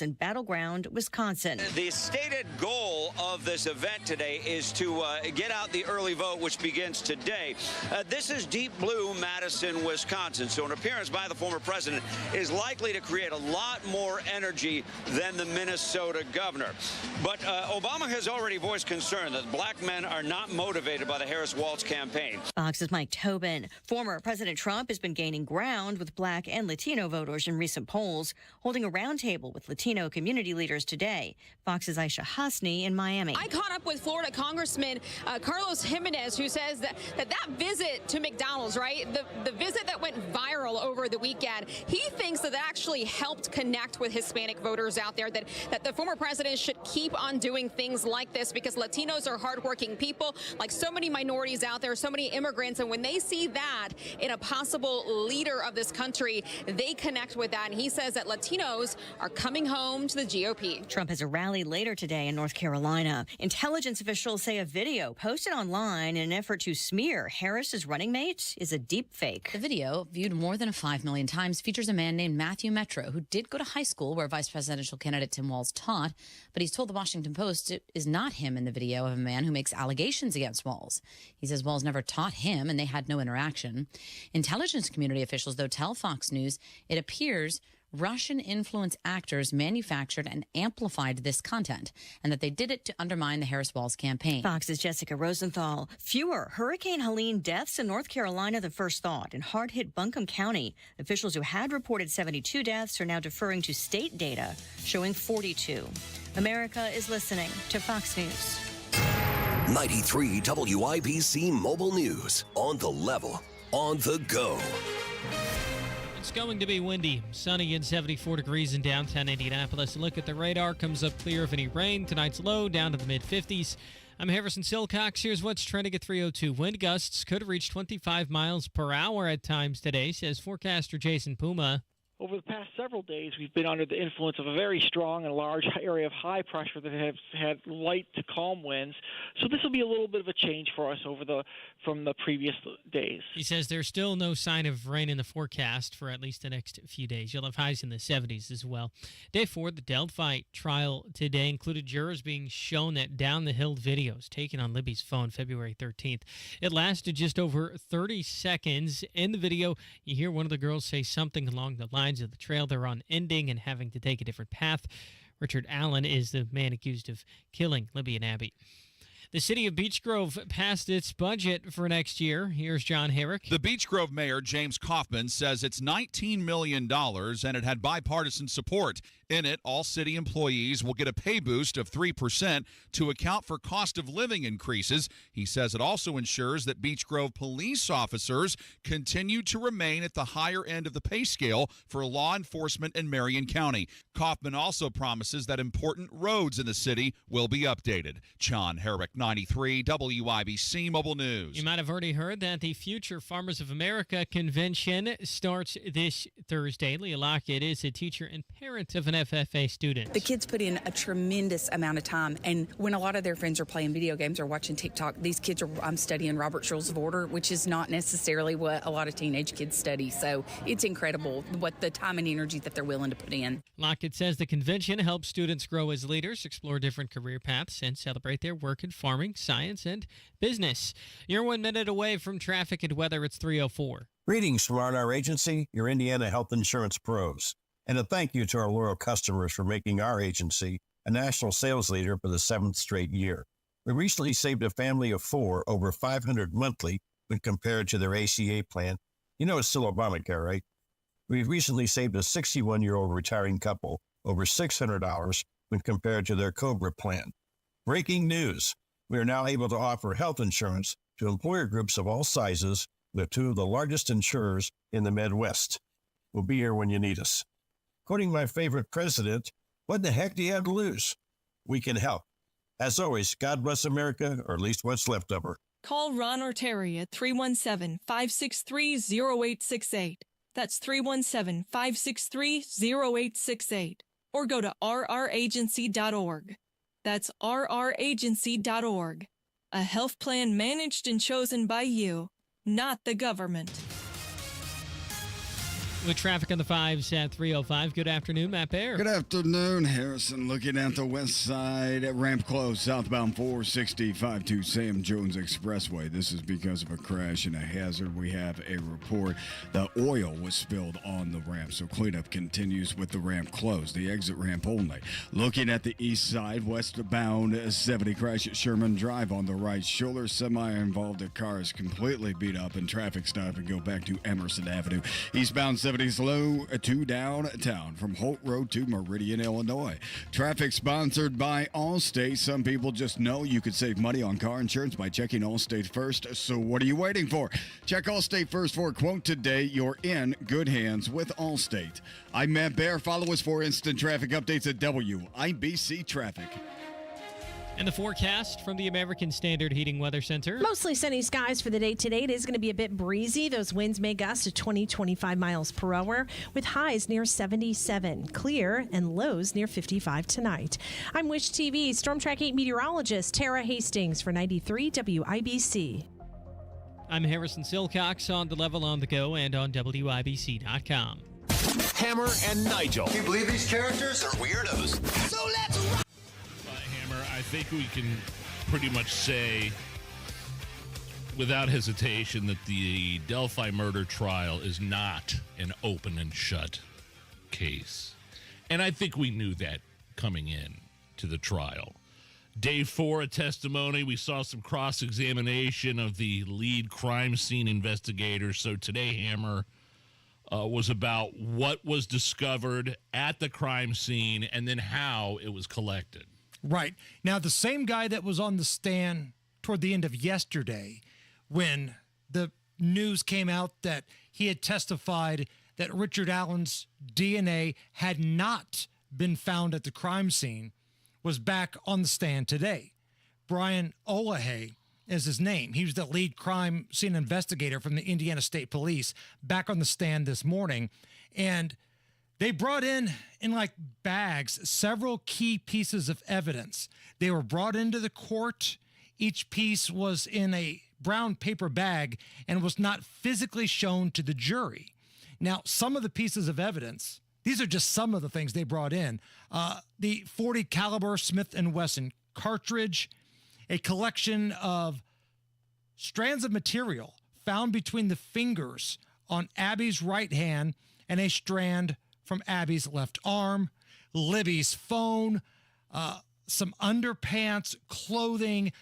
in battleground Wisconsin. The stated goal of this event today is to get out the early vote, which begins today. This is deep blue Madison, Wisconsin. So an appearance by the former president is likely to create a lot more energy than the Minnesota governor. But Obama has already voiced concern that black men are not motivated by the Harris-Walz campaign. Boggs' Mike Tobin. Former President Trump has been gaining ground with black and Latino voters in recent polls, holding a roundtable with Latino community leaders today. Fox's Aisha Hasni in Miami. I caught up with Florida Congressman Carlos Jimenez, who says that visit to McDonald's, right, the visit that went viral over the weekend, he thinks that actually helped connect with Hispanic voters out there, that the former president should keep on doing things like this because Latinos are hardworking people, like so many minorities out there, so many immigrants, and when they see that in a possible leader of this country, they connect with that. And he says that Latinos are coming home to the GOP. Trump has a rally later today in North Carolina. Intelligence officials say a video posted online in an effort to smear Harris's running mate is a deep fake. The video, viewed more than 5 million times, features a man named Matthew Metro, who did go to high school where vice presidential candidate Tim Walz taught, but he's told the Washington Post it is not him in the video of a man who makes allegations against Walz. He says Walz never taught him and they had no interaction. Intelligence community officials, though, tell Fox News it appears Russian influence actors manufactured and amplified this content, and that they did it to undermine the Harris-Walz campaign. Fox's Jessica Rosenthal. Fewer Hurricane Helene deaths in North Carolina than first thought in hard-hit Buncombe County. Officials who had reported 72 deaths are now deferring to state data, showing 42. America is listening to Fox News. 93 WIBC Mobile News. On the level, on the go. It's going to be windy, sunny and 74 degrees in downtown Indianapolis. A look at the radar comes up clear of any rain. Tonight's low down to the mid-50s. I'm Harrison Silcox. Here's what's trending at 3:02. Wind gusts could reach 25 miles per hour at times today, says forecaster Jason Puma. Over the past several days, we've been under the influence of a very strong and large area of high pressure that has had light to calm winds. So this will be a little bit of a change for us from the previous days. He says there's still no sign of rain in the forecast for at least the next few days. You'll have highs in the 70s as well. Day 4, the Delphi trial today included jurors being shown that down-the-hill videos taken on Libby's phone February 13th. It lasted just over 30 seconds. In the video, you hear one of the girls say something along the lines of the trail they're on ending and having to take a different path. Richard Allen is the man accused of killing Libby and Abby. The city of Beech Grove passed its budget for next year. Here's John Herrick. The Beech Grove mayor, James Kaufman, says it's $19 million and it had bipartisan support. In it, all city employees will get a pay boost of 3% to account for cost of living increases. He says it also ensures that Beech Grove police officers continue to remain at the higher end of the pay scale for law enforcement in Marion County. Kaufman also promises that important roads in the city will be updated. John Herrick, 93 WIBC Mobile News. You might have already heard that the Future Farmers of America convention starts this Thursday. Leah Lockett is a teacher and parent of an FFA student. The kids put in a tremendous amount of time, and when a lot of their friends are playing video games or watching TikTok, these kids are studying Robert's Rules of Order, which is not necessarily what a lot of teenage kids study. So it's incredible what the time and energy that they're willing to put in. Lockett says the convention helps students grow as leaders, explore different career paths, and celebrate their work in farming, science, and business. You're 1 minute away from traffic and weather. It's 3:04. Greetings from R&R Agency, your Indiana health insurance pros. And a thank you to our loyal customers for making our agency a national sales leader for the 7th straight year. We recently saved a family of 4 over $500 monthly when compared to their ACA plan. You know it's still Obamacare, right? We've recently saved a 61-year-old retiring couple over $600 when compared to their COBRA plan. Breaking news. We are now able to offer health insurance to employer groups of all sizes with 2 of the largest insurers in the Midwest. We'll be here when you need us. Quoting my favorite president, what the heck do you have to lose? We can help. As always, God bless America, or at least what's left of her. Call Ron or Terry at 317-563-0868. That's 317-563-0868. Or go to rragency.org. That's rragency.org. A health plan managed and chosen by you, not the government. With traffic on the 5s at 3:05. Good afternoon, Matt Baer. Good afternoon, Harrison. Looking at the west side, ramp closed, southbound 465 to Sam Jones Expressway. This is because of a crash and a hazard. We have a report. The oil was spilled on the ramp, so cleanup continues with the ramp closed. The exit ramp only. Looking at the east side, westbound 70 crash at Sherman Drive on the right shoulder. Semi-involved, a car is completely beat up and traffic stop and go back to Emerson Avenue. Eastbound 70 slow to downtown from Holt Road to Meridian, Illinois. Traffic sponsored by Allstate. Some people just know you could save money on car insurance by checking Allstate first. So what are you waiting for? Check Allstate first for a quote today. You're in good hands with Allstate. I'm Matt Baer. Follow us for instant traffic updates at WIBC Traffic. And the forecast from the American Standard Heating Weather Center. Mostly sunny skies for the day today. It is going to be a bit breezy. Those winds may gust to 20-25 miles per hour with highs near 77. Clear and lows near 55 tonight. I'm Wish TV Storm Track 8 meteorologist Tara Hastings for 93 WIBC. I'm Harrison Silcox on The Level on the Go and on WIBC.com. Hammer and Nigel. Can you believe these characters are weirdos? So let's rock! I think we can pretty much say without hesitation that the Delphi murder trial is not an open and shut case. And I think we knew that coming in to the trial. Day 4 of testimony, we saw some cross-examination of the lead crime scene investigator. So today, Hammer, was about what was discovered at the crime scene and then how it was collected. Right. Now, the same guy that was on the stand toward the end of yesterday when the news came out that he had testified that Richard Allen's DNA had not been found at the crime scene was back on the stand today. Brian Olahay is his name. He was the lead crime scene investigator from the Indiana State Police, back on the stand this morning. And they brought in like bags, several key pieces of evidence. They were brought into the court. Each piece was in a brown paper bag and was not physically shown to the jury. Now, some of the pieces of evidence, these are just some of the things they brought in. The .40 caliber Smith & Wesson cartridge, a collection of strands of material found between the fingers on Abby's right hand and a strand from Abby's left arm, Libby's phone, some underpants, clothing,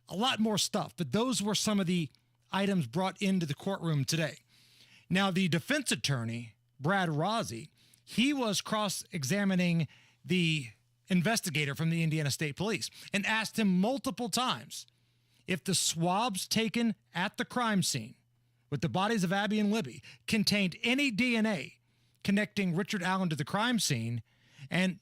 a lot more stuff. But those were some of the items brought into the courtroom today. Now, the defense attorney, Brad Rossi, he was cross-examining the investigator from the Indiana State Police and asked him multiple times if the swabs taken at the crime scene with the bodies of Abby and Libby contained any DNA connecting Richard Allen to the crime scene, and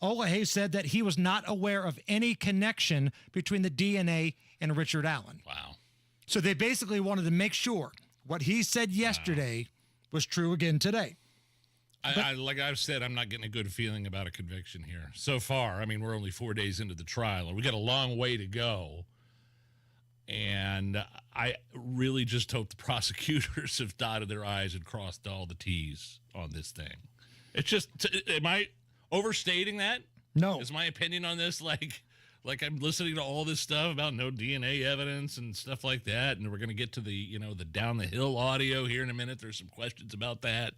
Olahay said that he was not aware of any connection between the DNA and Richard Allen. Wow. So they basically wanted to make sure what he said yesterday was true again today. Like I've said, I'm not getting a good feeling about a conviction here so far. I mean, we're only 4 days into the trial, and we got a long way to go. And I really just hope the prosecutors have dotted their I's and crossed all the T's on this thing. It's just, am I overstating that? No. Is my opinion on this like I'm listening to all this stuff about no DNA evidence and stuff like that, and we're going to get to the, the down the hill audio here in a minute. There's some questions about that.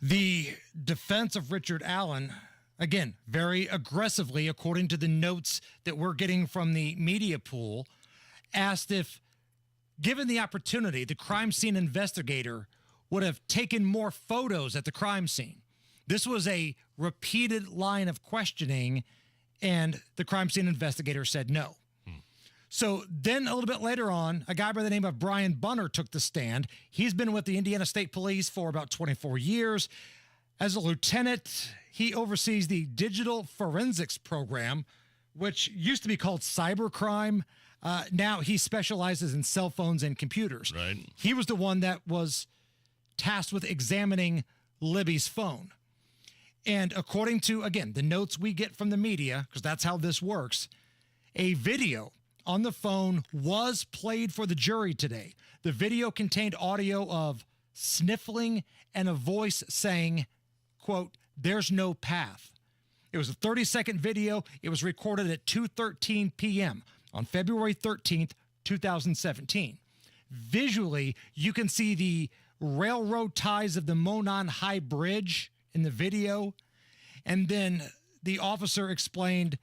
The defense of Richard Allen, again, very aggressively, according to the notes that we're getting from the media pool, asked if, given the opportunity, the crime scene investigator would have taken more photos at the crime scene. This was a repeated line of questioning, and the crime scene investigator said no. So then a little bit later on, a guy by the name of Brian Bunner took the stand. He's been with the Indiana State Police for about 24 years. As a lieutenant, he oversees the digital forensics program, which used to be called cybercrime. Now he specializes in cell phones and computers. Right. He was the one that was tasked with examining Libby's phone. And according to, again, the notes we get from the media, because that's how this works, a video on the phone was played for the jury today. The video contained audio of sniffling, and a voice saying, quote, "There's no path." It was a 30-second video. It was recorded at 2:13 p.m. on February 13th, 2017. Visually, you can see the railroad ties of the Monon High Bridge in the video. And then the officer explained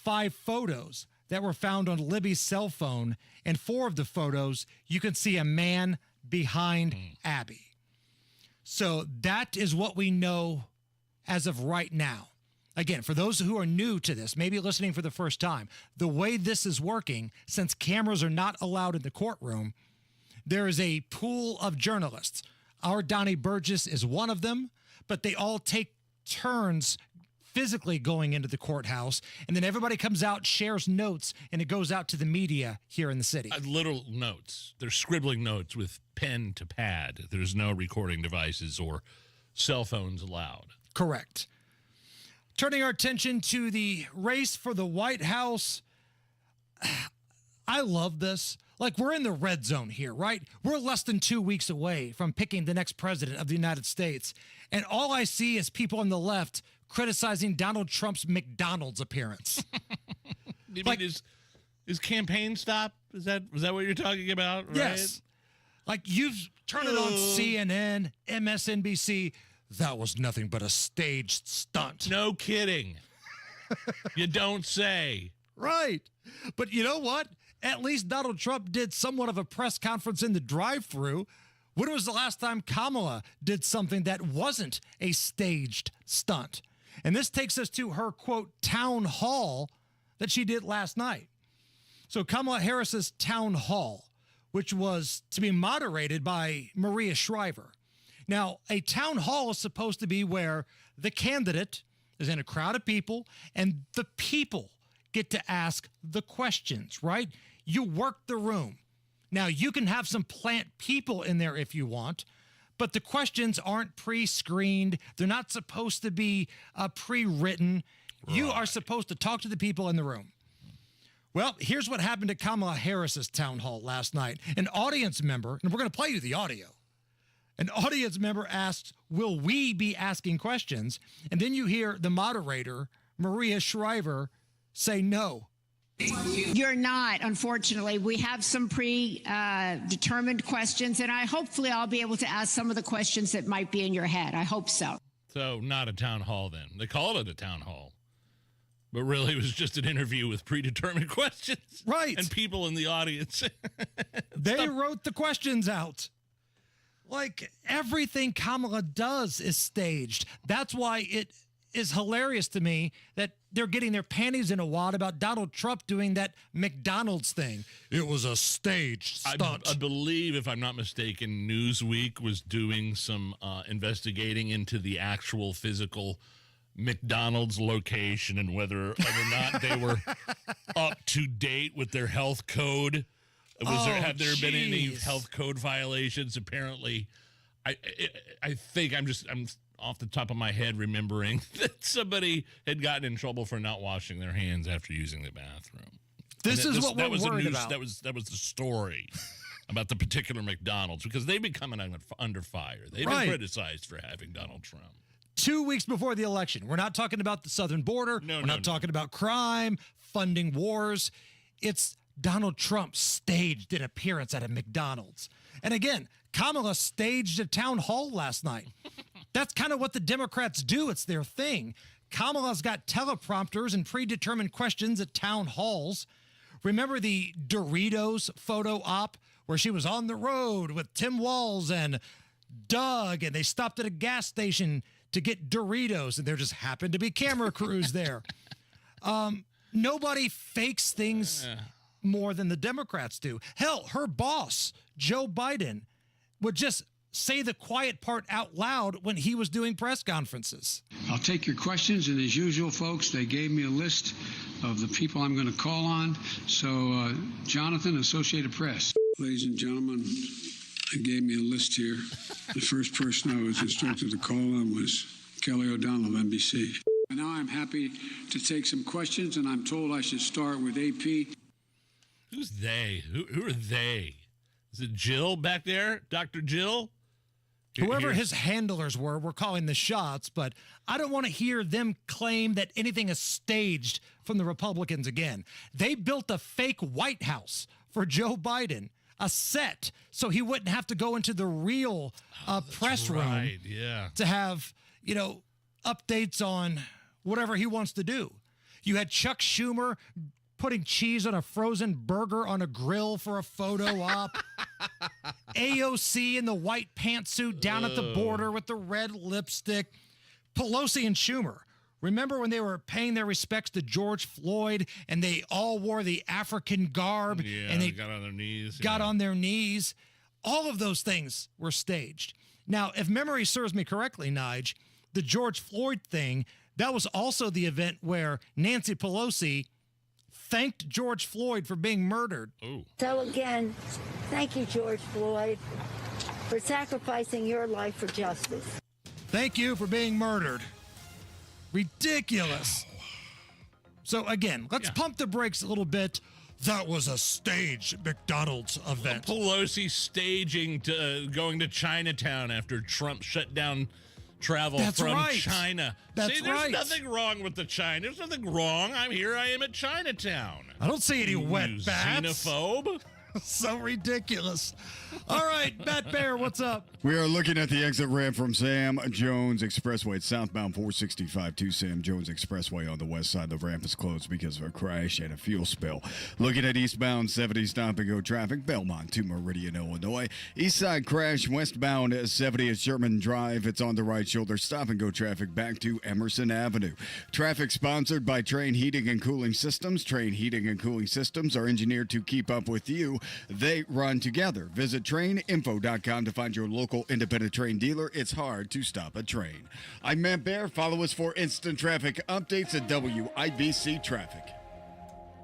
5 photos that were found on Libby's cell phone. And 4 of the photos, you can see a man behind Abby. So that is what we know as of right now. Again, for those who are new to this, maybe listening for the first time, the way this is working, since cameras are not allowed in the courtroom, there is a pool of journalists. Our Donnie Burgess is one of them, but they all take turns physically going into the courthouse, and then everybody comes out, shares notes, and it goes out to the media here in the city. Little notes. They're scribbling notes with pen to pad. There's no recording devices or cell phones allowed. Correct. Turning our attention to the race for the White House. I love this. Like, we're in the red zone here, right? We're less than 2 weeks away from picking the next president of the United States. And all I see is people on the left criticizing Donald Trump's McDonald's appearance. You mean his campaign stop? Was that what you're talking about? Right? Yes. Like, you've turned it on CNN, MSNBC. That was nothing but a staged stunt. No kidding. You don't say. Right. But you know what? At least Donald Trump did somewhat of a press conference in the drive-thru. When was the last time Kamala did something that wasn't a staged stunt? And this takes us to her, quote, town hall that she did last night. So Kamala Harris's town hall, which was to be moderated by Maria Shriver. Now, a town hall is supposed to be where the candidate is in a crowd of people and the people get to ask the questions, right? You work the room. Now, you can have some plant people in there if you want, but the questions aren't pre-screened. They're not supposed to be pre-written. Right. You are supposed to talk to the people in the room. Well, here's what happened at Kamala Harris's town hall last night. An audience member, and we're going to play you the audio. An audience member asks, will we be asking questions? And then you hear the moderator, Maria Shriver, say no. You're not, unfortunately. We have some predetermined questions, and hopefully I'll be able to ask some of the questions that might be in your head. I hope so. So not a town hall then. They call it a town hall. But really it was just an interview with predetermined questions. Right. And people in the audience. They wrote the questions out. Like, everything Kamala does is staged. That's why it is hilarious to me that they're getting their panties in a wad about Donald Trump doing that McDonald's thing. It was a staged stunt. I believe, if I'm not mistaken, Newsweek was doing some investigating into the actual physical McDonald's location and whether or not they were up to date with their health code. Have there been any health code violations? Apparently, I think I'm off the top of my head remembering that somebody had gotten in trouble for not washing their hands after using the bathroom. This is what we're worried about. That was the story about the particular McDonald's, because they've been coming under fire. They've been criticized for having Donald Trump. 2 weeks before the election. We're not talking about the southern border. We're not talking about crime, funding wars. It's Donald Trump staged an appearance at a McDonald's. And again, Kamala staged a town hall last night. That's kind of what the Democrats do. It's their thing. Kamala's got teleprompters and predetermined questions at town halls. Remember the Doritos photo op where she was on the road with Tim Walz and Doug, and they stopped at a gas station to get Doritos, and there just happened to be camera crews there. Nobody fakes things more than the Democrats do. Hell, her boss, Joe Biden, would just say the quiet part out loud when he was doing press conferences. I'll take your questions, and as usual, folks, they gave me a list of the people I'm going to call on. So, Jonathan, Associated Press. Ladies and gentlemen, they gave me a list here. The first person I was instructed to call on was Kelly O'Donnell of NBC. And now I'm happy to take some questions, and I'm told I should start with AP. Who's they? Who are they? Is it Jill back there? Dr. Jill? Whoever his handlers were calling the shots, but I don't want to hear them claim that anything is staged from the Republicans again. They built a fake White House for Joe Biden, a set, so he wouldn't have to go into the real press room to have, updates on whatever he wants to do. You had Chuck Schumer putting cheese on a frozen burger on a grill for a photo op. AOC in the white pantsuit down at the border with the red lipstick. Pelosi and Schumer. Remember when they were paying their respects to George Floyd and they all wore the African garb and they got on their knees. On their knees. All of those things were staged. Now, if memory serves me correctly, Nige, the George Floyd thing, that was also the event where Nancy Pelosi thanked George Floyd for being murdered. Ooh. So again, thank you, George Floyd, for sacrificing your life for justice. Thank you for being murdered. Ridiculous. So again, let's pump the brakes a little bit. That was a staged McDonald's event. Pelosi staging going to Chinatown after Trump shut down travel from China. That's there's nothing wrong with the China. There's nothing wrong. I am at Chinatown. I don't see any wet bats. Xenophobe. So ridiculous. All right, Bat Bear, what's up? We are looking at the exit ramp from Sam Jones Expressway. It's southbound 465 to Sam Jones Expressway on the west side. The ramp is closed because of a crash and a fuel spill. Looking at eastbound 70 stop-and-go traffic, Belmont to Meridian, Illinois. East side crash westbound 70 at Sherman Drive. It's on the right shoulder. Stop-and-go traffic back to Emerson Avenue. Traffic sponsored by Train Heating and Cooling Systems. Train Heating and Cooling Systems are engineered to keep up with you. They run together. Visit traininfo.com to find your local independent train dealer. It's hard to stop a train. I'm Matt Bear. Follow us for instant traffic updates at WIBC Traffic.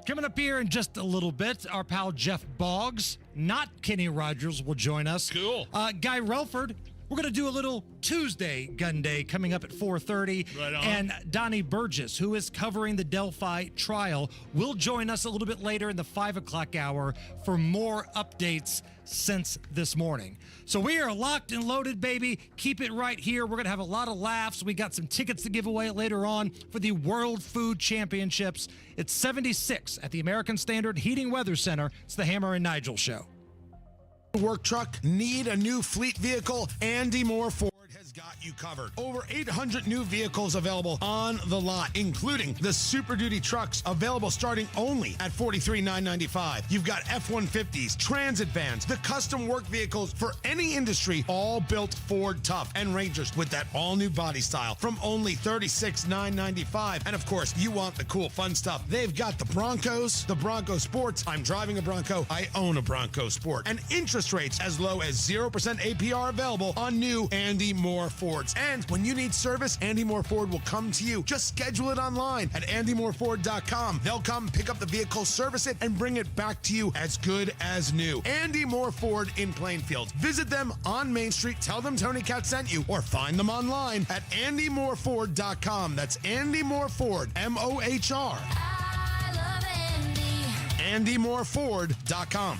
Coming up here in just a little bit, our pal Jeff Boggs, not Kenny Rogers, will join us. Cool. Guy Relford. We're going to do a little Tuesday Gun Day coming up at 4:30. Right on. And Donnie Burgess, who is covering the Delphi trial, will join us a little bit later in the 5 o'clock hour for more updates since this morning. So we are locked and loaded, baby. Keep it right here. We're going to have a lot of laughs. We got some tickets to give away later on for the World Food Championships. It's 76 at the American Standard Heating Weather Center. It's the Hammer and Nigel Show. Work truck, need a new fleet vehicle? Andy Moore Ford has got you covered. Over 800 new vehicles available on the lot, including the Super Duty trucks available starting only at $43,995. You've got F-150s, transit vans, the custom work vehicles for any industry, all built Ford tough, and Rangers with that all-new body style from only $36,995. And of course, you want the cool fun stuff. They've got the Broncos, the Bronco Sports. I'm driving a Bronco. I own a Bronco Sport. And interest rates as low as 0% APR available on new Andy Moore Fords. And when you need service, Andy Moore Ford will come to you. Just schedule it online at andymoreford.com. They'll come pick up the vehicle, service it, and bring it back to you as good as new. Andy Moore Ford in Plainfield. Visit them on Main Street. Tell them Tony Cat sent you, or find them online at andymoreford.com. That's Andy Moore Ford, M-O-H-R. I love Andy. andymoreford.com.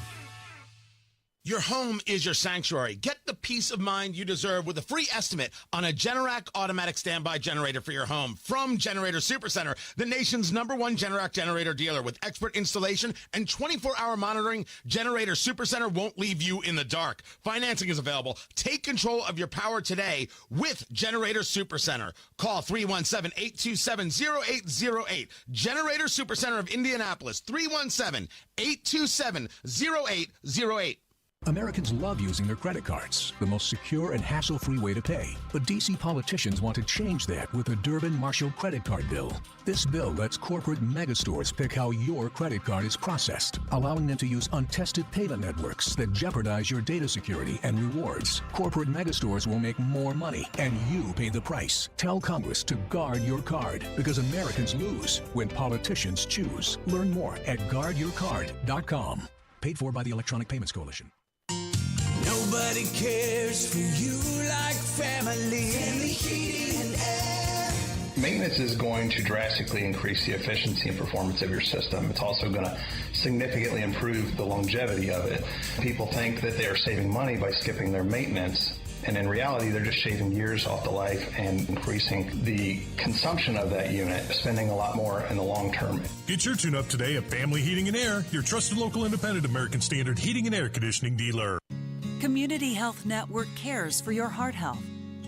Your home is your sanctuary. Get the peace of mind you deserve with a free estimate on a Generac automatic standby generator for your home from Generator Supercenter, the nation's #1 Generac generator dealer. With expert installation and 24-hour monitoring, Generator Supercenter won't leave you in the dark. Financing is available. Take control of your power today with Generator Supercenter. Call 317-827-0808. Generator Supercenter of Indianapolis, 317-827-0808. Americans love using their credit cards, the most secure and hassle-free way to pay. But D.C. politicians want to change that with the Durbin-Marshall credit card bill. This bill lets corporate megastores pick how your credit card is processed, allowing them to use untested payment networks that jeopardize your data security and rewards. Corporate megastores will make more money, and you pay the price. Tell Congress to guard your card, because Americans lose when politicians choose. Learn more at guardyourcard.com. Paid for by the Electronic Payments Coalition. Nobody cares for you like family. Family Heating and Air. Maintenance is going to drastically increase the efficiency and performance of your system. It's also going to significantly improve the longevity of it. People think that they are saving money by skipping their maintenance. And in reality, they're just shaving years off the life and increasing the consumption of that unit, spending a lot more in the long term. Get your tune-up today at Family Heating and Air, your trusted local independent American Standard heating and air conditioning dealer. Community Health Network cares for your heart health.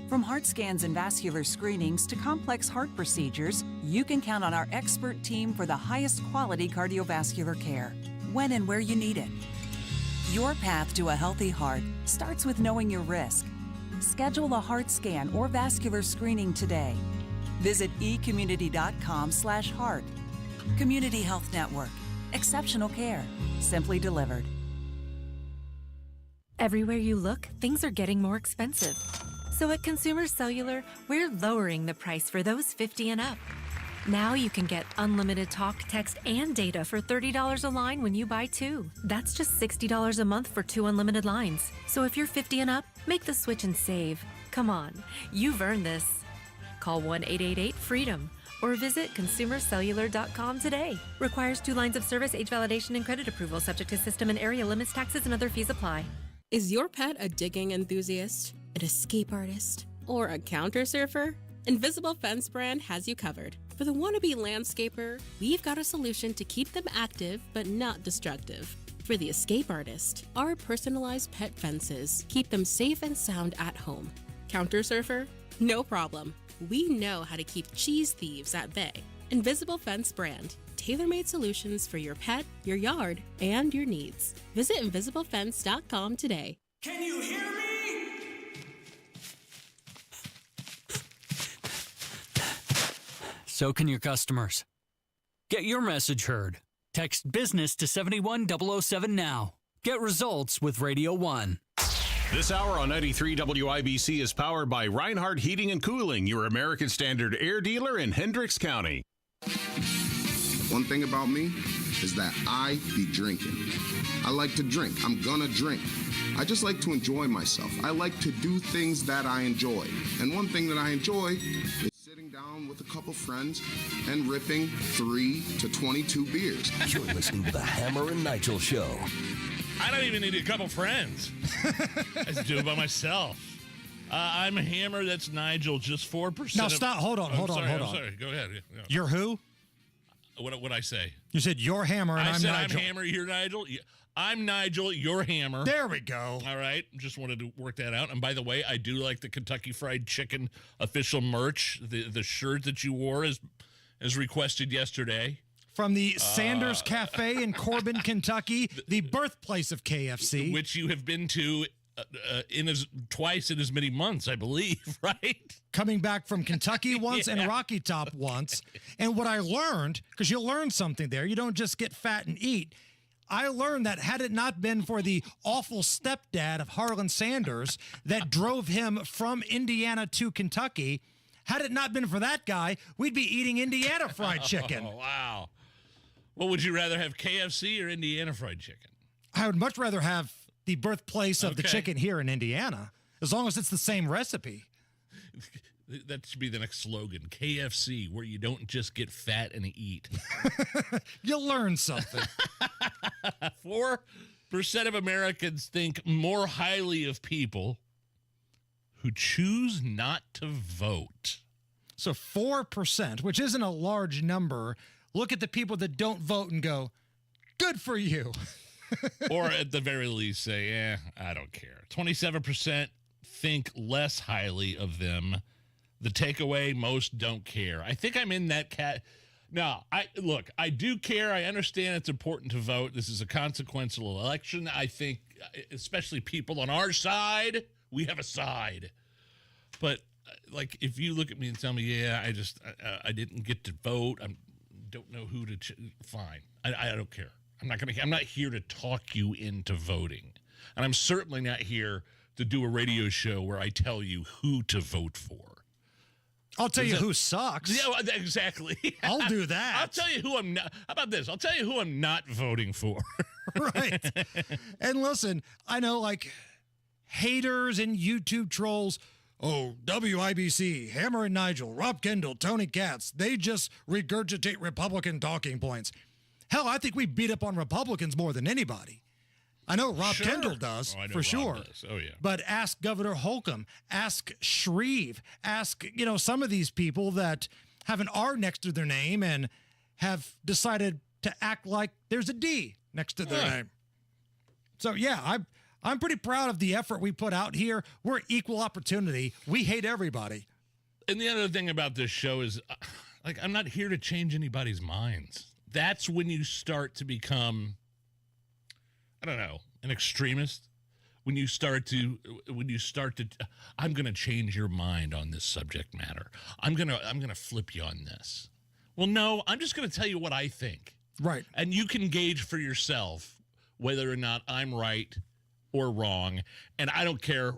From heart scans and vascular screenings to complex heart procedures, you can count on our expert team for the highest quality cardiovascular care, when and where you need it. Your path to a healthy heart starts with knowing your risk. Schedule a heart scan or vascular screening today. Visit ecommunity.com/heart. Community Health Network. Exceptional care. Simply delivered. Everywhere you look, things are getting more expensive. So at Consumer Cellular, we're lowering the price for those 50 and up. Now you can get unlimited talk, text, and data for $30 a line when you buy 2. That's just $60 a month for 2 unlimited lines. So if you're 50 and up, make the switch and save. Come on, you've earned this. Call 1-888-FREEDOM or visit consumercellular.com today. Requires 2 lines of service, age validation, and credit approval, subject to system and area limits, taxes, and other fees apply. Is your pet a digging enthusiast, an escape artist, or a counter surfer? Invisible Fence brand has you covered. For the wannabe landscaper, we've got a solution to keep them active but not destructive. For the escape artist, our personalized pet fences keep them safe and sound at home. Counter surfer? No problem. We know how to keep cheese thieves at bay. Invisible Fence brand. Tailor-made solutions for your pet, your yard, and your needs. Visit invisiblefence.com today. Can you hear me? So can your customers. Get your message heard. Text business to 71007 now. Get results with Radio 1. This hour on 93 WIBC is powered by Reinhardt Heating and Cooling, your American Standard air dealer in Hendricks County. One thing about me is that I be drinking. I like to drink. I'm gonna drink. I just like to enjoy myself. I like to do things that I enjoy. And one thing that I enjoy is sitting down with a couple friends and ripping 3 to 22 beers. You're listening to the Hammer and Nigel Show. I don't even need a couple friends. I just do it by myself. I'm a Hammer. That's Nigel. Just 4%. Now stop. Hold on. I'm sorry. Go ahead. Yeah. You're who? What I say? You said you're Hammer and I'm Nigel. I said I'm Hammer. You're Nigel. I'm Nigel. You're Hammer. There we go. All right. Just wanted to work that out. And by the way, I do like the Kentucky Fried Chicken official merch. The shirt that you wore is requested yesterday. From the Sanders Cafe in Corbin, Kentucky, the birthplace of KFC. Which you have been to twice in as many months, I believe, right? Coming back from Kentucky once and Rocky Top once. And what I learned, because you learn something there, you don't just get fat and eat. I learned that had it not been for the awful stepdad of Harlan Sanders that drove him from Indiana to Kentucky, had it not been for that guy, we'd be eating Indiana fried chicken. Oh, wow. What would you rather have, KFC or Indiana fried chicken? I would much rather have the birthplace of the chicken here in Indiana, as long as it's the same recipe. That should be the next slogan, KFC, where you don't just get fat and eat. You'll learn something. 4% of Americans think more highly of people who choose not to vote. So 4%, which isn't a large number, look at the people that don't vote and go, good for you. Or at the very least say, I don't care. 27% think less highly of them. The takeaway, most don't care. I think I'm in that cat. No, I do care. I understand it's important to vote. This is a consequential election. I think, especially people on our side, we have a side. But like, if you look at me and tell me, I didn't get to vote. I don't know who to. Fine, I don't care. I'm not here to talk you into voting, and I'm certainly not here to do a radio show where I tell you who to vote for. I'll tell you who sucks. Yeah, exactly. I'll do that. I'll tell you who I'm not. How about this? I'll tell you who I'm not voting for. Right. And listen, I know like haters and YouTube trolls. Oh, WIBC, Hammer and Nigel, Rob Kendall, Tony Katz, they just regurgitate Republican talking points. Hell, I think we beat up on Republicans more than anybody. I know Rob Kendall does, I know for Rob sure. does. Oh, yeah. But ask Governor Holcomb, ask Shreve, ask, some of these people that have an R next to their name and have decided to act like there's a D next to their name. So, yeah, I'm pretty proud of the effort we put out here. We're equal opportunity. We hate everybody. And the other thing about this show is, I'm not here to change anybody's minds. That's when you start to become, I don't know, an extremist. When you start to, I'm going to change your mind on this subject matter. I'm going to flip you on this. Well, no, I'm just going to tell you what I think. Right. And you can gauge for yourself whether or not I'm right or wrong, and I don't care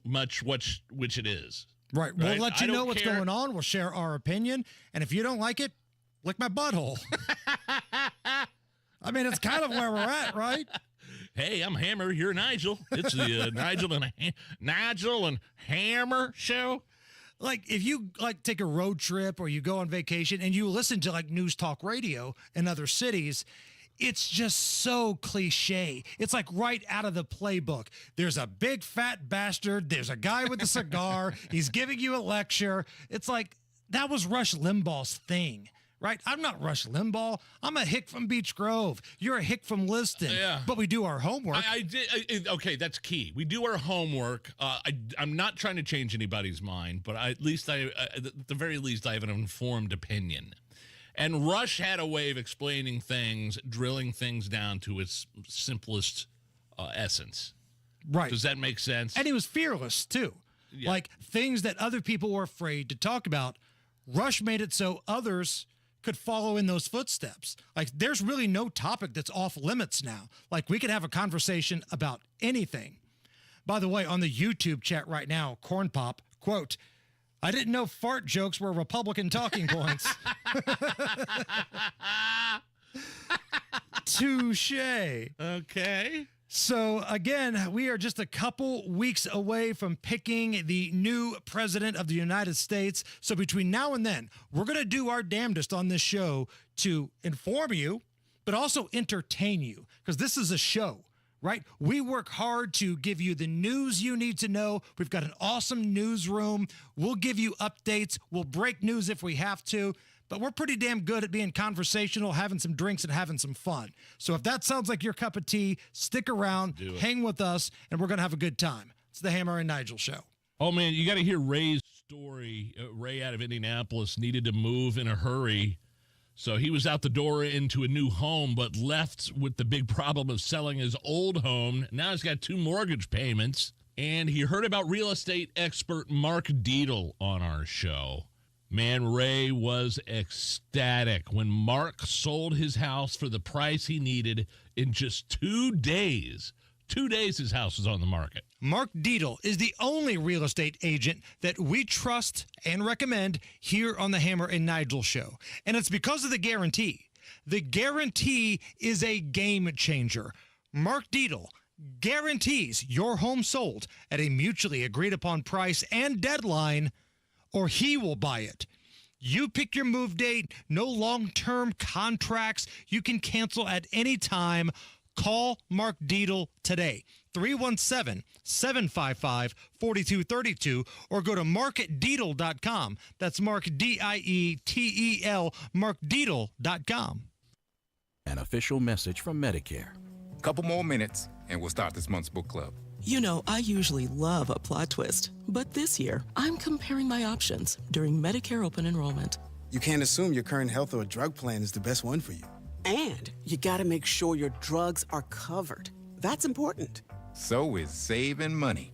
much which it is. Right. We'll let you know what's going on. We'll share our opinion, and if you don't like it, lick my butthole. I mean, it's kind of where we're at, right? Hey, I'm Hammer. You're Nigel. It's the Nigel and Hammer show. Like, if you take a road trip or you go on vacation and you listen to news talk radio in other cities, it's just so cliche. It's like right out of the playbook. There's a big fat bastard. There's a guy with a cigar. He's giving you a lecture. It's like, that was Rush Limbaugh's thing, right? I'm not Rush Limbaugh. I'm a hick from Beech Grove. You're a hick from Liston. Yeah. But we do our homework. Okay, that's key. We do our homework. I'm not trying to change anybody's mind, but at the very least, I have an informed opinion. And Rush had a way of explaining things, drilling things down to its simplest essence. Right. Does that make sense? And he was fearless, too. Yeah. Like, things that other people were afraid to talk about, Rush made it so others could follow in those footsteps. Like, there's really no topic that's off limits now. Like, we could have a conversation about anything. By the way, on the YouTube chat right now, Corn Pop, quote, I didn't know fart jokes were Republican talking points. Touche. Okay. So, again, we are just a couple weeks away from picking the new president of the United States. So between now and then, we're going to do our damnedest on this show to inform you, but also entertain you, because this is a show. Right? We work hard to give you the news you need to know. We've got an awesome newsroom. We'll give you updates. We'll break news if we have to. But we're pretty damn good at being conversational, having some drinks, and having some fun. So if that sounds like your cup of tea, stick around, hang with us, and we're going to have a good time. It's the Hammer and Nigel Show. Oh, man, you got to hear Ray's story. Ray out of Indianapolis needed to move in a hurry. So he was out the door into a new home, but left with the big problem of selling his old home. Now he's got 2 mortgage payments. And he heard about real estate expert Mark Deedle on our show. Man, Ray was ecstatic when Mark sold his house for the price he needed in just 2 days. 2 days his house was on the market. Mark Deedle is the only real estate agent that we trust and recommend here on the Hammer and Nigel Show. And it's because of the guarantee. The guarantee is a game changer. Mark Deedle guarantees your home sold at a mutually agreed upon price and deadline, or he will buy it. You pick your move date, no long-term contracts. You can cancel at any time. Call Mark Deedle today, 317-755-4232, or go to markdeedle.com. That's Mark, D-I-E-T-E-L, markdeedle.com. An official message from Medicare. Couple more minutes, and we'll start this month's book club. You know, I usually love a plot twist, but this year, I'm comparing my options during Medicare open enrollment. You can't assume your current health or drug plan is the best one for you. And you got to make sure your drugs are covered. That's important. So is saving money.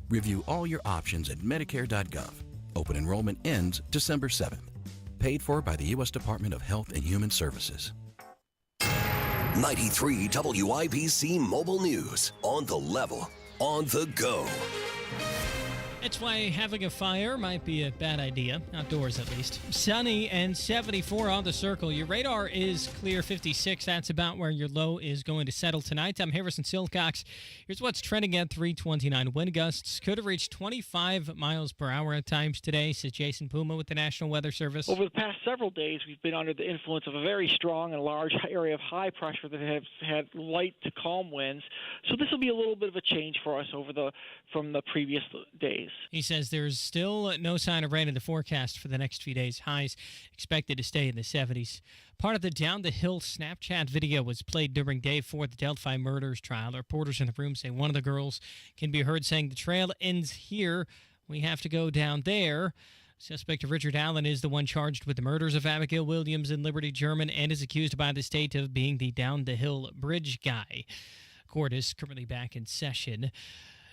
Review all your options at Medicare.gov. Open enrollment ends December 7th. Paid for by the U.S. Department of Health and Human Services. 93 WIBC Mobile News. On the level. On the go. That's why having a fire might be a bad idea, outdoors at least. Sunny and 74 on the circle. Your radar is clear 56. That's about where your low is going to settle tonight. I'm Harrison Silcox. Here's what's trending at 329. Wind gusts could have reached 25 miles per hour at times today, says Jason Puma with the National Weather Service. Over the past several days, we've been under the influence of a very strong and large area of high pressure that have had light to calm winds. So this will be a little bit of a change for us from the previous days. He says there's still no sign of rain in the forecast for the next few days. Highs expected to stay in the 70s. Part of the Down the Hill Snapchat video was played during day 4 of the Delphi murders trial. The reporters in the room say one of the girls can be heard saying, "The trail ends here. We have to go down there." Suspect Richard Allen is the one charged with the murders of Abigail Williams and Liberty German and is accused by the state of being the Down the Hill bridge guy. Court is currently back in session.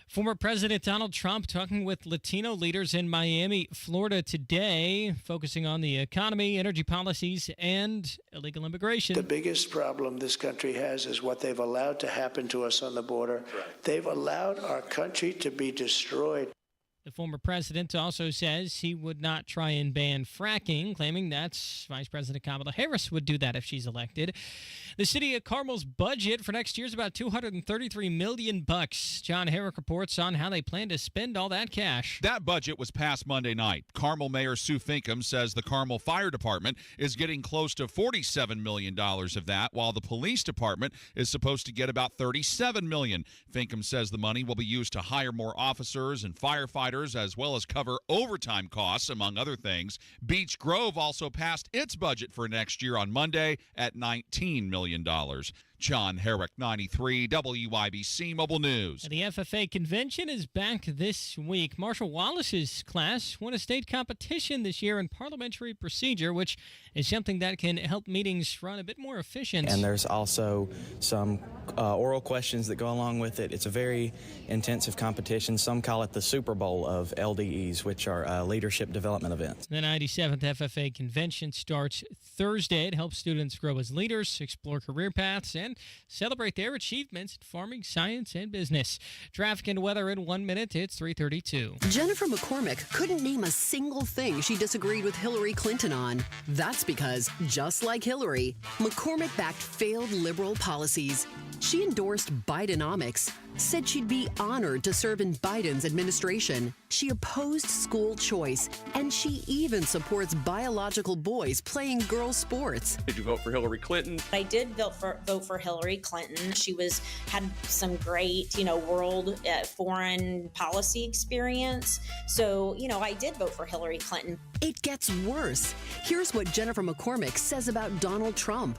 Former President Donald Trump talking with Latino leaders in Miami, Florida today, focusing on the economy, energy policies, and illegal immigration. The biggest problem this country has is what they've allowed to happen to us on the border. Right. They've allowed our country to be destroyed. The former president also says he would not try and ban fracking, claiming that Vice President Kamala Harris would do that if she's elected. The city of Carmel's budget for next year is about $233 million. John Herrick reports on how they plan to spend all that cash. That budget was passed Monday night. Carmel Mayor Sue Finkham says the Carmel Fire Department is getting close to $47 million of that, while the police department is supposed to get about $37 million. Finkham says the money will be used to hire more officers and firefighters, as well as cover overtime costs, among other things. Beech Grove also passed its budget for next year on Monday at $19 million. John Herrick, 93 WIBC Mobile News. The FFA convention is back this week. Marshall Wallace's class won a state competition this year in parliamentary procedure, which is something that can help meetings run a bit more efficient. And there's also some oral questions that go along with it. It's a very intensive competition. Some call it the Super Bowl of LDEs, which are leadership development events. The 97th FFA convention starts Thursday. It helps students grow as leaders, explore career paths, and celebrate their achievements in farming, science, and business. Traffic and weather in 1 minute. It's 3:32. Jennifer McCormick couldn't name a single thing she disagreed with Hillary Clinton on. That's because, just like Hillary, McCormick backed failed liberal policies. She endorsed Bidenomics, said she'd be honored to serve in Biden's administration. She opposed school choice, and she even supports biological boys playing girls' sports. Did you vote for Hillary Clinton? I did vote for Hillary Clinton. She had some great, world foreign policy experience. So, I did vote for Hillary Clinton. It gets worse. Here's what Jennifer McCormick says about Donald Trump.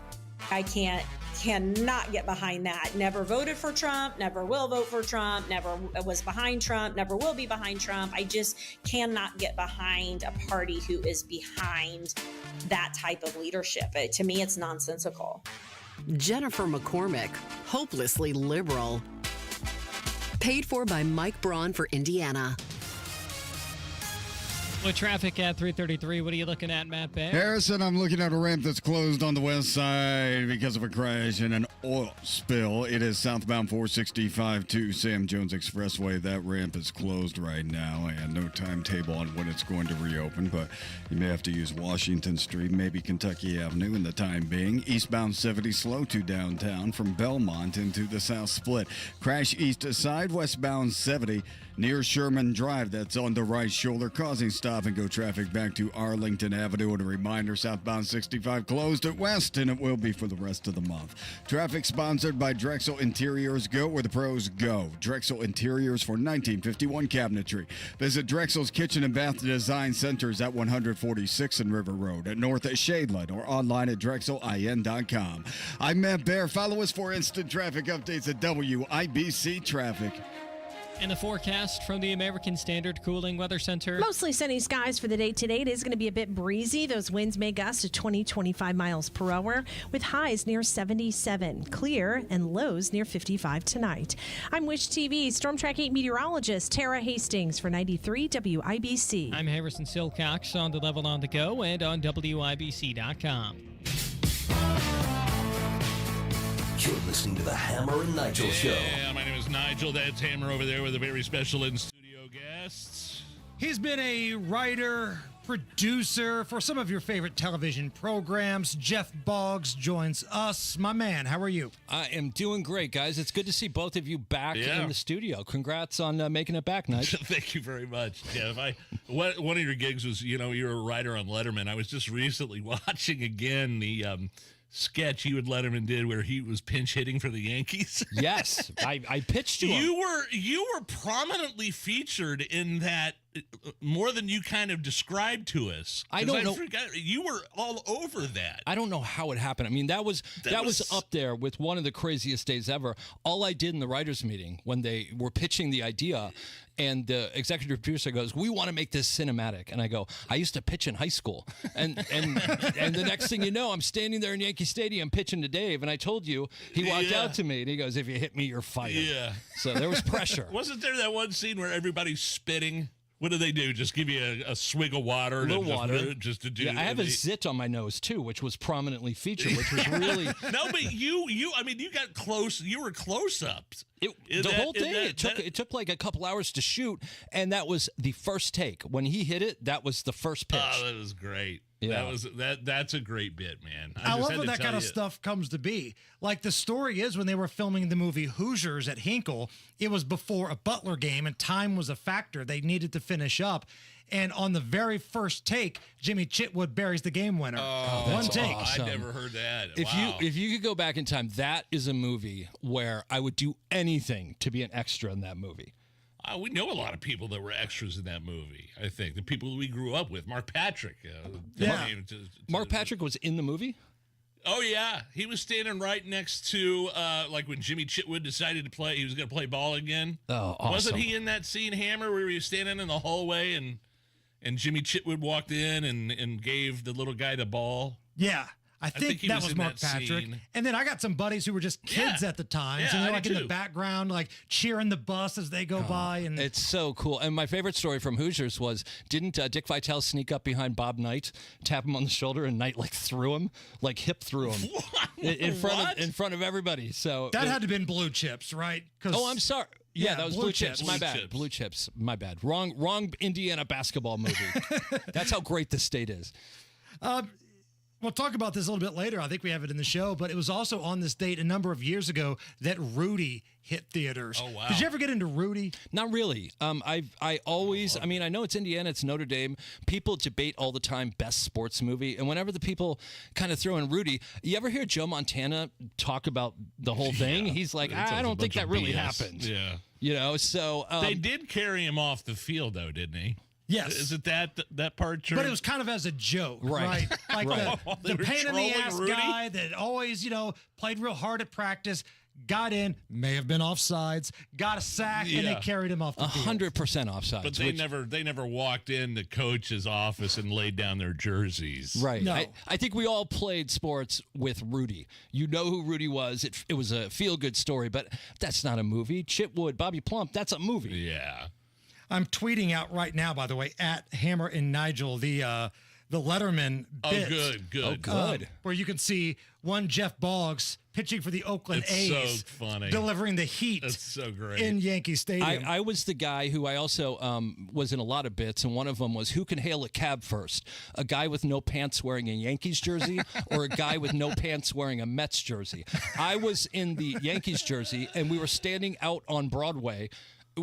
I cannot get behind that. Never voted for Trump, never will vote for Trump, never was behind Trump, never will be behind Trump. I just cannot get behind a party who is behind that type of leadership. To me, it's nonsensical. Jennifer McCormick, hopelessly liberal. Paid for by Mike Braun for Indiana. With traffic at 3:33, what are you looking at, Matt Bear? Harrison, I'm looking at a ramp that's closed on the west side because of a crash and an oil spill. It is southbound 465 to Sam Jones Expressway. That ramp is closed right now, and no timetable on when it's going to reopen, but you may have to use Washington Street, maybe Kentucky Avenue in the time being. Eastbound 70 slow to downtown from Belmont into the South Split. Crash east side, westbound 70 near Sherman Drive. That's on the right shoulder, causing stop and go traffic back to Arlington Avenue. And a reminder, southbound 65 closed at west, and it will be for the rest of the month. Traffic sponsored by Drexel Interiors. Go where the pros go. Drexel Interiors for 1951 cabinetry. Visit Drexel's Kitchen and Bath Design Centers at 146 and River Road, at North at Shadeland, or online at drexelin.com. I'm Matt Bear. Follow us for instant traffic updates at WIBC Traffic. And the forecast from the American Standard Cooling Weather Center. Mostly sunny skies for the day today. It is going to be a bit breezy. Those winds may gust to 20-25 miles per hour with highs near 77. Clear and lows near 55 tonight. I'm Wish TV Storm Track 8 meteorologist Tara Hastings for 93 WIBC. I'm Harrison Silcox on the Level on the Go and on WIBC.com. You're listening to the Hammer and Nigel Show. Yeah, my name is Nigel. That's Hammer over there with a very special in-studio guest. He's been a writer, producer for some of your favorite television programs. Jeff Boggs joins us. My man, how are you? I am doing great, guys. It's good to see both of you back in the studio. Congrats on making it back, Nigel. Thank you very much, Jeff. One of your gigs was, you were a writer on Letterman. I was just recently watching again the sketch you and Letterman did where he was pinch hitting for the Yankees. Yes, I pitched to him. You were prominently featured in that more than you kind of described to us. I don't know. You were all over that. I don't know how it happened. I mean, that was up there with one of the craziest days ever. All I did in the writers' meeting when they were pitching the idea, and the executive producer goes, "We want to make this cinematic," and I go, "I used to pitch in high school," and the next thing you know, I'm standing there in Yankee Stadium pitching to Dave, and I told you, he walked out to me and he goes, "If you hit me, you're fired." Yeah. So there was pressure. Wasn't there that one scene where everybody's spitting? What do they do? Just give you a swig of water? A little water. Just to do. Yeah, I have a zit on my nose, too, which was prominently featured, which was really... No, but you got close. You were close-ups. The whole thing, it took like a couple hours to shoot, and that was the first take. When he hit it, that was the first pitch. Oh, that was great. Yeah. That's a great bit, man. I love when that kind of stuff comes to be. Like the story is when they were filming the movie Hoosiers at Hinkle, it was before a Butler game and time was a factor. They needed to finish up. And on the very first take, Jimmy Chitwood buries the game winner. Oh, one take. Awesome. I never heard that. If you could go back in time, that is a movie where I would do anything to be an extra in that movie. We know a lot of people that were extras in that movie, I think. The people we grew up with. Mark Patrick. Mark Patrick was in the movie? Oh, yeah. He was standing right next to, like when Jimmy Chitwood decided he was going to play ball again. Oh, awesome. Wasn't he in that scene, Hammer, where he was standing in the hallway and Jimmy Chitwood walked in and gave the little guy the ball? Yeah. I think that was Mark Patrick. Scene. And then I got some buddies who were just kids at the time. Yeah, so they're I like did in too. the background, like cheering the bus as they go by. And it's so cool. And my favorite story from Hoosiers was, didn't Dick Vitale sneak up behind Bob Knight, tap him on the shoulder, and Knight threw him, hip threw him in front of everybody. So that had to have been Blue Chips, right? Oh, I'm sorry. Yeah, that was Blue Chips. Blue My bad. Chips. Blue Chips. My bad. Wrong Indiana basketball movie. That's how great the state is. We'll talk about this a little bit later. I think we have it in the show, but it was also on this date a number of years ago that Rudy hit theaters. Oh, wow. Did you ever get into Rudy? Not really. I always, I know it's Indiana, it's Notre Dame. People debate all the time best sports movie, and whenever the people kind of throw in Rudy, you ever hear Joe Montana talk about the whole thing? He's like, I don't think that really happened. Yeah. So they did carry him off the field, though, didn't he? Yes. Is it that part true? But it was kind of as a joke, right? Like the pain in the ass guy that always, played real hard at practice, got in, may have been offsides, got a sack, and they carried him off the field. 100% offsides. But they never walked in the coach's office and laid down their jerseys. Right. No. I think we all played sports with Rudy. You know who Rudy was. It was a feel-good story, but that's not a movie. Chitwood, Bobby Plump, that's a movie. Yeah. I'm tweeting out right now, by the way, at Hammer and Nigel, the Letterman bit. Oh, good. Where you can see one Jeff Boggs pitching for the Oakland A's. So funny. Delivering the heat. That's so great. In Yankee Stadium. I was the guy who I also was in a lot of bits, and one of them was who can hail a cab first? A guy with no pants wearing a Yankees jersey or a guy with no pants wearing a Mets jersey? I was in the Yankees jersey, and we were standing out on Broadway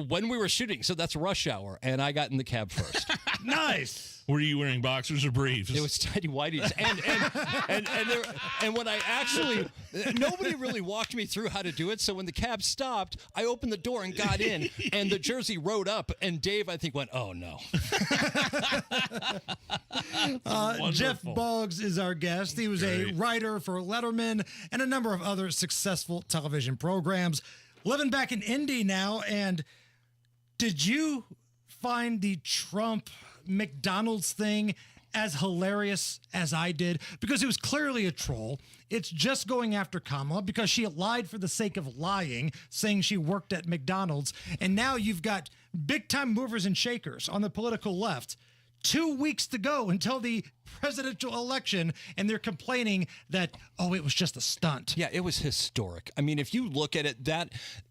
when we were shooting, so that's rush hour, and I got in the cab first. Nice. Were you wearing boxers or briefs? It was tidy whities, and when I actually, nobody really walked me through how to do it. So when the cab stopped, I opened the door and got in, and the jersey rode up, and Dave, I think, went, "Oh no." Jeff Boggs is our guest. He was a writer for Letterman and a number of other successful television programs. Living back in Indy now, and did you find the Trump McDonald's thing as hilarious as I did? Because it was clearly a troll. It's just going after Kamala because she lied for the sake of lying, saying she worked at McDonald's. And now you've got big-time movers and shakers on the political left 2 weeks to go until the presidential election, and they're complaining that, oh, it was just a stunt. Yeah, it was historic. I mean, if you look at it,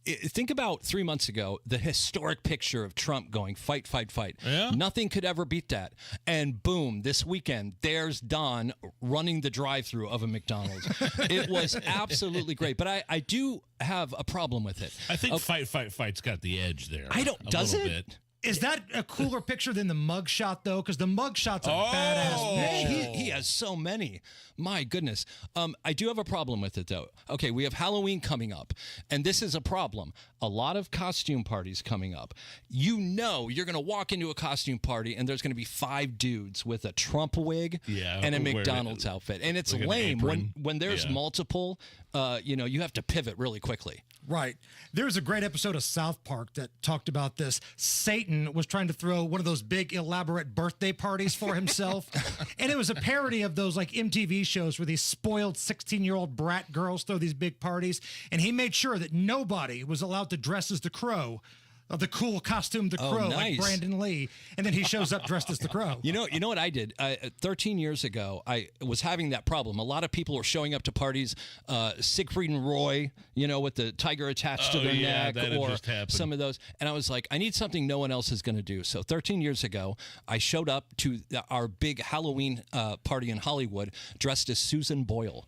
think about 3 months ago, the historic picture of Trump going fight, fight, fight. Yeah. Nothing could ever beat that. And boom, this weekend, there's Don running the drive-through of a McDonald's. It was absolutely great. But I do have a problem with it. I think fight, fight, fight's got the edge there. Does it? Bit. Is that a cooler picture than the mugshot, though? Because the mugshot's a badass picture. He has so many. My goodness. I do have a problem with it, though. Okay, we have Halloween coming up, and this is a problem. A lot of costume parties coming up. You know you're going to walk into a costume party, and there's going to be 5 dudes with a Trump wig and a McDonald's outfit. And it's like lame when there's multiple, you have to pivot really quickly. Right. There's a great episode of South Park that talked about this. Satan was trying to throw one of those big, elaborate birthday parties for himself. And it was a parody of those like MTV shows where these spoiled 16-year-old brat girls throw these big parties. And he made sure that nobody was allowed to dress as the Crow. Of the cool costume, the Crow, like Brandon Lee, and then he shows up dressed as the Crow. You know what I did? 13 years ago, I was having that problem. A lot of people were showing up to parties, Siegfried and Roy, with the tiger attached to their neck, or some of those. And I was like, I need something no one else is going to do. So 13 years ago, I showed up to our big Halloween party in Hollywood dressed as Susan Boyle.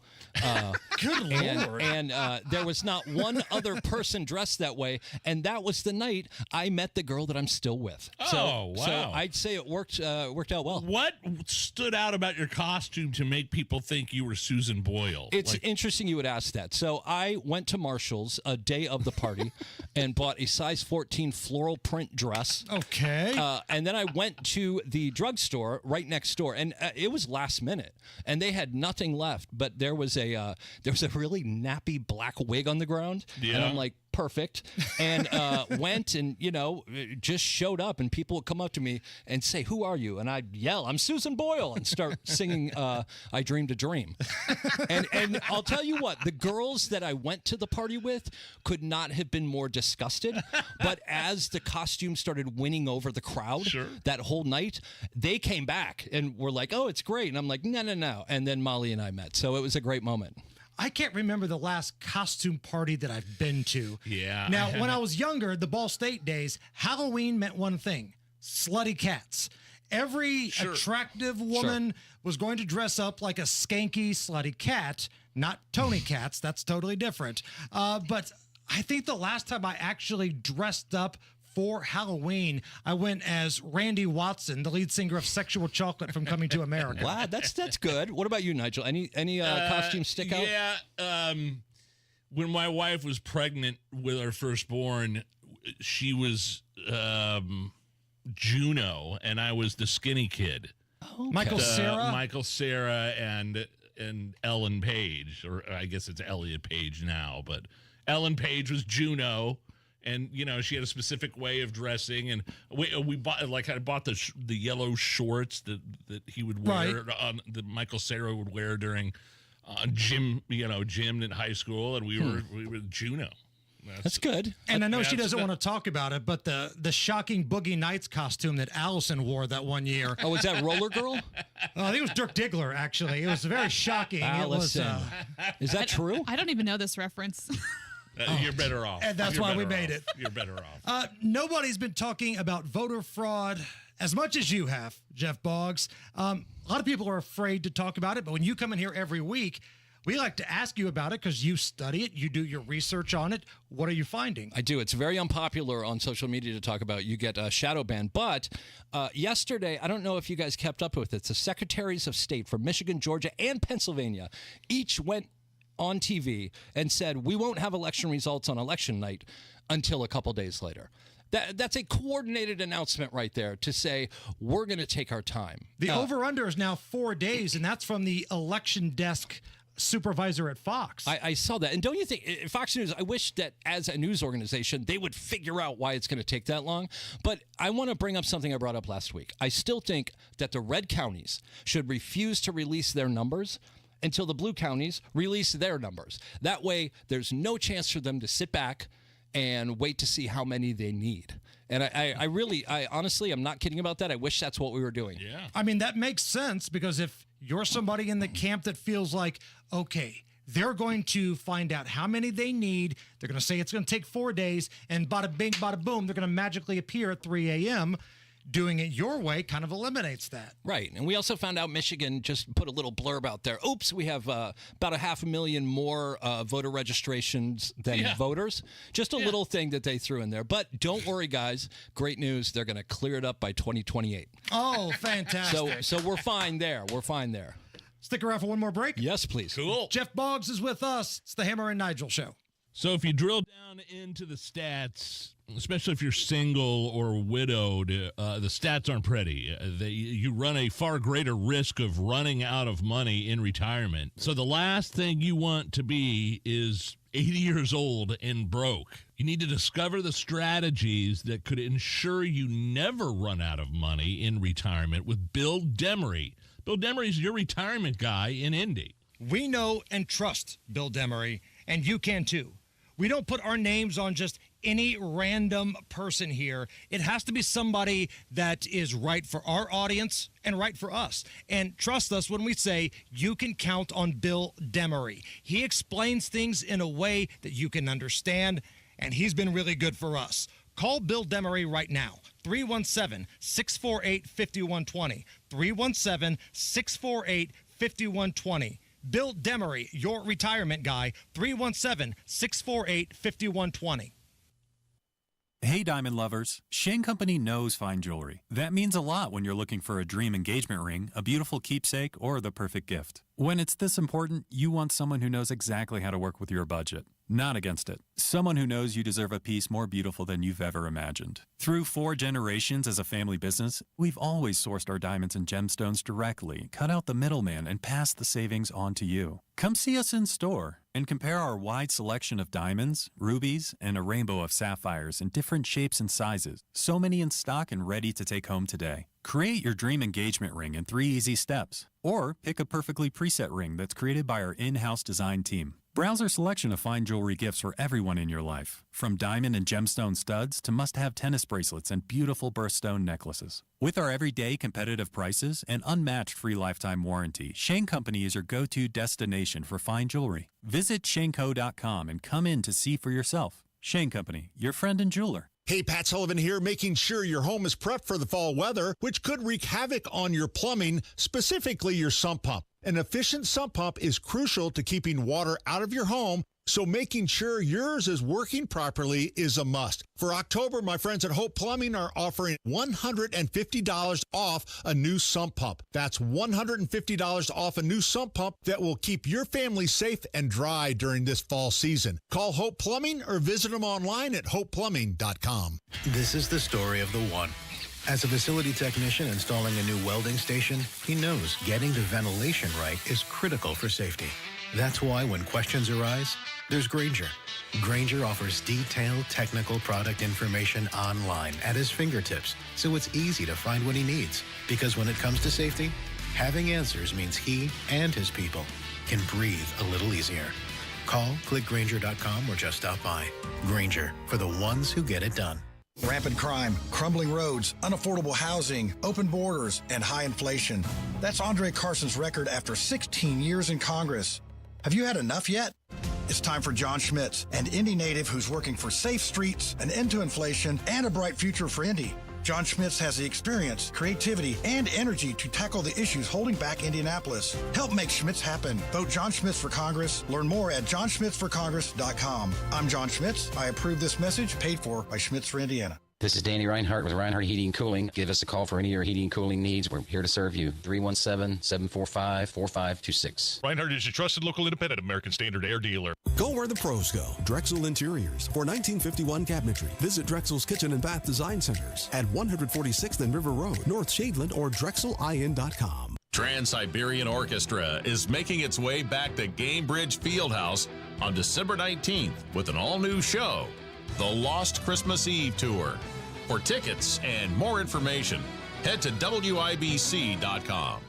Good Lord. And there was not one other person dressed that way. And that was the night I met the girl that I'm still with. Wow. So I'd say it worked out well. What stood out about your costume to make people think you were Susan Boyle? It's interesting you would ask that. So I went to Marshall's a day of the party and bought a size 14 floral print dress. Okay. And then I went to the drugstore right next door, and it was last minute, and they had nothing left, but there was a really nappy black wig on the ground. Yeah. And I'm like, perfect. And went and, just showed up, and people would come up to me and say, who are you? And I'd yell, I'm Susan Boyle, and start singing I Dreamed a Dream. And I'll tell you what, the girls that I went to the party with could not have been more disgusted. But as the costume started winning over the crowd that whole night, they came back and were like, oh, it's great. And I'm like, no. And then Molly and I met. So it was a great moment. I can't remember the last costume party that I've been to. Yeah. Now, when I was younger, the Ball State days, Halloween meant one thing: slutty cats. Every attractive woman was going to dress up like a skanky, slutty cat. Not Tony Cats. That's totally different. But I think the last time I actually dressed up for Halloween, I went as Randy Watson, the lead singer of Sexual Chocolate from Coming to America. Wow, that's good. What about you, Nigel? Any costumes stick out? Yeah. When my wife was pregnant with our firstborn, she was Juno, and I was the skinny kid. Oh, okay. Michael Cera and Ellen Page, or I guess it's Elliot Page now, but Ellen Page was Juno. And, she had a specific way of dressing. And we bought, I bought the yellow shorts that he would wear, that Michael Cera would wear during gym in high school. And we were Juno. That's good. And I know she doesn't want to talk about it, but the shocking Boogie Nights costume that Allison wore that one year. Oh, was that Roller Girl? I think it was Dirk Diggler, actually. It was very shocking. Allison. Is that true? I don't even know this reference. You're better off. And that's why we made it. You're better off. Nobody's been talking about voter fraud as much as you have, Jeff Boggs. A lot of people are afraid to talk about it, but when you come in here every week, we like to ask you about it because you study it, you do your research on it. What are you finding? I do. It's very unpopular on social media to talk about. You get shadow banned. But yesterday, I don't know if you guys kept up with it, the secretaries of state from Michigan, Georgia, and Pennsylvania each went on TV and said, we won't have election results on election night until a couple days later. That's a coordinated announcement right there to say, we're going to take our time. The over-under is now 4 days, and that's from the election desk supervisor at Fox. I saw that. And don't you think, Fox News, I wish that as a news organization, they would figure out why it's going to take that long. But I want to bring up something I brought up last week. I still think that the red counties should refuse to release their numbers until the blue counties release their numbers. That way, there's no chance for them to sit back and wait to see how many they need. And I honestly, I'm not kidding about that. I wish that's what we were doing. Yeah. I mean, that makes sense, because if you're somebody in the camp that feels like, okay, they're going to find out how many they need, they're going to say it's going to take 4 days, and bada bing, bada boom, they're going to magically appear at 3 a.m., doing it your way kind of eliminates that. Right. And we also found out Michigan just put a little blurb out there. Oops, we have about 500,000 more voter registrations than voters. Just a little thing that they threw in there. But don't worry, guys. Great news. They're going to clear it up by 2028. Oh, fantastic. So we're fine there. We're fine there. Stick around for one more break. Yes, please. Cool. Jeff Boggs is with us. It's the Hammer and Nigel Show. So if you drill down into the stats, especially if you're single or widowed, the stats aren't pretty. You run a far greater risk of running out of money in retirement. So the last thing you want to be is 80 years old and broke. You need to discover the strategies that could ensure you never run out of money in retirement with Bill Demery. Bill Demery is your retirement guy in Indy. We know and trust Bill Demery, and you can too. We don't put our names on just any random person here. It has to be somebody that is right for our audience and right for us. And trust us when we say you can count on Bill Demery. He explains things in a way that you can understand, and he's been really good for us. Call Bill Demery right now, 317-648-5120, 317-648-5120. Bill Demery, your retirement guy, 317-648-5120. Hey, diamond lovers. Shane Company knows fine jewelry. That means a lot when you're looking for a dream engagement ring, a beautiful keepsake, or the perfect gift. When it's this important, you want someone who knows exactly how to work with your budget. Not against it. Someone who knows you deserve a piece more beautiful than you've ever imagined. Through 4 generations as a family business, we've always sourced our diamonds and gemstones directly, cut out the middleman, and passed the savings on to you. Come see us in store and compare our wide selection of diamonds, rubies, and a rainbow of sapphires in different shapes and sizes. So many in stock and ready to take home today. Create your dream engagement ring in 3 easy steps, or pick a perfectly preset ring that's created by our in-house design team. Browse our selection of fine jewelry gifts for everyone in your life, from diamond and gemstone studs to must-have tennis bracelets and beautiful birthstone necklaces. With our everyday competitive prices and unmatched free lifetime warranty, Shane Company is your go-to destination for fine jewelry. Visit shaneco.com and come in to see for yourself. Shane Company, your friend and jeweler. Hey, Pat Sullivan here, making sure your home is prepped for the fall weather, which could wreak havoc on your plumbing, specifically your sump pump. An efficient sump pump is crucial to keeping water out of your home, so making sure yours is working properly is a must. For October, my friends at Hope Plumbing are offering $150 off a new sump pump. That's $150 off a new sump pump that will keep your family safe and dry during this fall season. Call Hope Plumbing or visit them online at hopeplumbing.com. This is the story of the one. As a facility technician installing a new welding station, he knows getting the ventilation right is critical for safety. That's why when questions arise, there's Grainger. Grainger offers detailed technical product information online at his fingertips, so it's easy to find what he needs. Because when it comes to safety, having answers means he and his people can breathe a little easier. Call, click Grainger.com, or just stop by. Grainger, for the ones who get it done. Rampant crime, crumbling roads, unaffordable housing, open borders, and high inflation. That's Andre Carson's record after 16 years in Congress. Have you had enough yet? It's time for John Schmitz, an Indy native who's working for safe streets, an end to inflation, and a bright future for Indy. John Schmitz has the experience, creativity, and energy to tackle the issues holding back Indianapolis. Help make Schmitz happen. Vote John Schmitz for Congress. Learn more at johnschmitzforcongress.com. I'm John Schmitz. I approve this message, paid for by Schmitz for Indiana. This is Danny Reinhardt with Reinhardt Heating and Cooling. Give us a call for any of your heating and cooling needs. We're here to serve you. 317-745-4526. Reinhardt is your trusted local independent American Standard Air dealer. Go where the pros go. Drexel Interiors. For 1951 cabinetry, visit Drexel's Kitchen and Bath Design Centers at 146th and River Road, North Shadeland, or drexelin.com. Trans-Siberian Orchestra is making its way back to Gamebridge Fieldhouse on December 19th with an all-new show, The Lost Christmas Eve Tour. For tickets and more information, head to WIBC.com.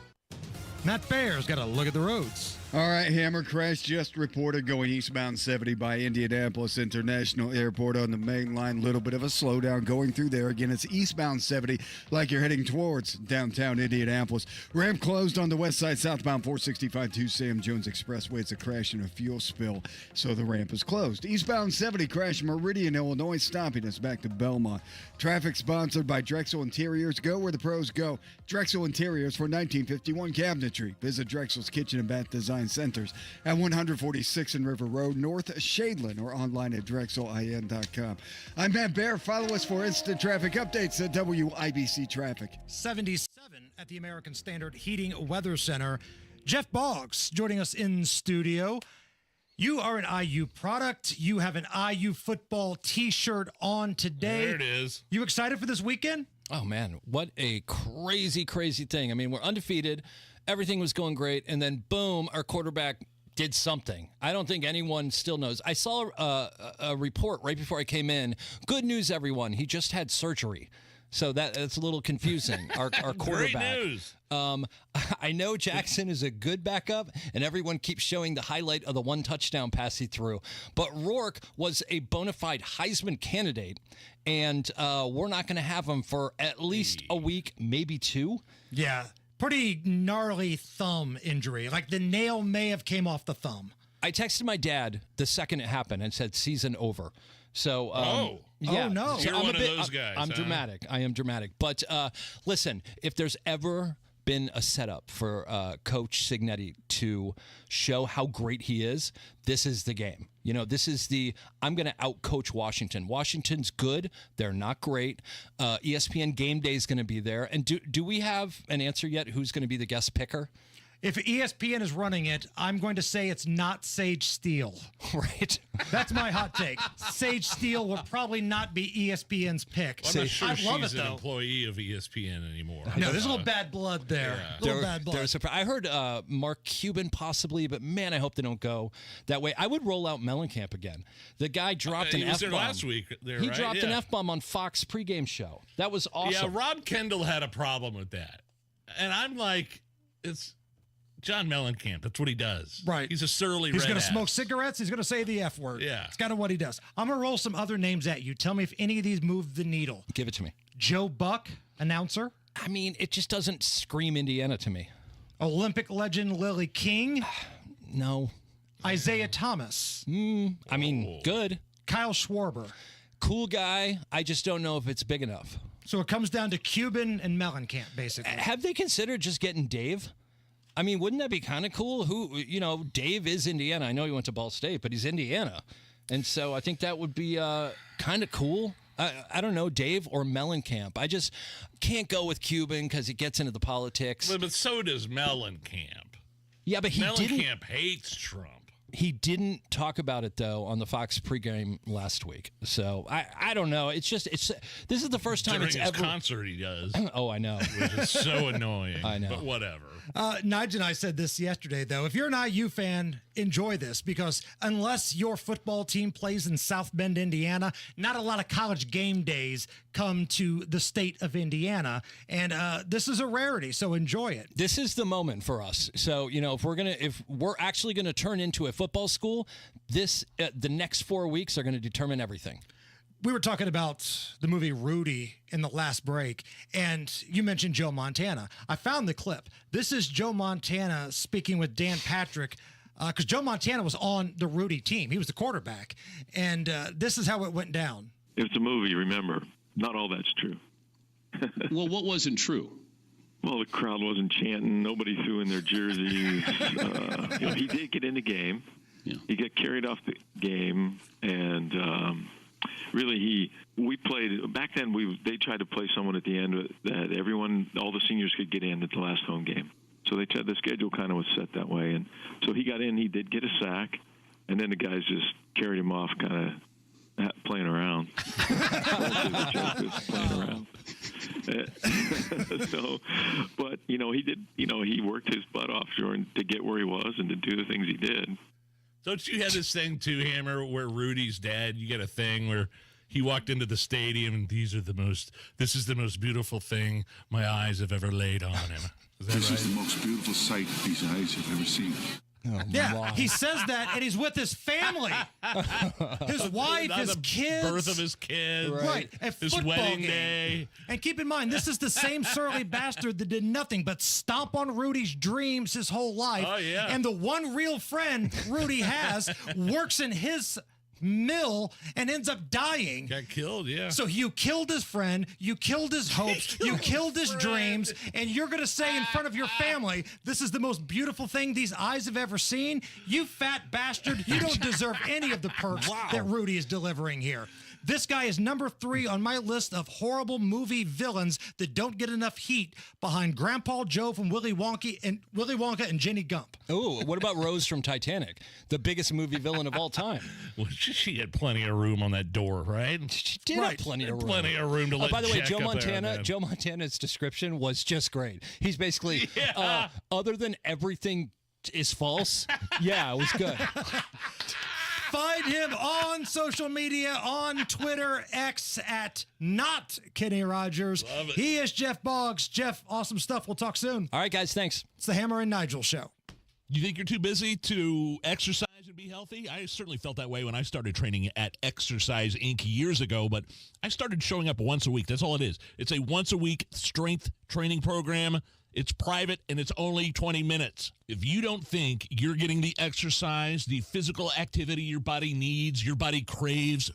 Matt Fair's got a look at the roads. All right, Hammer crash just reported going eastbound 70 by Indianapolis International Airport on the main line. Little bit of a slowdown going through there. Again, it's eastbound 70 like you're heading towards downtown Indianapolis. Ramp closed on the west side, southbound 465 to Sam Jones Expressway. It's a crash and a fuel spill, so the ramp is closed. Eastbound 70 crash Meridian, Illinois, stopping us back to Belmont. Traffic sponsored by Drexel Interiors. Go where the pros go. Drexel Interiors for 1951 cabinetry. Visit Drexel's Kitchen and Bath Design Centers at 146 in River Road, North Shadeland, or online at drexelin.com. I'm Matt Bear. Follow us for instant traffic updates at WIBC Traffic. 77 at the American Standard Heating Weather Center. Jeff Boggs joining us in studio. You are an IU product. You have an IU football T-shirt on today. There it is. You excited for this weekend? Oh, man, what a crazy, crazy thing. I mean, we're undefeated. Everything was going great. And then, boom, our quarterback did something. I don't think anyone still knows. I saw a report right before I came in. Good news, everyone. He just had surgery. So that's a little confusing. Our quarterback. Great news. I know Jackson is a good backup, and everyone keeps showing the highlight of the one touchdown pass he threw. But Rourke was a bona fide Heisman candidate, and we're not going to have him for at least a week, maybe two. Yeah. Pretty gnarly thumb injury. Like the nail may have came off the thumb. I texted my dad the second it happened and said season over. So, yeah. Oh, no. So You're one of those guys. I'm dramatic. I am dramatic. But listen, if there's ever been a setup for Coach Signetti to show how great he is, this is the game. You know, this is I'm going to out-coach Washington. Washington's good. They're not great. ESPN Game Day is going to be there. And do we have an answer yet who's going to be the guest picker? If ESPN is running it, I'm going to say it's not Sage Steele. Right. That's my hot take. Sage Steele will probably not be ESPN's pick. Well, I'm not sure I love she's it, an though. employee of ESPN anymore. No, there's a little bad blood there. Yeah. A little bad blood. I heard Mark Cuban possibly, but man, I hope they don't go that way. I would roll out Mellencamp again. The guy dropped an He was F-bomb. there last week. He dropped an F-bomb on Fox pregame show. That was awesome. Yeah, Rob Kendall had a problem with that. And I'm like, it's John Mellencamp. That's what he does. Right. He's a surly He's going to red smoke ass. cigarettes. He's going to say the F word. Yeah. It's kind of what he does. I'm going to roll some other names at you. Tell me if any of these move the needle. Give it to me. Joe Buck, announcer. I mean, it just doesn't scream Indiana to me. Olympic legend Lily King. No. Isaiah Thomas. I mean, good. Kyle Schwarber. Cool guy. I just don't know if it's big enough. So it comes down to Cuban and Mellencamp, basically. Have they considered just getting Dave? I mean, wouldn't that be kind of cool? Dave is Indiana. I know he went to Ball State, but he's Indiana. And so I think that would be kind of cool. I don't know, Dave or Mellencamp. I just can't go with Cuban because he gets into the politics. But so does Mellencamp. Yeah, but Mellencamp hates Trump. He didn't talk about it, though, on the Fox pregame last week. So I don't know. This is the first time During it's his ever. concert he does. Oh, I know. Which is so annoying. I know. But whatever. Nigel and I said this yesterday, though. If you're an IU fan, enjoy this, because unless your football team plays in South Bend, Indiana, not a lot of college game days come to the state of Indiana. And this is a rarity, so enjoy it. This is the moment for us. So, if we're actually going to turn into a football school, the next 4 weeks are going to determine everything. We were talking about the movie Rudy in the last break, and you mentioned Joe Montana. I found the clip. This is Joe Montana speaking with Dan Patrick, because Joe Montana was on the Rudy team. He was the quarterback, and this is how it went down. It's a movie, remember. Not all that's true. Well, what wasn't true? Well, the crowd wasn't chanting. Nobody threw in their jerseys. He did get in the game. Yeah. He got carried off the game, and really, we played back then. They tried to play someone at the end that all the seniors could get in at the last home game. So the schedule kind of was set that way, and so he got in. He did get a sack, and then the guys just carried him off, kind of playing around. The joke was playing around. But he did. He worked his butt off, Jordan, to get where he was and to do the things he did. Don't you have this thing too, Hammer, where Rudy's dad, you get a thing where he walked into the stadium and this is the most beautiful thing my eyes have ever laid on him. Is that This right? is the most beautiful sight these eyes have ever seen. He says that, and he's with his family, his wife, his kids, birth of his kids, right? His wedding day. And keep in mind, this is the same surly bastard that did nothing but stomp on Rudy's dreams his whole life. Oh yeah. And the one real friend Rudy has works in his mill and ends up dying. Got killed, yeah. So you killed his friend, you killed his hopes, you killed his dreams, and you're going to say in front of your family, this is the most beautiful thing these eyes have ever seen? You fat bastard, you don't deserve any of the perks that Rudy is delivering here. This guy is number 3 on my list of horrible movie villains that don't get enough heat, behind Grandpa Joe from Willy Wonka and Jenny Gump. Oh, what about Rose from Titanic, the biggest movie villain of all time? Well, she had plenty of room on that door, right? She did have plenty of room. Plenty of room to let By the way, Jack Joe up there, Montana. man. Joe Montana's description was just great. He's basically, other than everything is false. Yeah, it was good. Find him on social media, on Twitter, X at not Kenny Rogers. Love it. He is Jeff Boggs. Jeff, awesome stuff. We'll talk soon. All right, guys, thanks. It's the Hammer and Nigel Show. You think you're too busy to exercise and be healthy? I certainly felt that way when I started training at Exercise Inc. years ago, but I started showing up once a week. That's all it is. It's a once-a-week strength training program. It's private, and it's only 20 minutes. If you don't think you're getting the exercise, the physical activity your body needs, your body craves,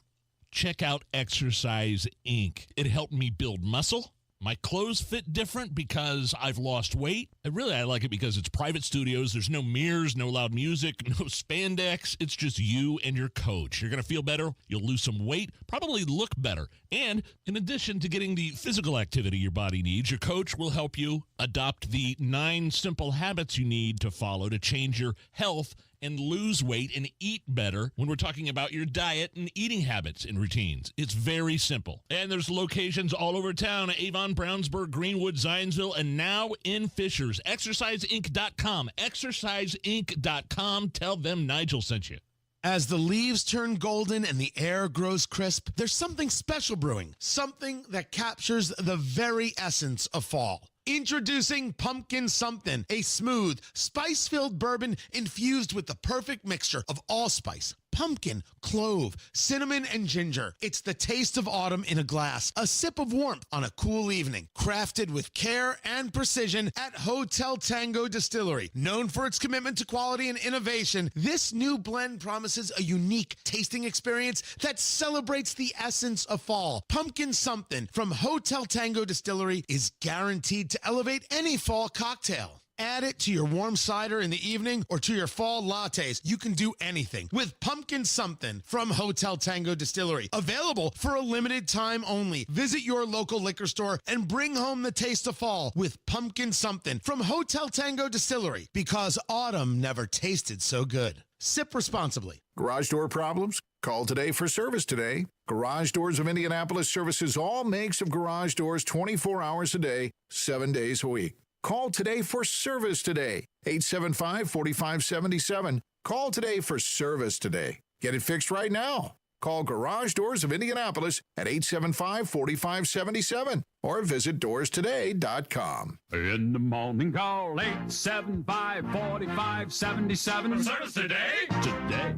check out Exercise Inc. It helped me build muscle. My clothes fit different because I've lost weight. I like it because it's private studios. There's no mirrors, no loud music, no spandex. It's just you and your coach. You're going to feel better. You'll lose some weight, probably look better. And in addition to getting the physical activity your body needs, your coach will help you adopt the 9 simple habits you need to follow to change your health and lose weight and eat better when we're talking about your diet and eating habits and routines. It's very simple. And there's locations all over town: Avon, Brownsburg, Greenwood, Zionsville, and now in Fishers. ExerciseInc.com. ExerciseInc.com. Tell them Nigel sent you. As the leaves turn golden and the air grows crisp, there's something special brewing. Something that captures the very essence of fall. Introducing Pumpkin Something, a smooth, spice-filled bourbon infused with the perfect mixture of allspice, pumpkin, clove, cinnamon, and ginger. It's the taste of autumn in a glass, a sip of warmth on a cool evening. Crafted with care and precision at Hotel Tango Distillery. Known for its commitment to quality and innovation, this new blend promises a unique tasting experience that celebrates the essence of fall. Pumpkin Something from Hotel Tango Distillery is guaranteed to elevate any fall cocktail. Add it to your warm cider in the evening or to your fall lattes. You can do anything with Pumpkin Something from Hotel Tango Distillery. Available for a limited time only. Visit your local liquor store and bring home the taste of fall with Pumpkin Something from Hotel Tango Distillery, because autumn never tasted so good. Sip responsibly. Garage door problems? Call today for service today. Garage Doors of Indianapolis services all makes of garage doors 24 hours a day, 7 days a week. Call today for service today. 875-4577. Call today for service today. Get it fixed right now. Call Garage Doors of Indianapolis at 875-4577 or visit doorstoday.com. In the morning, call 875-4577. Service today. Today.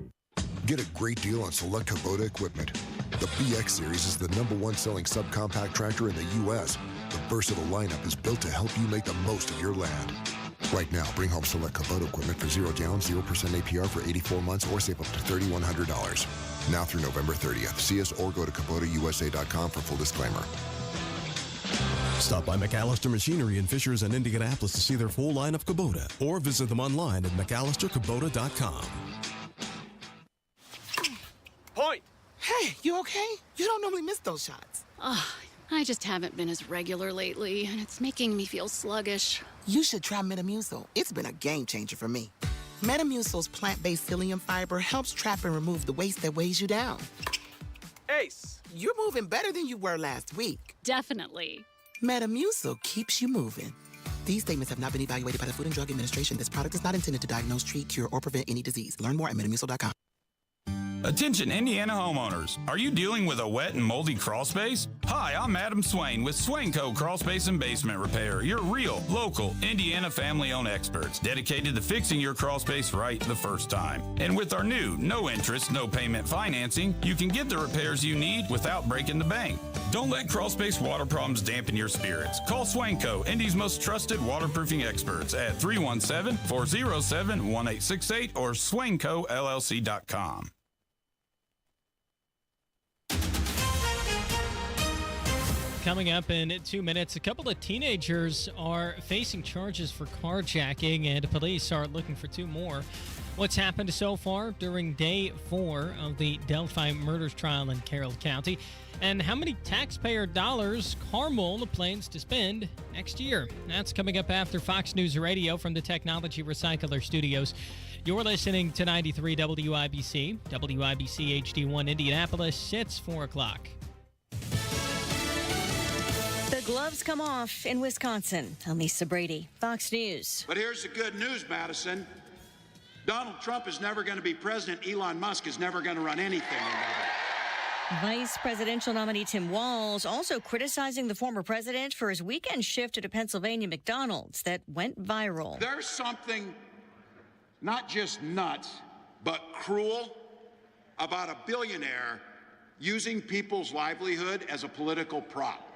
Get a great deal on select Kubota equipment. The BX Series is the ¡1 selling subcompact tractor in the U.S. The versatile lineup is built to help you make the most of your land. Right now, bring home select Kubota equipment for 0 down, 0% APR for 84 months or save up to $3,100. Now through November 30th. See us or go to KubotaUSA.com for full disclaimer. Stop by McAllister Machinery in Fishers and Indianapolis to see their full line of Kubota, or visit them online at McAllisterKubota.com. Point! Hey, you okay? You don't normally miss those shots. I just haven't been as regular lately, and it's making me feel sluggish. You should try Metamucil. It's been a game changer for me. Metamucil's plant-based psyllium fiber helps trap and remove the waste that weighs you down. Ace, you're moving better than you were last week. Definitely. Metamucil keeps you moving. These statements have not been evaluated by the Food and Drug Administration. This product is not intended to diagnose, treat, cure, or prevent any disease. Learn more at Metamucil.com. Attention Indiana homeowners, are you dealing with a wet and moldy crawl space? Hi, I'm Adam Swain with Swain Co. Crawl Space and Basement Repair, your real, local, Indiana family-owned experts dedicated to fixing your crawl space right the first time. And with our new, no interest, no payment financing, you can get the repairs you need without breaking the bank. Don't let crawl space water problems dampen your spirits. Call Swain Co., Indy's most trusted waterproofing experts at 317-407-1868 or swaincollc.com. Coming up in 2 minutes, a couple of teenagers are facing charges for carjacking, and police are looking for 2 more. What's happened so far during day 4 of the Delphi murders trial in Carroll County, and how many taxpayer dollars Carmel plans to spend next year. That's coming up after Fox News Radio from the Technology Recycler Studios. You're listening to 93 WIBC, WIBC HD1 Indianapolis. It's 4 o'clock. The gloves come off in Wisconsin. I'm Lisa Brady, Fox News. But here's the good news, Madison. Donald Trump is never going to be president. Elon Musk is never going to run anything another. Vice presidential nominee Tim Walz also criticizing the former president for his weekend shift at a Pennsylvania McDonald's that went viral. There's something not just nuts, but cruel about a billionaire using people's livelihood as a political prop.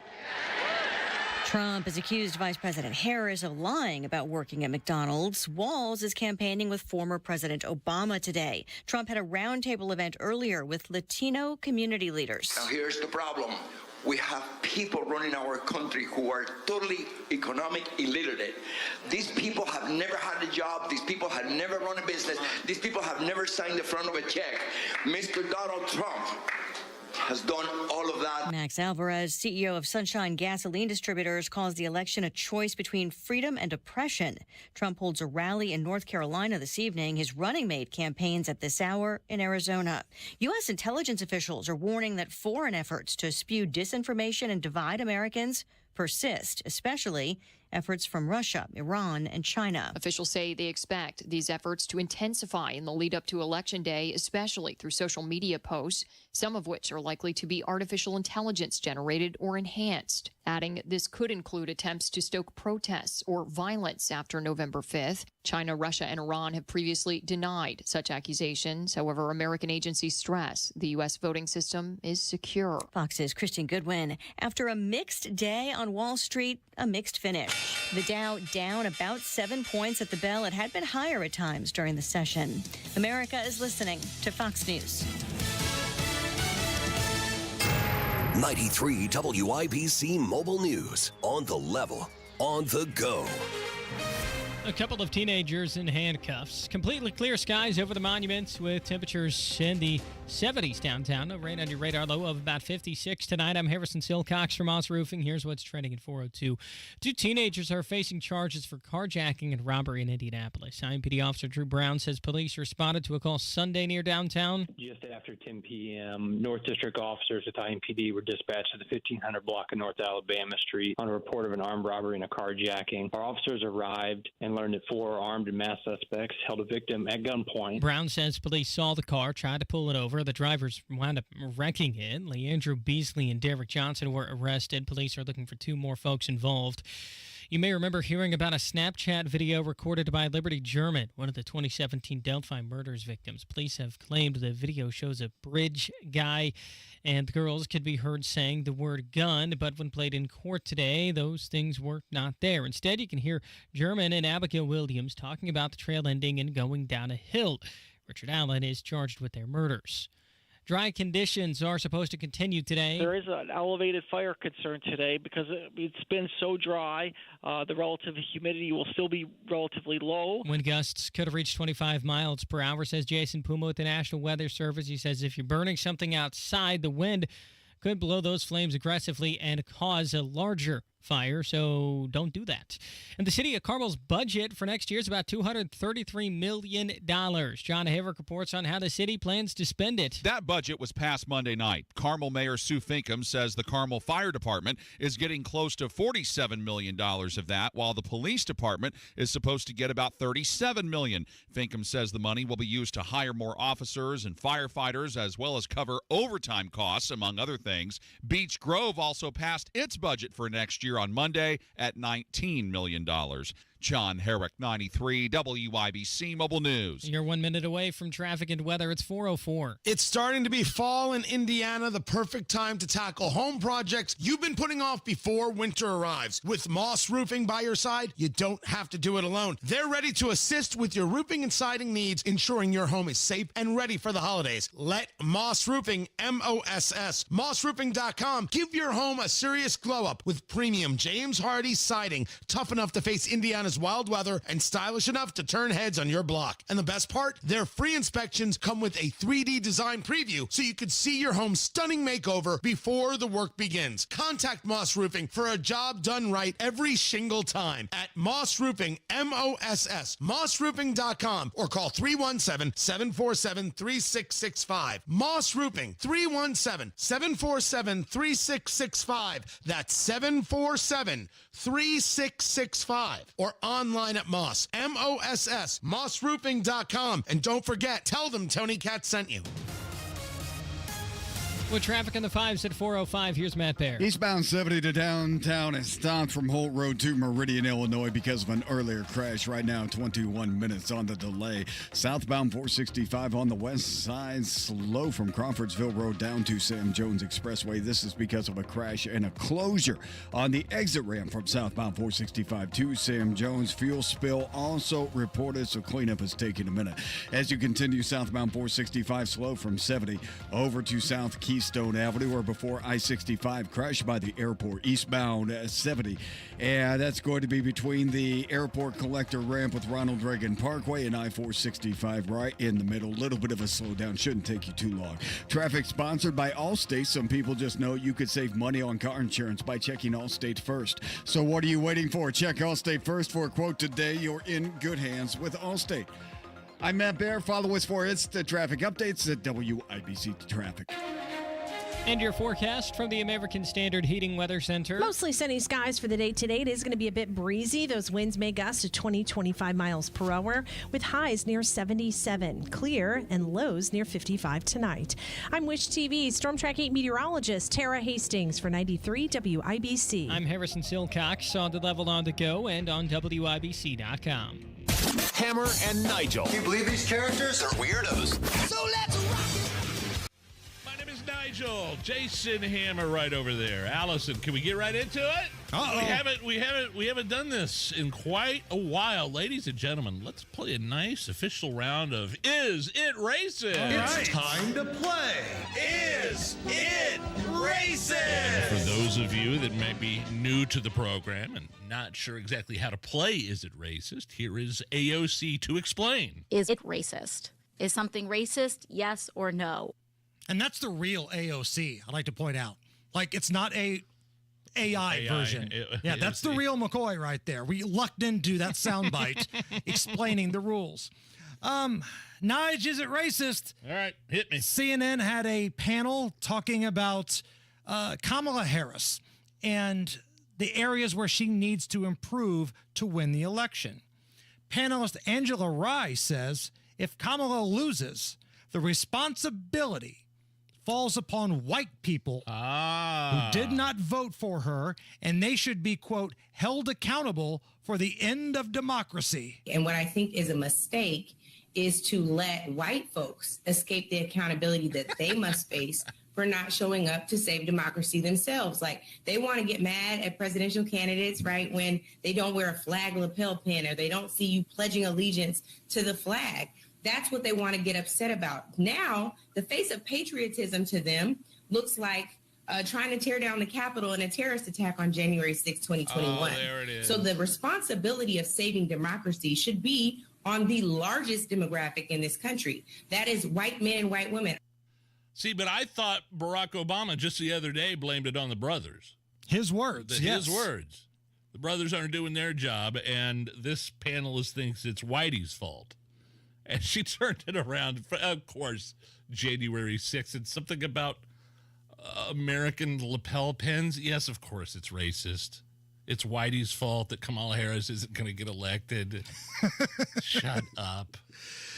Trump has accused Vice President Harris of lying about working at McDonald's. Walz is campaigning with former President Obama today. Trump had a roundtable event earlier with Latino community leaders. Now here's the problem. We have people running our country who are totally economic illiterate. These people have never had a job. These people have never run a business. These people have never signed the front of a check. Mr. Donald Trump has done all of that. Max Alvarez, CEO of Sunshine Gasoline Distributors, calls the election a choice between freedom and oppression. Trump holds a rally in North Carolina this evening. His running mate campaigns at this hour in Arizona. U.S. intelligence officials are warning that foreign efforts to spew disinformation and divide Americans persist, especially efforts from Russia, Iran, and China. Officials say they expect these efforts to intensify in the lead up to Election Day, especially through social media posts, some of which are likely to be artificial intelligence generated or enhanced, adding this could include attempts to stoke protests or violence after November 5th. China, Russia, and Iran have previously denied such accusations. However, American agencies stress the U.S. voting system is secure. Fox's Christine Goodwin. After a mixed day on Wall Street, a mixed finish. The Dow down about 7 points at the bell. It had been higher at times during the session. America is listening to Fox News. 93 WIBC Mobile News. On the level, on the go. A couple of teenagers in handcuffs. Completely clear skies over the monuments with temperatures in the 70s downtown. No rain on your radar, low of about 56 tonight. I'm Harrison Silcox from Oz Roofing. Here's what's trending at 4:02. 2 teenagers are facing charges for carjacking and robbery in Indianapolis. IMPD Officer Drew Brown says police responded to a call Sunday near downtown. Just after 10 p.m., North District officers at IMPD were dispatched to the 1500 block of North Alabama Street on a report of an armed robbery and a carjacking. Our officers arrived and learned that 4 armed and masked suspects held a victim at gunpoint. Brown says police saw the car, tried to pull it over. The drivers wound up wrecking it. Leandrew Beasley and Derek Johnson were arrested. Police are looking for 2 more folks involved. You may remember hearing about a Snapchat video recorded by Liberty German, one of the 2017 Delphi murders victims. Police have claimed the video shows a bridge guy and the girls could be heard saying the word gun, but when played in court today, those things were not there. Instead, you can hear German and Abigail Williams talking about the trail ending and going down a hill. Richard Allen is charged with their murders. Dry conditions are supposed to continue today. There is an elevated fire concern today because it's been so dry. The relative humidity will still be relatively low. Wind gusts could have reached 25 miles per hour, says Jason Puma with the National Weather Service. He says if you're burning something outside, the wind could blow those flames aggressively and cause a larger fire, so don't do that. And the city of Carmel's budget for next year is about $233 million. John Haverick reports on how the city plans to spend it. That budget was passed Monday night. Carmel Mayor Sue Finkham says the Carmel Fire Department is getting close to $47 million of that, while the police department is supposed to get about $37 million. Finkham says the money will be used to hire more officers and firefighters, as well as cover overtime costs, among other things. Beech Grove also passed its budget for next year on Monday at $19 million. John Herrick, 93 WIBC Mobile News. You're 1 minute away from traffic and weather. It's 4:04. It's starting to be fall in Indiana, the perfect time to tackle home projects you've been putting off before winter arrives. With Moss Roofing by your side, you don't have to do it alone. They're ready to assist with your roofing and siding needs, ensuring your home is safe and ready for the holidays. Let Moss Roofing, M-O-S-S, mossroofing.com, give your home a serious glow-up with premium James Hardy siding, tough enough to face Indiana's wild weather and stylish enough to turn heads on your block. And the best part, their free inspections come with a 3D design preview so you can see your home's stunning makeover before the work begins. Contact Moss Roofing for a job done right every single time at Moss Roofing, M-O-S-S, mossroofing.com, or call 317-747-3665. Moss Roofing, 317-747-3665. That's 747-3665. Or online at Moss, M-O-S-S, mossroofing.com. And don't forget, tell them Tony Cat sent you. With traffic on the 5s at 4:05, here's Matt Bear. Eastbound 70 to downtown is stopped from Holt Road to Meridian, Illinois because of an earlier crash. Right now, 21 minutes on the delay. Southbound 465 on the west side, slow from Crawfordsville Road down to Sam Jones Expressway. This is because of a crash and a closure on the exit ramp from southbound 465 to Sam Jones. Fuel spill also reported, so cleanup is taking a minute. As you continue southbound 465, slow from 70 over to South Keystone Avenue, or before I-65 crashed by the airport eastbound at 70. And that's going to be between the airport collector ramp with Ronald Reagan Parkway and I-465 right in the middle. Little bit of a slowdown. Shouldn't take you too long. Traffic sponsored by Allstate. Some people just know you could save money on car insurance by checking Allstate first. So what are you waiting for? Check Allstate first for a quote today. You're in good hands with Allstate. I'm Matt Bear. Follow us for instant traffic updates at WIBC Traffic. And your forecast from the American Standard Heating Weather Center. Mostly sunny skies for the day today. It is going to be a bit breezy. Those winds may gust to 20-25 miles per hour with highs near 77. Clear and lows near 55 tonight. I'm Wish TV Storm Track 8 meteorologist Tara Hastings for 93 WIBC. I'm Harrison Silcox on the level on the go and on WIBC.com. Hammer and Nigel. Can you believe these characters are weirdos? So let's rock it. Nigel, Jason Hammer right over there. Allison, can we get right into it? Uh-oh. We haven't done this in quite a while. Ladies and gentlemen, let's play a nice official round of Is It Racist? It's time to play Is It Racist? For those of you that might be new to the program and not sure exactly how to play Is It Racist, here is AOC to explain. Is it racist? Is something racist, yes or no? And that's the real AOC, I'd like to point out. Like, it's not a AI version. Yeah, that's the real McCoy right there. We lucked into that soundbite explaining the rules. Nige, is it racist? All right, hit me. CNN had a panel talking about Kamala Harris and the areas where she needs to improve to win the election. Panelist Angela Rye says if Kamala loses, the responsibility falls upon white people who did not vote for her, and they should be, quote, held accountable for the end of democracy. And what I think is a mistake is to let white folks escape the accountability that they must face for not showing up to save democracy themselves. Like, they want to get mad at presidential candidates, right, when they don't wear a flag lapel pin or they don't see you pledging allegiance to the flag. That's what they want to get upset about. Now, the face of patriotism to them looks like trying to tear down the Capitol in a terrorist attack on January 6, 2021. Oh, there it is. So the responsibility of saving democracy should be on the largest demographic in this country. That is white men and white women. See, but I thought Barack Obama just the other day blamed it on the brothers. His words, yes. His words. The brothers aren't doing their job, and this panelist thinks it's Whitey's fault. And she turned it around. Of course, January 6th. It's something about American lapel pins. Yes, of course, it's racist. It's Whitey's fault that Kamala Harris isn't going to get elected. Shut up.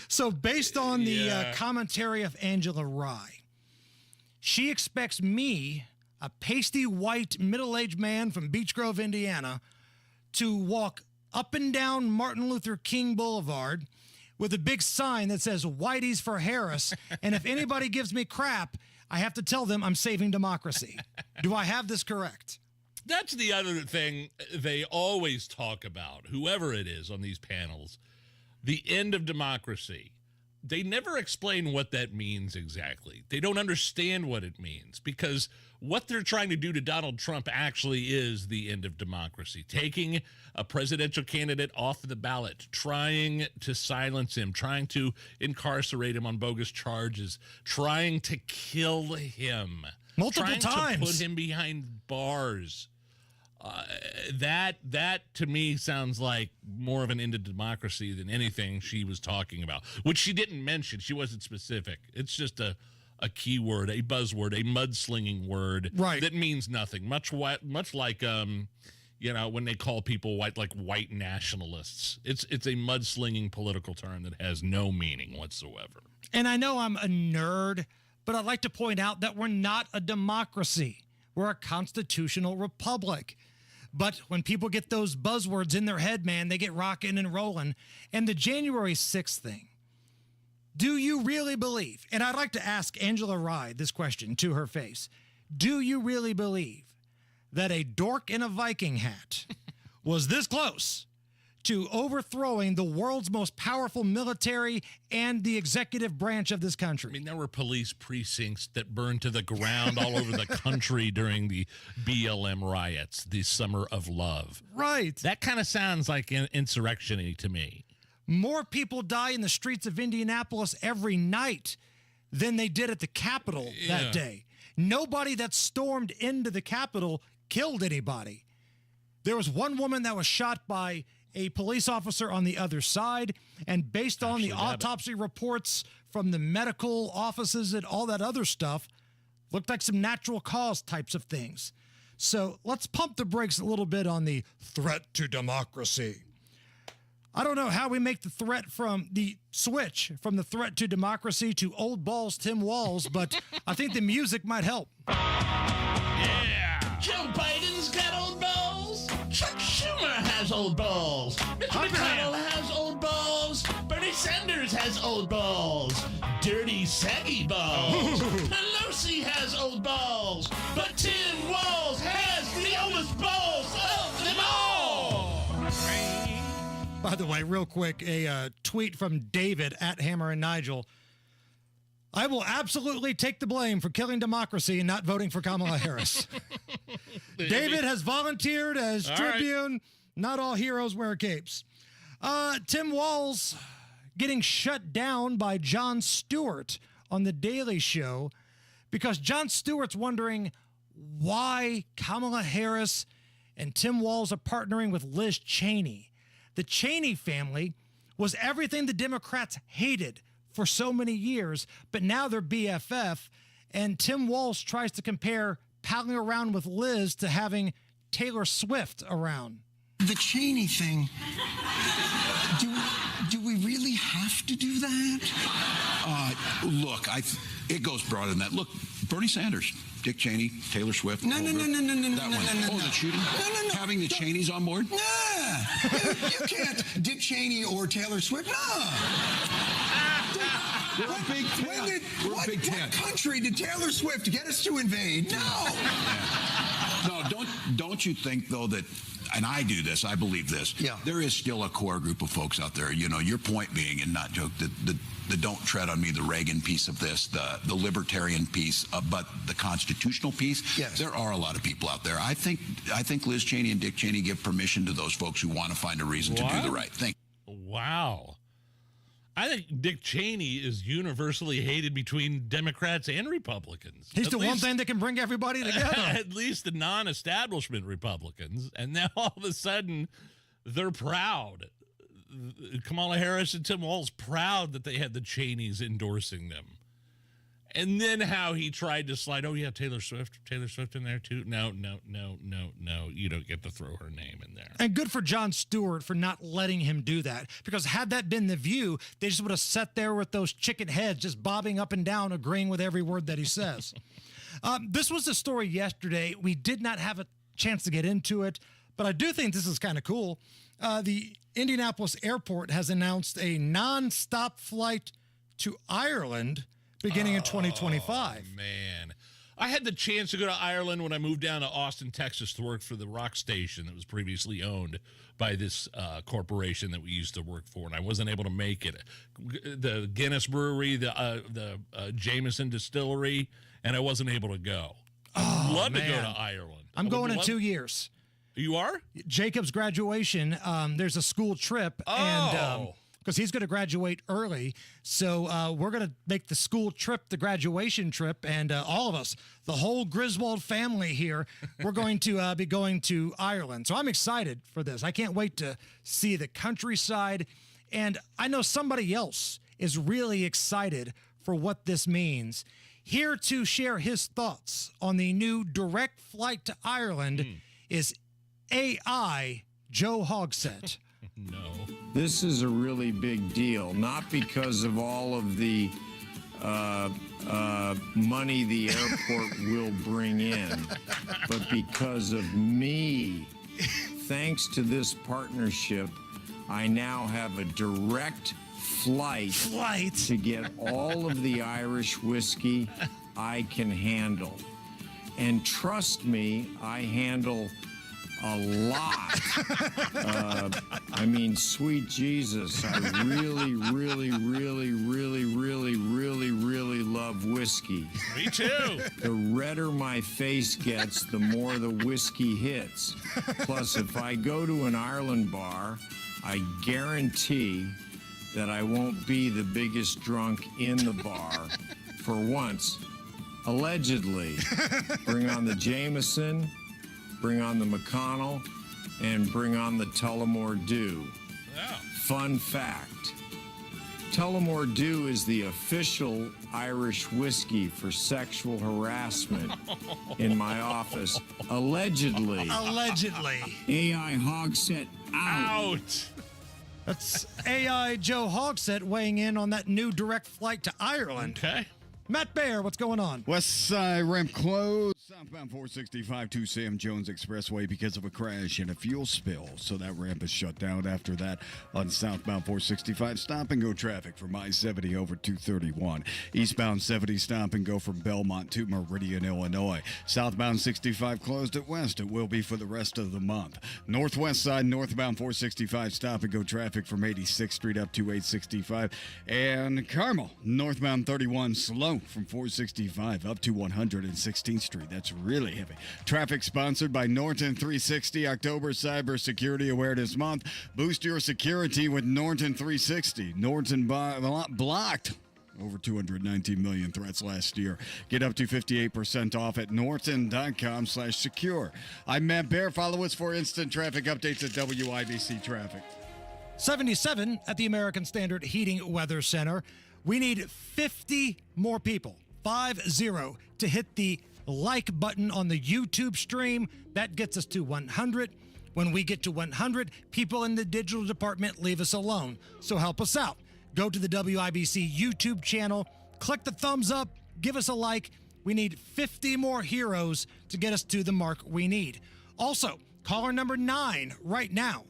So based on the commentary of Angela Rye, she expects me, a pasty white middle-aged man from Beech Grove, Indiana, to walk up and down Martin Luther King Boulevard with a big sign that says Whitey's for Harris. And if anybody gives me crap, I have to tell them I'm saving democracy. Do I have this correct? That's the other thing they always talk about, whoever it is on these panels, the end of democracy. They never explain what that means exactly. They don't understand what it means, because what they're trying to do to Donald Trump actually is the end of democracy. Taking a presidential candidate off the ballot, trying to silence him, trying to incarcerate him on bogus charges, trying to kill him. Multiple trying times. to put him behind bars. That to me sounds like more of an end of democracy than anything she was talking about, which she didn't mention. She wasn't specific. It's just a keyword, a buzzword, a mudslinging word that means nothing. Much like when they call people white nationalists. It's a mudslinging political term that has no meaning whatsoever. And I know I'm a nerd, but I'd like to point out that we're not a democracy. We're a constitutional republic. But when people get those buzzwords in their head, man, they get rocking and rolling. And the January 6th thing, do you really believe, and I'd like to ask Angela Rye this question to her face, do you really believe that a dork in a Viking hat was this close to overthrowing the world's most powerful military and the executive branch of this country? I mean, there were police precincts that burned to the ground all over the country during the BLM riots, the Summer of Love. Right. That kind of sounds like insurrection-y to me. More people die in the streets of Indianapolis every night than they did at the Capitol that day. Nobody that stormed into the Capitol killed anybody. There was one woman that was shot by a police officer on the other side, and based on the autopsy reports from the medical offices and all that other stuff, looked like some natural cause types of things. So let's pump the brakes a little bit on the threat to democracy. I don't know how we make the switch from the threat to democracy to old balls Tim Walz, but I think the music might help. Yeah! Joe Biden's got old balls. Chuck Schumer has old balls. Mitch McConnell has old balls. Bernie Sanders has old balls. Dirty, saggy balls. Pelosi has old balls. But Tim Walz has the oldest balls of them all. By the way, real quick, a tweet from David at Hammer and Nigel. I will absolutely take the blame for killing democracy and not voting for Kamala Harris. David has volunteered as Tribune. Right. Not all heroes wear capes. Tim Walz getting shut down by Jon Stewart on The Daily Show because Jon Stewart's wondering why Kamala Harris and Tim Walz are partnering with Liz Cheney. The Cheney family was everything the Democrats hated for so many years, but now they're BFF, and Tim Walz tries to compare palling around with Liz to having Taylor Swift around. The Cheney thing, do we really have to do that? Look, it goes broader than that. Look, Bernie Sanders, Dick Cheney, Taylor Swift. No. The shooting? No. Having the Cheneys on board? Nah. You can't Dick Cheney or Taylor Swift. No. We're a Big Ten. What country did Taylor Swift get us to invade? No. No, don't you think, though, that, and I do this, I believe this, there is still a core group of folks out there, your point being, and not joke, the don't tread on me, the Reagan piece of this, the libertarian piece, but the constitutional piece, there are a lot of people out there. I think Liz Cheney and Dick Cheney give permission to those folks who want to find a reason to do the right thing. Wow. I think Dick Cheney is universally hated between Democrats and Republicans. He's the one thing that can bring everybody together. At least the non-establishment Republicans. And now all of a sudden, they're proud. Kamala Harris and Tim Walz proud that they had the Cheneys endorsing them. And then how he tried to slide, oh, yeah, Taylor Swift in there, too. No. You don't get to throw her name in there. And good for Jon Stewart for not letting him do that. Because had that been The View, they just would have sat there with those chicken heads just bobbing up and down, agreeing with every word that he says. This was the story yesterday. We did not have a chance to get into it, but I do think this is kind of cool. The Indianapolis airport has announced a non-stop flight to Ireland beginning in 2025. Man. I had the chance to go to Ireland when I moved down to Austin, Texas to work for the rock station that was previously owned by this corporation that we used to work for, and I wasn't able to make it. The Guinness Brewery, the Jameson Distillery, and I wasn't able to go. I'd love to go to Ireland. I'm going in 2 years. You are? Jacob's graduation, there's a school trip, and because he's going to graduate early. So we're going to make the school trip, the graduation trip, and all of us, the whole Griswold family here, we're going to be going to Ireland. So I'm excited for this. I can't wait to see the countryside. And I know somebody else is really excited for what this means. Here to share his thoughts on the new direct flight to Ireland is AI Joe Hogsett. No. This is a really big deal, not because of all of the money the airport will bring in, but because of me. Thanks to this partnership, I now have a direct flight to get all of the Irish whiskey I can handle. And trust me, I handle a lot. I mean, sweet Jesus, I really love whiskey. Me too. The redder my face gets, the more the whiskey hits. Plus, if I go to an Ireland bar, I guarantee that I won't be the biggest drunk in the bar for once. Allegedly. Bring on the Jameson, bring on the McConnell, and bring on the Tullamore Dew. Yeah. Fun fact, Tullamore Dew is the official Irish whiskey for sexual harassment in my office. Allegedly. Allegedly. AI Hogsett out. That's AI Joe Hogsett weighing in on that new direct flight to Ireland. Okay. Matt Baer, what's going on? West Side ramp closed. Southbound 465 to Sam Jones Expressway because of a crash and a fuel spill. So that ramp is shut down after that on southbound 465. Stop and go traffic from I-70 over 231. Eastbound 70 stop and go from Belmont to Meridian, Illinois. Southbound 65 closed at west. It will be for the rest of the month. Northwest side northbound 465 stop and go traffic from 86th Street up to 865. And Carmel northbound 31 slow from 465 up to 116th Street. That's really heavy. Traffic sponsored by Norton 360, October Cybersecurity Awareness Month. Boost your security with Norton 360. Norton blocked over 219 million threats last year. Get up to 58% off at norton.com/secure. I'm Matt Baer. Follow us for instant traffic updates at WIBC Traffic. 77 at the American Standard Heating Weather Center. We need 50 more people, 50, to hit the like button on the YouTube stream. That gets us to 100. When we get to 100, people in the digital department leave us alone. So help us out. Go to the WIBC YouTube channel, click the thumbs up, give us a like. We need 50 more heroes to get us to the mark we need. Also, caller number 9 right now.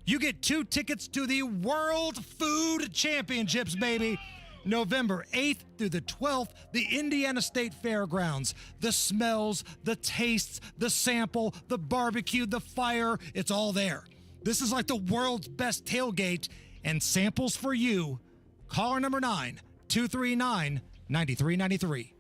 You get 2 tickets to the World Food Championships, baby. November 8th through the 12th, the Indiana State Fairgrounds. The smells, the tastes, the sample, the barbecue, the fire, it's all there. This is like the world's best tailgate, and samples for you. Caller number 9, 239-9393.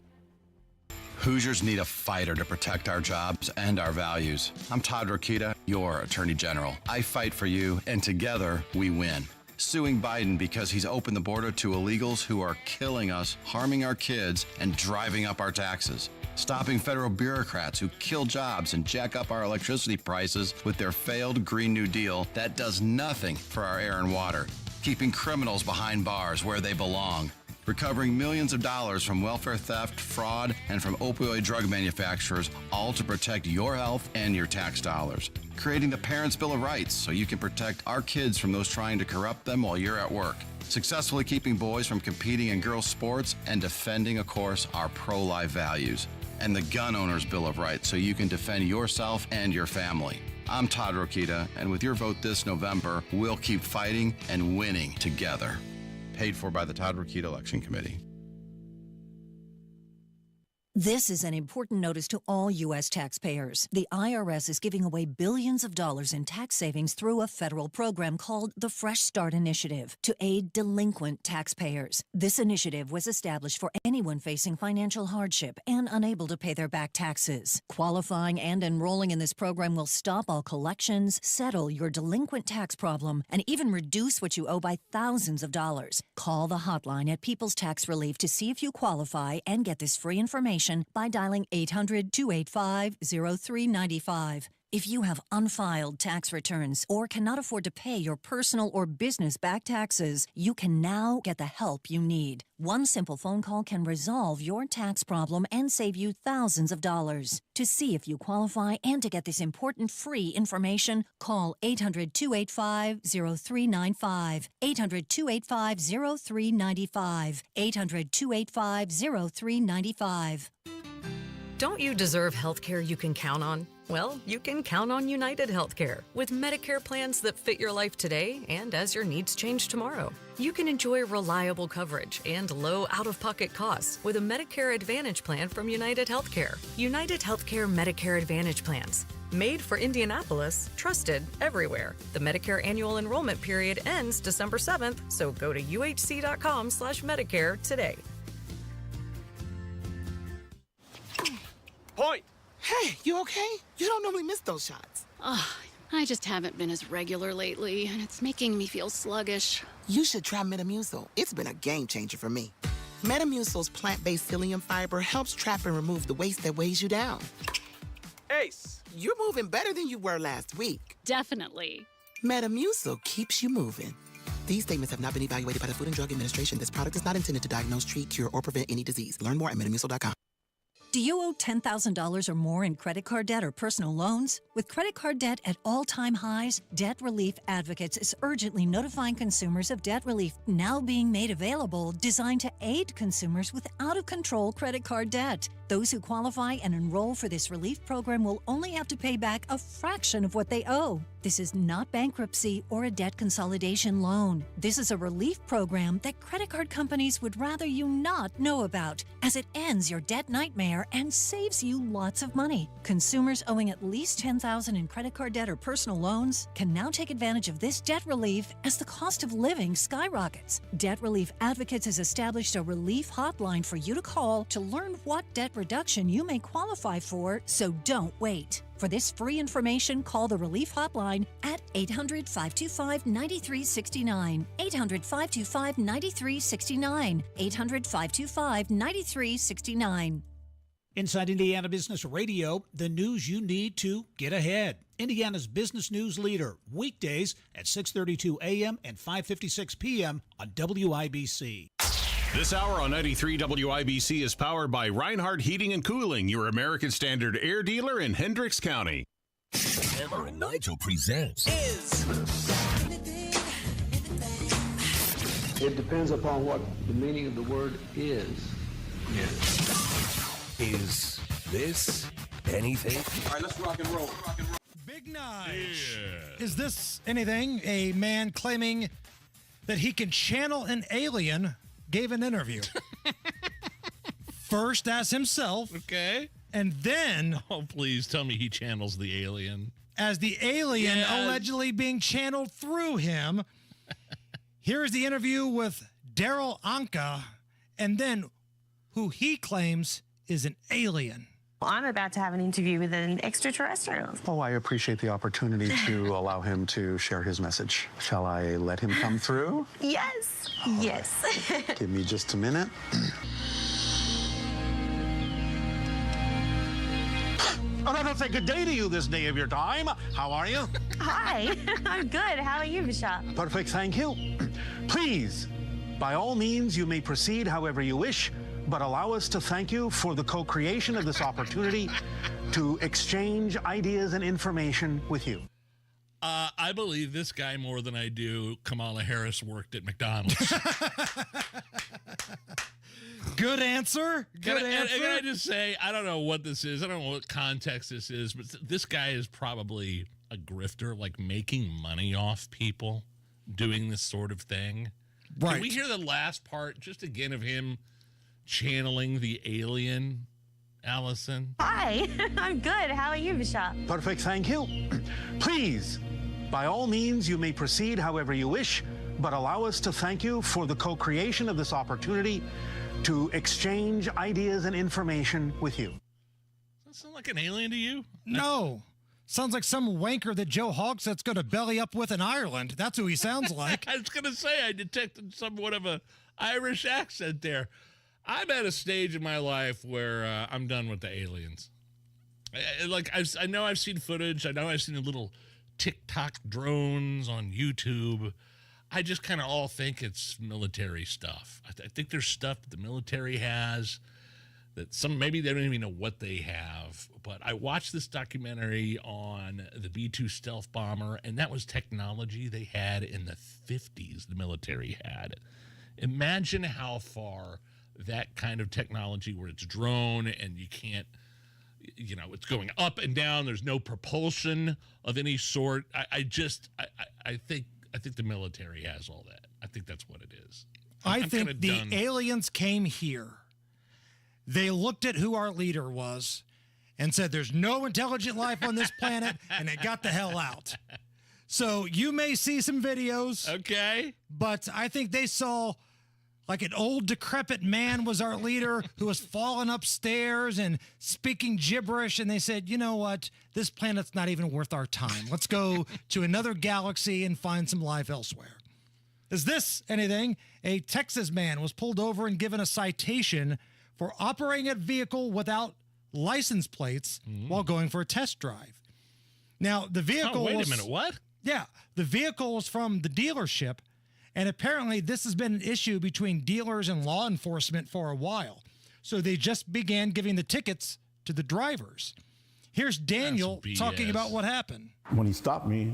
Hoosiers need a fighter to protect our jobs and our values. I'm Todd Rokita, your Attorney General. I fight for you, and together we win. suing Biden because he's opened the border to illegals who are killing us, harming our kids, and driving up our taxes. Stopping federal bureaucrats who kill jobs and jack up our electricity prices with their failed Green New Deal that does nothing for our air and water. Keeping criminals behind bars where they belong. Recovering millions of dollars from welfare theft, fraud, and from opioid drug manufacturers, all to protect your health and your tax dollars. Creating the Parents' Bill of Rights so you can protect our kids from those trying to corrupt them while you're at work. Successfully keeping boys from competing in girls' sports and defending, of course, our pro-life values. And the Gun Owners' Bill of Rights so you can defend yourself and your family. I'm Todd Rokita, and with your vote this November, we'll keep fighting and winning together. Paid for by the Todd Rokita Election Committee. This is an important notice to all U.S. taxpayers. The IRS is giving away billions of dollars in tax savings through a federal program called the Fresh Start Initiative to aid delinquent taxpayers. This initiative was established for anyone facing financial hardship and unable to pay their back taxes. Qualifying and enrolling in this program will stop all collections, settle your delinquent tax problem, and even reduce what you owe by thousands of dollars. Call the hotline at People's Tax Relief to see if you qualify and get this free information by dialing 800-285-0395. If you have unfiled tax returns or cannot afford to pay your personal or business back taxes, you can now get the help you need. One simple phone call can resolve your tax problem and save you thousands of dollars. To see if you qualify and to get this important free information, call 800-285-0395. 800-285-0395. 800-285-0395. Don't you deserve health care you can count on? Well, you can count on United Healthcare with Medicare plans that fit your life today and as your needs change tomorrow. You can enjoy reliable coverage and low out-of-pocket costs with a Medicare Advantage plan from United Healthcare. United Healthcare Medicare Advantage plans. Made for Indianapolis, trusted everywhere. The Medicare annual enrollment period ends December 7th, so go to uhc.com/Medicare today. Point! Hey, you okay? You don't normally miss those shots. I just haven't been as regular lately, and it's making me feel sluggish. You should try Metamucil. It's been a game changer for me. Metamucil's plant-based psyllium fiber helps trap and remove the waste that weighs you down. Ace, you're moving better than you were last week. Definitely. Metamucil keeps you moving. These statements have not been evaluated by the Food and Drug Administration. This product is not intended to diagnose, treat, cure, or prevent any disease. Learn more at metamucil.com. Do you owe $10,000 or more in credit card debt or personal loans? With credit card debt at all-time highs, Debt Relief Advocates is urgently notifying consumers of debt relief now being made available, designed to aid consumers with out-of-control credit card debt. Those who qualify and enroll for this relief program will only have to pay back a fraction of what they owe. This is not bankruptcy or a debt consolidation loan. This is a relief program that credit card companies would rather you not know about, as it ends your debt nightmare and saves you lots of money. Consumers owing at least $10,000 in credit card debt or personal loans can now take advantage of this debt relief as the cost of living skyrockets. Debt Relief Advocates has established a relief hotline for you to call to learn what debt reduction you may qualify for, so don't wait. For this free information, call the Relief Hotline at 800-525-9369. 800-525-9369. 800-525-9369. Inside Indiana Business Radio, the news you need to get ahead. Indiana's business news leader, weekdays at 6:32 a.m. and 5:56 p.m. on WIBC. This hour on 93 WIBC is powered by Reinhardt Heating and Cooling, your American Standard air dealer in Hendricks County. Hammer and Nigel presents It depends upon what the meaning of the word is. Is this anything? All right, let's rock and roll. Big Nige. Is this anything? A man claiming that he can channel an alien gave an interview. First as himself. Okay. And then... Oh, please tell me he channels the alien. As the alien allegedly being channeled through him. Here's the interview with Daryl Anka, and then who he claims is an alien. I'm about to have an interview with an extraterrestrial. Oh, I appreciate the opportunity to allow him to share his message. Shall I let him come through? Yes. Yes. Give me just a minute. Oh, let us say good day to you this day of your time. How are you? Hi. I'm good. How are you, Bishop? Perfect, thank you. Please, by all means, you may proceed however you wish, but allow us to thank you for the co-creation of this opportunity to exchange ideas and information with you. I believe this guy more than I do Kamala Harris worked at McDonald's. Good answer. Can I just say, I don't know what this is. I don't know what context this is, but this guy is probably a grifter, like making money off people doing this sort of thing. Right. Can we hear the last part just again of him channeling the alien, Allison? Hi. I'm good. How are you, Bishop? Perfect, thank you. Please, by all means, you may proceed however you wish, but allow us to thank you for the co-creation of this opportunity to exchange ideas and information with you. Does that sound like an alien to you? No. Sounds like some wanker that Joe Hogsett's going to belly up with in Ireland. That's who he sounds like. I was going to say, I detected somewhat of a Irish accent there. I'm at a stage in my life where I'm done with the aliens. I know I've seen footage. I know I've seen the little TikTok drones on YouTube. I just kind of all think it's military stuff. I think there's stuff that the military has that maybe they don't even know what they have. But I watched this documentary on the B-2 stealth bomber, and that was technology they had in the 50s, the military had. Imagine how far that kind of technology where it's drone and you can't, it's going up and down. There's no propulsion of any sort. I think the military has all that. I think that's what it is. I think the aliens came here. They looked at who our leader was and said, there's no intelligent life on this planet, and they got the hell out. So you may see some videos. Okay. But I think they saw like an old decrepit man was our leader who was falling upstairs and speaking gibberish. And they said, you know what? This planet's not even worth our time. Let's go to another galaxy and find some life elsewhere. Is this anything? A Texas man was pulled over and given a citation for operating a vehicle without license plates while going for a test drive. Now, the vehicle wait a minute, what? Yeah, the vehicle was from the dealership. And apparently this has been an issue between dealers and law enforcement for a while. So they just began giving the tickets to the drivers. Here's Daniel talking about what happened. When he stopped me,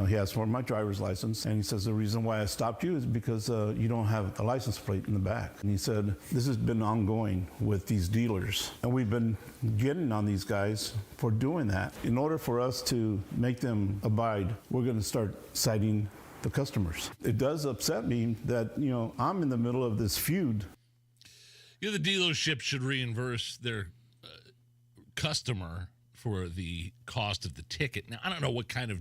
he asked for my driver's license. And he says, the reason why I stopped you is because you don't have a license plate in the back. And he said, this has been ongoing with these dealers. And we've been getting on these guys for doing that. In order for us to make them abide, we're going to start citing the customers. It does upset me that, I'm in the middle of this feud. The dealership should reimburse their customer for the cost of the ticket. Now, I don't know what kind of,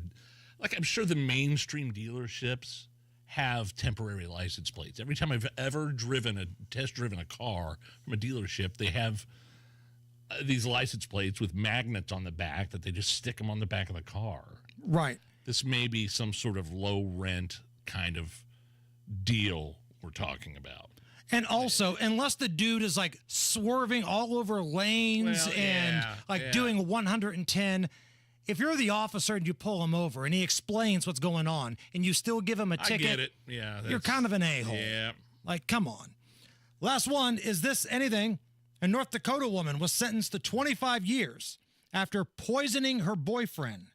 I'm sure the mainstream dealerships have temporary license plates. Every time I've ever test driven a car from a dealership, they have these license plates with magnets on the back that they just stick them on the back of the car. Right. This may be some sort of low rent kind of deal we're talking about. And also, unless the dude is like swerving all over lanes doing 110, if you're the officer and you pull him over and he explains what's going on and you still give him a ticket, I get it. Yeah, you're kind of an a-hole. Yeah. Like, come on. Last one, is this anything? A North Dakota woman was sentenced to 25 years after poisoning her boyfriend.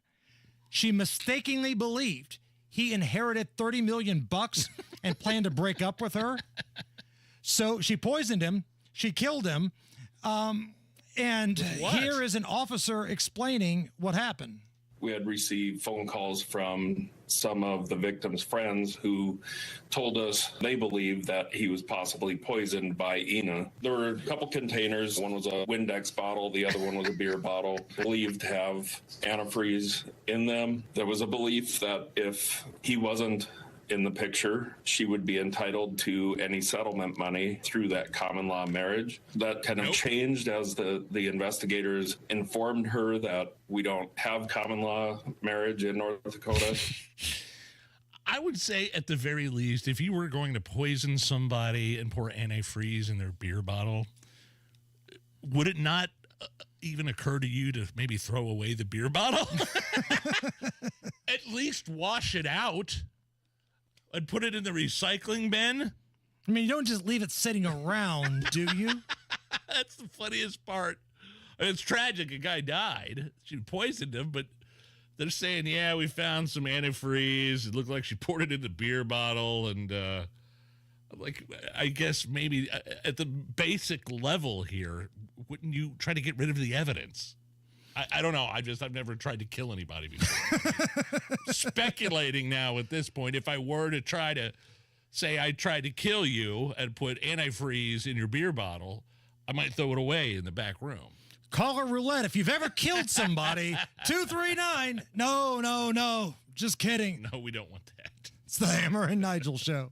She mistakenly believed he inherited $30 million and planned to break up with her. So she poisoned him. She killed him. And here is an officer explaining what happened. We had received phone calls from some of the victim's friends who told us they believed that he was possibly poisoned by Ina. There were a couple containers. One was a Windex bottle. The other one was a beer bottle, believed to have antifreeze in them. There was a belief that if he wasn't in the picture, she would be entitled to any settlement money through that common law marriage. That kind of changed as the investigators informed her that we don't have common law marriage in North Dakota. I would say at the very least, if you were going to poison somebody and pour antifreeze in their beer bottle, would it not even occur to you to maybe throw away the beer bottle? At least wash it out and put it in the recycling bin. I mean, you don't just leave it sitting around, do you? That's the funniest part. It's tragic. A guy died. She poisoned him, but they're saying, yeah, we found some antifreeze. It looked like she poured it in the beer bottle. And I guess maybe at the basic level here, wouldn't you try to get rid of the evidence? I don't know. I've never tried to kill anybody before. Speculating now at this point, if I were to try to say I tried to kill you and put antifreeze in your beer bottle, I might throw it away in the back room. Caller roulette. If you've ever killed somebody, 239. No. Just kidding. No, we don't want that. It's the Hammer and Nigel show.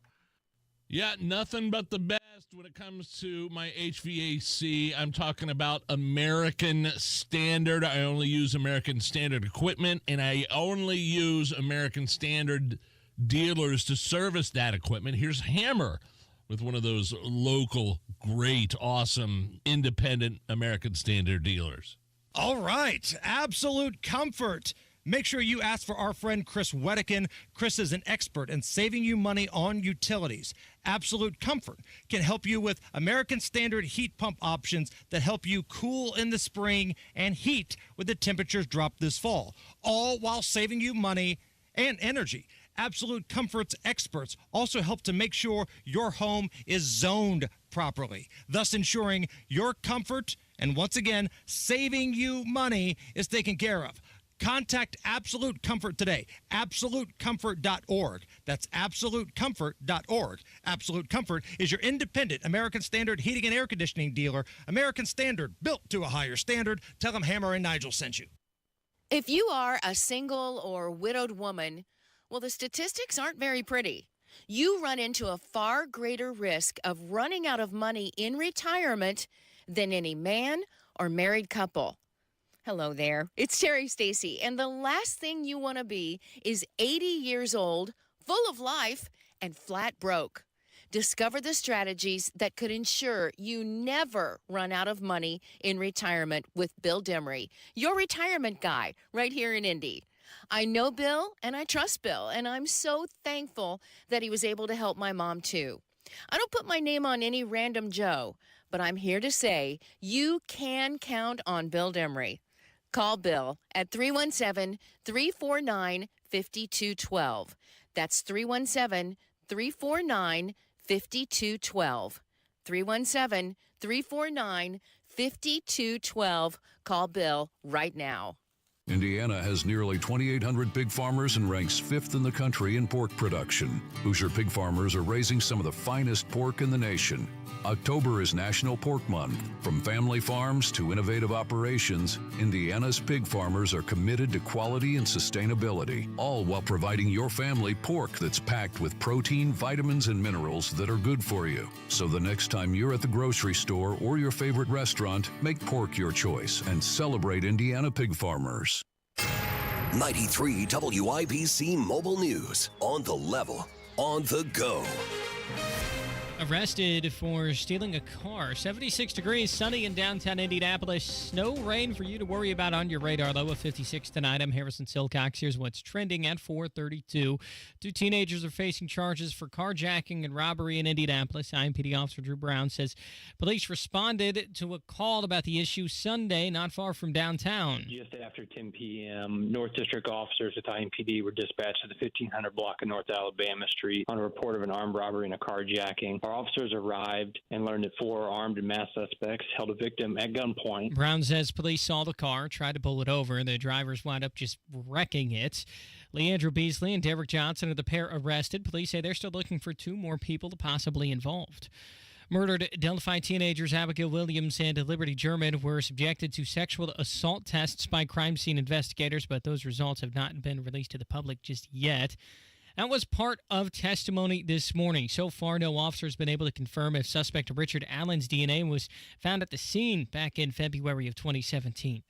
Yeah, nothing but the best when it comes to my HVAC. I'm talking about American Standard. I only use American Standard equipment, and I only use American Standard dealers to service that equipment. Here's Hammer with one of those local, great, awesome, independent American Standard dealers. All right. Absolute Comfort. Make sure you ask for our friend Chris Wedekin. Chris is an expert in saving you money on utilities. Absolute Comfort can help you with American Standard heat pump options that help you cool in the spring and heat when the temperatures drop this fall, all while saving you money and energy. Absolute Comfort's experts also help to make sure your home is zoned properly, thus ensuring your comfort and, once again, saving you money is taken care of. Contact Absolute Comfort today. AbsoluteComfort.org. That's AbsoluteComfort.org. Absolute Comfort is your independent American Standard heating and air conditioning dealer. American Standard, built to a higher standard. Tell them Hammer and Nigel sent you. If you are a single or widowed woman, well, the statistics aren't very pretty. You run into a far greater risk of running out of money in retirement than any man or married couple. Hello there, it's Terry Stacy, and the last thing you want to be is 80 years old, full of life, and flat broke. Discover the strategies that could ensure you never run out of money in retirement with Bill Demery, your retirement guy, right here in Indy. I know Bill, and I trust Bill, and I'm so thankful that he was able to help my mom, too. I don't put my name on any random Joe, but I'm here to say you can count on Bill Demery. Call Bill at 317-349-5212. That's 317-349-5212. 317-349-5212. Call Bill right now. Indiana has nearly 2,800 pig farmers and ranks 5th in the country in pork production. Hoosier pig farmers are raising some of the finest pork in the nation. October is National Pork Month. From family farms to innovative operations, Indiana's pig farmers are committed to quality and sustainability, all while providing your family pork that's packed with protein, vitamins, and minerals that are good for you. So the next time you're at the grocery store or your favorite restaurant, make pork your choice and celebrate Indiana pig farmers. 93 WIBC Mobile News. On the level, on the go. Arrested for stealing a car. 76 degrees, sunny in downtown Indianapolis. No rain for you to worry about on your radar. Low of 56 tonight. I'm Harrison Silcox. Here's what's trending at 4:32. 2 teenagers are facing charges for carjacking and robbery in Indianapolis. IMPD Officer Drew Brown says police responded to a call about the issue Sunday, not far from downtown. Just after 10 p.m., North District officers at IMPD were dispatched to the 1500 block of North Alabama Street on a report of an armed robbery and a carjacking. Our officers arrived and learned that 4 armed and masked suspects held a victim at gunpoint. Brown says police saw the car, tried to pull it over. The drivers wound up just wrecking it. Leandra Beasley and Derek Johnson are the pair arrested. Police say they're still looking for 2 more people possibly involved. Murdered Delphi teenagers Abigail Williams and Liberty German were subjected to sexual assault tests by crime scene investigators, but those results have not been released to the public just yet. That was part of testimony this morning. So far, no officer has been able to confirm if suspect Richard Allen's DNA was found at the scene back in February of 2017.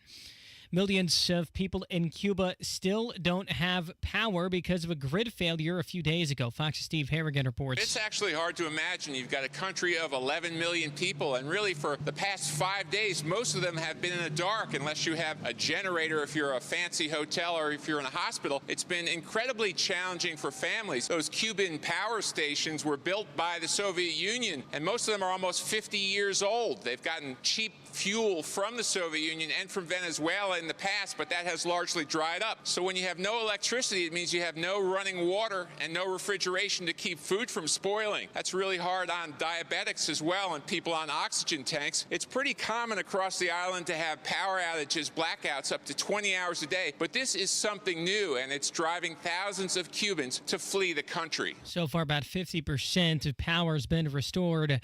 Millions of people in Cuba still don't have power because of a grid failure a few days ago. Fox's Steve Harrigan reports. It's actually hard to imagine. You've got a country of 11 million people, and really for the past 5 days, most of them have been in the dark unless you have a generator if you're a fancy hotel or if you're in a hospital. It's been incredibly challenging for families. Those Cuban power stations were built by the Soviet Union, and most of them are almost 50 years old. They've gotten cheap fuel from the Soviet Union and from Venezuela in the past, but that has largely dried up. So when you have no electricity, it means you have no running water and no refrigeration to keep food from spoiling. That's really hard on diabetics as well and people on oxygen tanks. It's pretty common across the island to have power outages, blackouts up to 20 hours a day, but this is something new, and it's driving thousands of Cubans to flee the country. So far, about 50% of power has been restored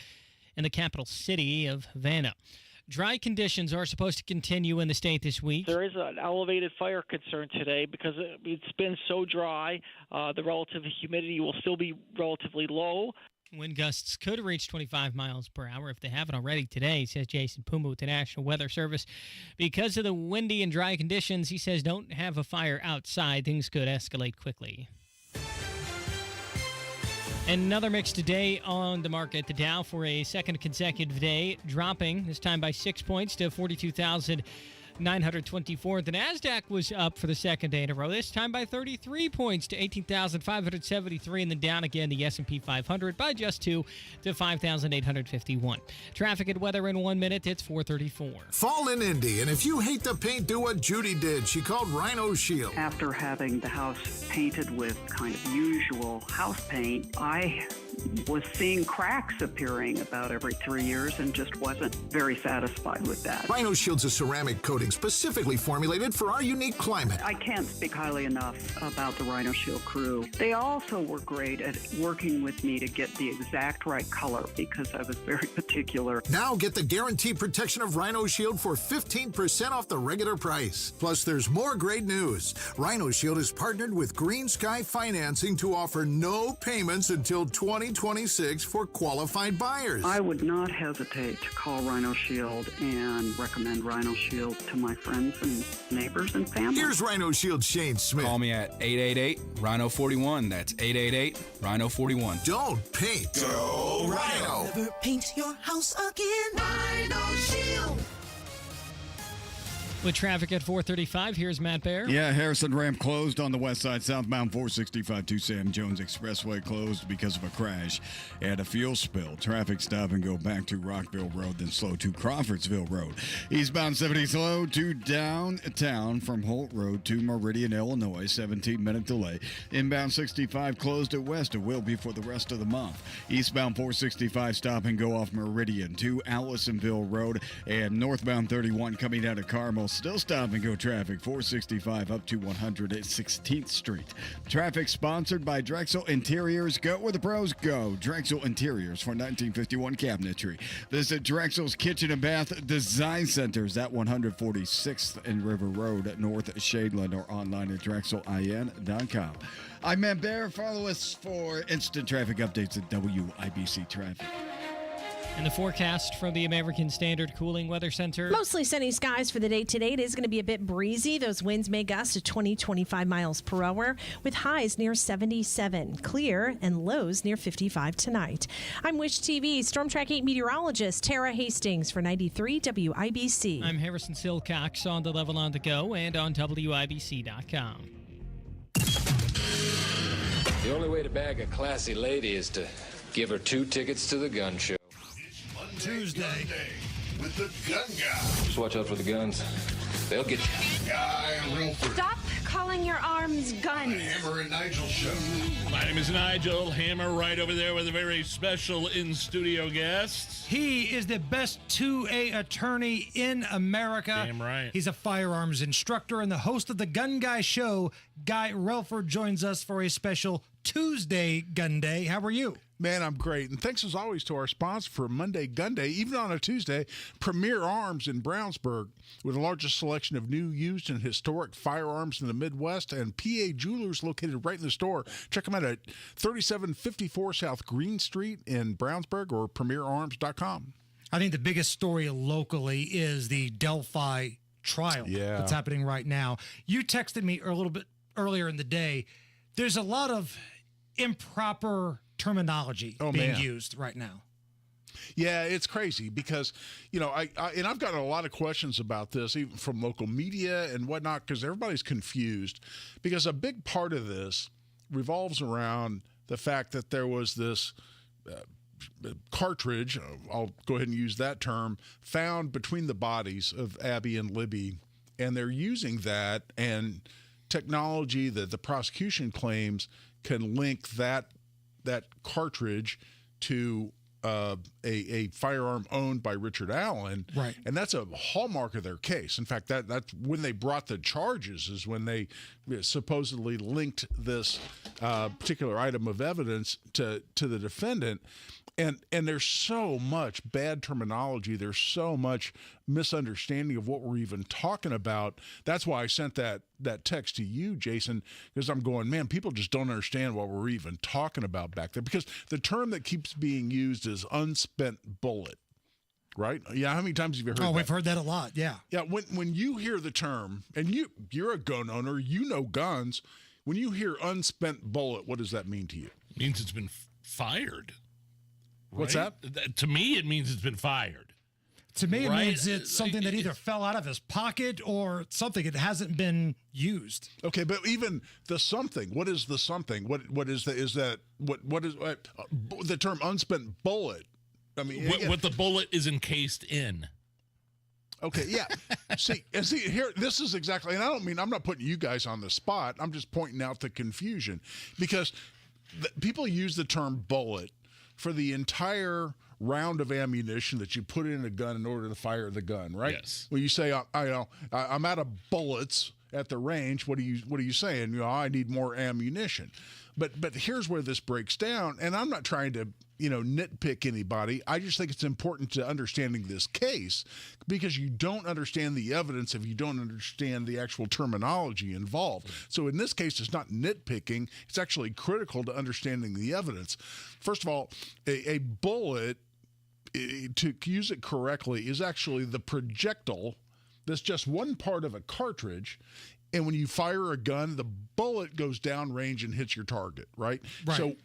in the capital city of Havana. Dry conditions are supposed to continue in the state this week. There is an elevated fire concern today because it's been so dry. The relative humidity will still be relatively low. Wind gusts could reach 25 miles per hour if they haven't already today, says Jason Puma with the National Weather Service. Because of the windy and dry conditions, he says don't have a fire outside. Things could escalate quickly. Another mixed day on the market. The Dow for a second consecutive day dropping, this time by 6 points to 42,924. The NASDAQ was up for the second day in a row, this time by 33 points to 18,573. And then down again, the S&P 500 by just 2 to 5,851. Traffic and weather in 1 minute. It's 4:34. Fall in Indy, and if you hate the paint, do what Judy did. She called Rhino Shield. After having the house painted with kind of usual house paint, I was seeing cracks appearing about every 3 years and just wasn't very satisfied with that. Rhino Shield's a ceramic coating specifically formulated for our unique climate. I can't speak highly enough about the Rhino Shield crew. They also were great at working with me to get the exact right color because I was very particular. Now get the guaranteed protection of Rhino Shield for 15% off the regular price. Plus, there's more great news. Rhino Shield is partnered with Green Sky Financing to offer no payments until 2026 for qualified buyers. I would not hesitate to call Rhino Shield and recommend Rhino Shield to my friends and neighbors and family. Here's Rhino Shield Shane Smith. Call me at 888-RHINO-41. That's 888-RHINO-41. Don't paint. Go Rhino. Never paint your house again. Rhino Shield. With traffic at 4:35, here's Matt Bear. Yeah, Harrison Ramp closed on the west side, southbound 465 to Sam Jones Expressway closed because of a crash and a fuel spill. Traffic stop and go back to Rockville Road, then slow to Crawfordsville Road. Eastbound 70 slow to downtown from Holt Road to Meridian, Illinois, 17-minute delay. Inbound 65 closed at west. It will be for the rest of the month. Eastbound 465 stop and go off Meridian to Allisonville Road, and northbound 31 coming out of Carmel. Still stop and go traffic, 465 up to 116th Street. Traffic sponsored by Drexel Interiors. Go where the pros go. Drexel Interiors for 1951 cabinetry. Visit Drexel's Kitchen and Bath Design Centers at 146th and River Road at North Shadeland, or online at drexelin.com. I'm Matt Bear. Follow us for instant traffic updates at WIBC Traffic. And the forecast from the American Standard Cooling Weather Center. Mostly sunny skies for the day today. It is going to be a bit breezy. Those winds may gust to 20-25 miles per hour with highs near 77. Clear and lows near 55 tonight. I'm Wish TV Storm Track 8 meteorologist Tara Hastings for 93 WIBC. I'm Harrison Silcox on the Level on the Go and on WIBC.com. The only way to bag a classy lady is to give her 2 tickets to the gun show. Tuesday with the gun guy. Just watch out for the guns. They'll get you. Guy Relford. Stop calling your arms guns. Hammer and Nigel show. My name is Nigel. Hammer right over there with a very special in-studio guest. He is the best 2A attorney in America. Damn right. He's a firearms instructor and the host of the Gun Guy Show. Guy Relford joins us for a special Tuesday Gun Day. How are you? Man, I'm great. And thanks as always to our sponsor for Monday Gun Day. Even on a Tuesday, Premier Arms in Brownsburg, with the largest selection of new, used, and historic firearms in the Midwest, and PA Jewelers located right in the store. Check them out at 3754 South Green Street in Brownsburg or premierarms.com. I think the biggest story locally is the Delphi trial that's happening right now. You texted me a little bit earlier in the day. There's a lot of improper terminology being used right now. Yeah, it's crazy because, I've gotten a lot of questions about this, even from local media and whatnot, because everybody's confused. Because a big part of this revolves around the fact that there was this cartridge, I'll go ahead and use that term, found between the bodies of Abby and Libby, and they're using that and technology that the prosecution claims can link that cartridge to a firearm owned by Richard Allen. Right. And that's a hallmark of their case. In fact, that's when they brought the charges, is when they supposedly linked this particular item of evidence to the defendant. And there's so much bad terminology. There's so much misunderstanding of what we're even talking about. That's why I sent that text to you, Jason, because I'm going, man, people just don't understand what we're even talking about back there. Because the term that keeps being used is unspent bullet, right? Yeah, how many times have you heard that? We've heard that a lot, yeah. Yeah, when you hear the term, and you're a gun owner, you know guns, when you hear unspent bullet, what does that mean to you? It means it's been fired. What's right? that? To me, it means it's been fired. To me, it means it's something that either fell out of his pocket or something. It hasn't been used. Okay, but even the something. What is the something? What is the? Is that what is the term unspent bullet? I mean, what the bullet is encased in. Okay, yeah. see here. This is exactly, and I'm not putting you guys on the spot. I'm just pointing out the confusion because people use the term bullet for the entire round of ammunition that you put in a gun in order to fire the gun, right? Yes. When you say, I'm out of bullets at the range, what are you saying? I need more ammunition. But here's where this breaks down, and I'm not trying to, nitpick anybody. I just think it's important to understanding this case because you don't understand the evidence if you don't understand the actual terminology involved. So in this case, it's not nitpicking. It's actually critical to understanding the evidence. First of all, a bullet, to use it correctly, is actually the projectile that's just one part of a cartridge. And when you fire a gun, the bullet goes downrange and hits your target, right?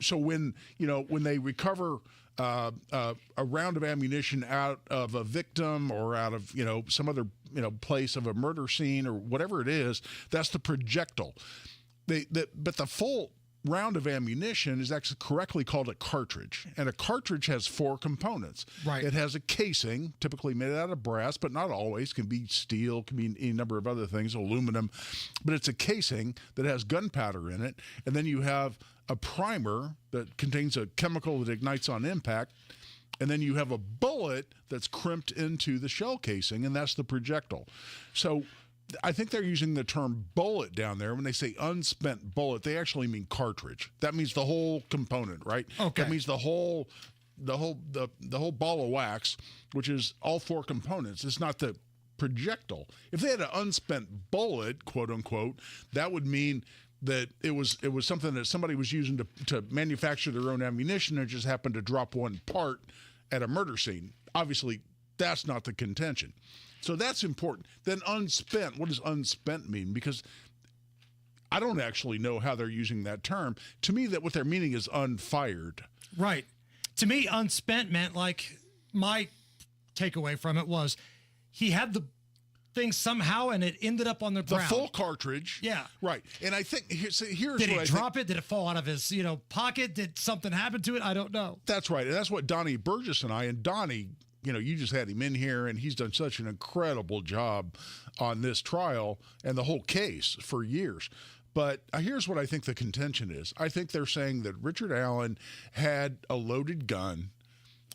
So when they recover a round of ammunition out of a victim or out of some other place of a murder scene or whatever it is, that's the projectile. But the full round of ammunition is actually correctly called a cartridge, and a cartridge has 4 components. Right. It has a casing, typically made out of brass, but not always. Can be steel, can be any number of other things, aluminum, but it's a casing that has gunpowder in it, and then you have a primer that contains a chemical that ignites on impact, and then you have a bullet that's crimped into the shell casing, and that's the projectile. So I think they're using the term bullet down there. When they say unspent bullet, they actually mean cartridge. That means the whole component, right? Okay. That means the whole ball of wax, which is all 4 components. It's not the projectile. If they had an unspent bullet, quote unquote, that would mean that it was something that somebody was using to manufacture their own ammunition and just happened to drop one part at a murder scene. Obviously, that's not the contention. So that's important. Then unspent, what does unspent mean? Because I don't actually know how they're using that term. To me, that what they're meaning is unfired. Right. To me, unspent meant, like, my takeaway from it was he had the thing somehow and it ended up on the ground. The full cartridge. Yeah. Right. And I think here's Did what he I drop it? Did it fall out of his, pocket? Did something happen to it? I don't know. That's right. And that's what Donnie Burgess and Donnie, you just had him in here, and he's done such an incredible job on this trial and the whole case for years. But here's what I think the contention is. I think they're saying that Richard Allen had a loaded gun,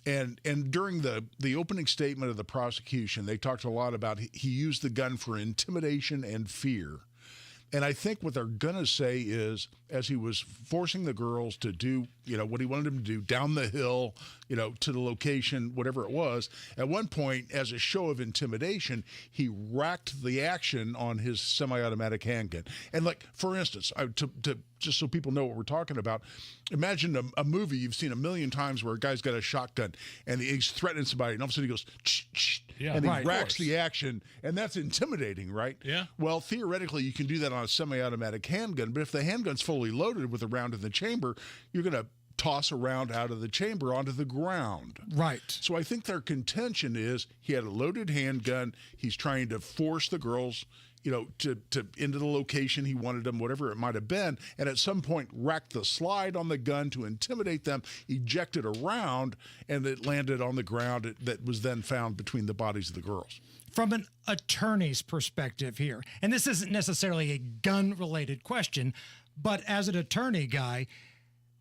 and during the opening statement of the prosecution, they talked a lot about he used the gun for intimidation and fear. And I think what they're going to say is, as he was forcing the girls to do, what he wanted them to do down the hill, to the location, whatever it was. At one point, as a show of intimidation, he racked the action on his semi-automatic handgun. And like, for instance, to just so people know what we're talking about, imagine a movie you've seen a million times where a guy's got a shotgun and he's threatening somebody, and all of a sudden he goes, and he racks the action, and that's intimidating, right? Yeah. Well, theoretically, you can do that on a semi-automatic handgun, but if the handgun's fully loaded with a round in the chamber, you're going to toss a round out of the chamber onto the ground. Right. So I think their contention is he had a loaded handgun. He's trying to force the girls, to into the location he wanted them, whatever it might have been, and at some point racked the slide on the gun to intimidate them, ejected a round, and it landed on the ground that was then found between the bodies of the girls. From an attorney's perspective here, and this isn't necessarily a gun-related question, but as an attorney guy,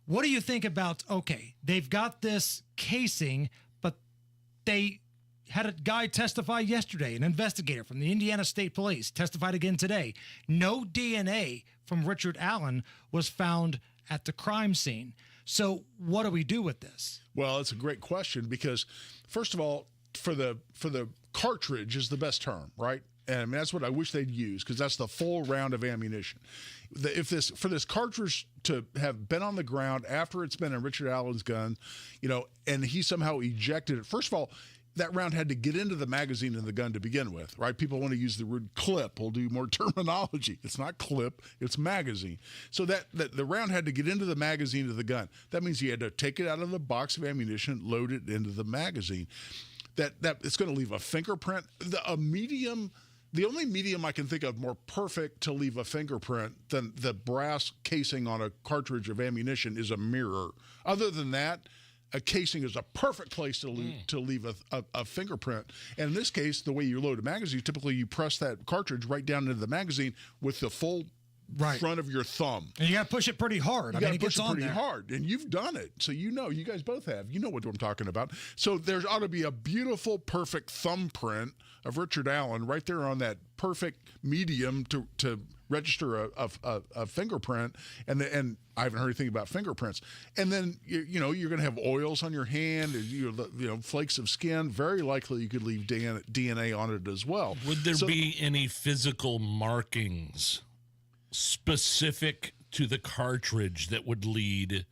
what do you think about, okay, they've got this casing, but they had a guy testify yesterday, an investigator from the Indiana State Police testified again today. No DNA from Richard Allen was found at the crime scene. So what do we do with this? Well, it's a great question because, first of all, for the cartridge is the best term, right? And I mean, that's what I wish they'd use, because that's the full round of ammunition. For this cartridge to have been on the ground after it's been in Richard Allen's gun, and he somehow ejected it. First of all, that round had to get into the magazine in the gun to begin with, right? People want to use the word clip. We'll do more terminology. It's not clip, it's magazine. So that the round had to get into the magazine of the gun. That means he had to take it out of the box of ammunition, load it into the magazine. That it's going to leave a fingerprint. The only medium I can think of more perfect to leave a fingerprint than the brass casing on a cartridge of ammunition is a mirror. Other than that, a casing is a perfect place to leave a fingerprint. And in this case, the way you load a magazine, typically you press that cartridge right down into the magazine with the full front of your thumb. And you got to push it pretty hard. You got to push it pretty hard. And you've done it. So you guys both have. You know what I'm talking about. So there ought to be a beautiful, perfect thumbprint of Richard Allen right there on that perfect medium to register a fingerprint. And I haven't heard anything about fingerprints. And then, you're going to have oils on your hand, and, flakes of skin. Very likely you could leave DNA on it as well. Would there be any physical markings specific to the cartridge that would lead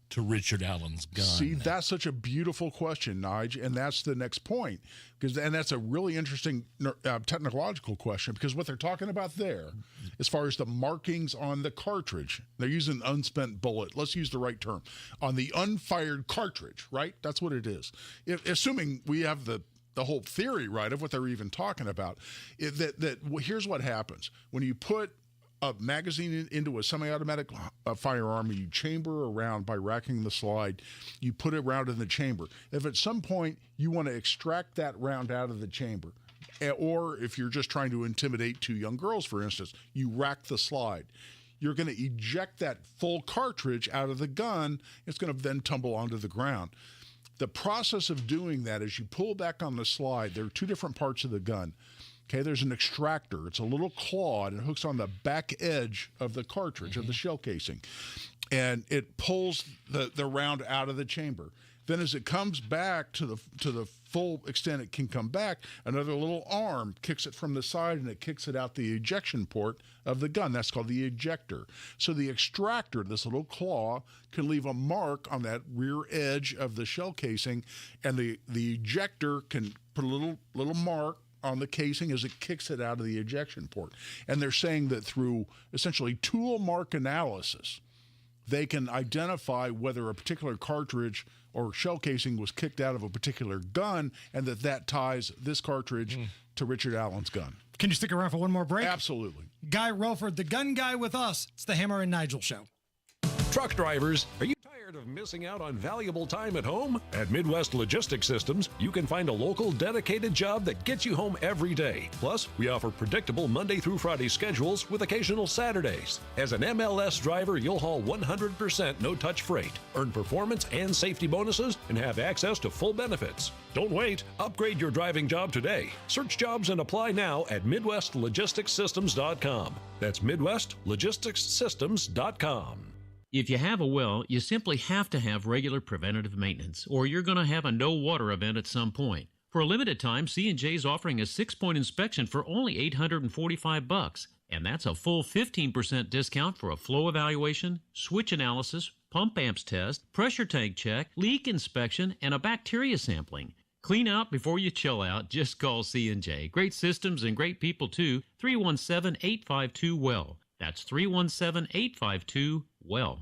to Richard Allen's gun? See, that's such a beautiful question, Nigel, and that's the next point, and that's a really interesting technological question, because what they're talking about there, as far as the markings on the cartridge, they're using an unspent bullet. Let's use the right term. On the unfired cartridge, right? That's what it is. Assuming we have the whole theory right of what they're even talking about, here's what happens. When you put a magazine into a semi-automatic firearm, you chamber around by racking the slide, you put a round in the chamber. If at some point you want to extract that round out of the chamber, or if you're just trying to intimidate two young girls, for instance, you rack the slide. You're going to eject that full cartridge out of the gun. It's going to then tumble onto the ground. The process of doing that is you pull back on the slide. There are two different parts of the gun. Okay, there's an extractor. It's a little claw, and it hooks on the back edge of the cartridge, of the shell casing. And it pulls the round out of the chamber. Then as it comes back to the full extent it can come back, another little arm kicks it from the side, and it kicks it out the ejection port of the gun. That's called the ejector. So the extractor, this little claw, can leave a mark on that rear edge of the shell casing, and the ejector can put a little mark on the casing as it kicks it out of the ejection port. And they're saying that through essentially tool mark analysis, they can identify whether a particular cartridge or shell casing was kicked out of a particular gun, and that ties this cartridge to Richard Allen's gun. Can you stick around for one more break? Absolutely. Guy Relford, the gun guy with us. It's the Hammer and Nigel Show. Truck drivers, are you tired of missing out on valuable time at home? At Midwest Logistics Systems, you can find a local dedicated job that gets you home every day. Plus, we offer predictable Monday through Friday schedules with occasional Saturdays. As an MLS driver, you'll haul 100% no-touch freight, earn performance and safety bonuses, and have access to full benefits. Don't wait. Upgrade your driving job today. Search jobs and apply now at MidwestLogisticsSystems.com. That's MidwestLogisticsSystems.com. If you have a well, you simply have to have regular preventative maintenance, or you're going to have a no water event at some point. For a limited time, C&J is offering a 6-point inspection for only $845, and that's a full 15% discount for a flow evaluation, switch analysis, pump amps test, pressure tank check, leak inspection, and a bacteria sampling. Clean out before you chill out. Just call C&J. Great systems and great people, too. 317-852-WELL. That's 317-852-WELL.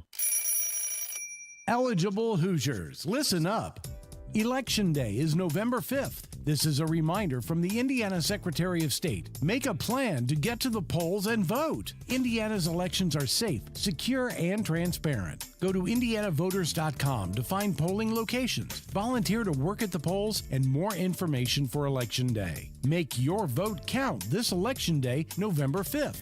Eligible Hoosiers, listen up. Election Day is November 5th. This is a reminder from the Indiana Secretary of State. Make a plan to get to the polls and vote. Indiana's elections are safe, secure, and transparent. Go to indianavoters.com to find polling locations, volunteer to work at the polls, and more information for Election Day. Make your vote count this Election Day, November 5th.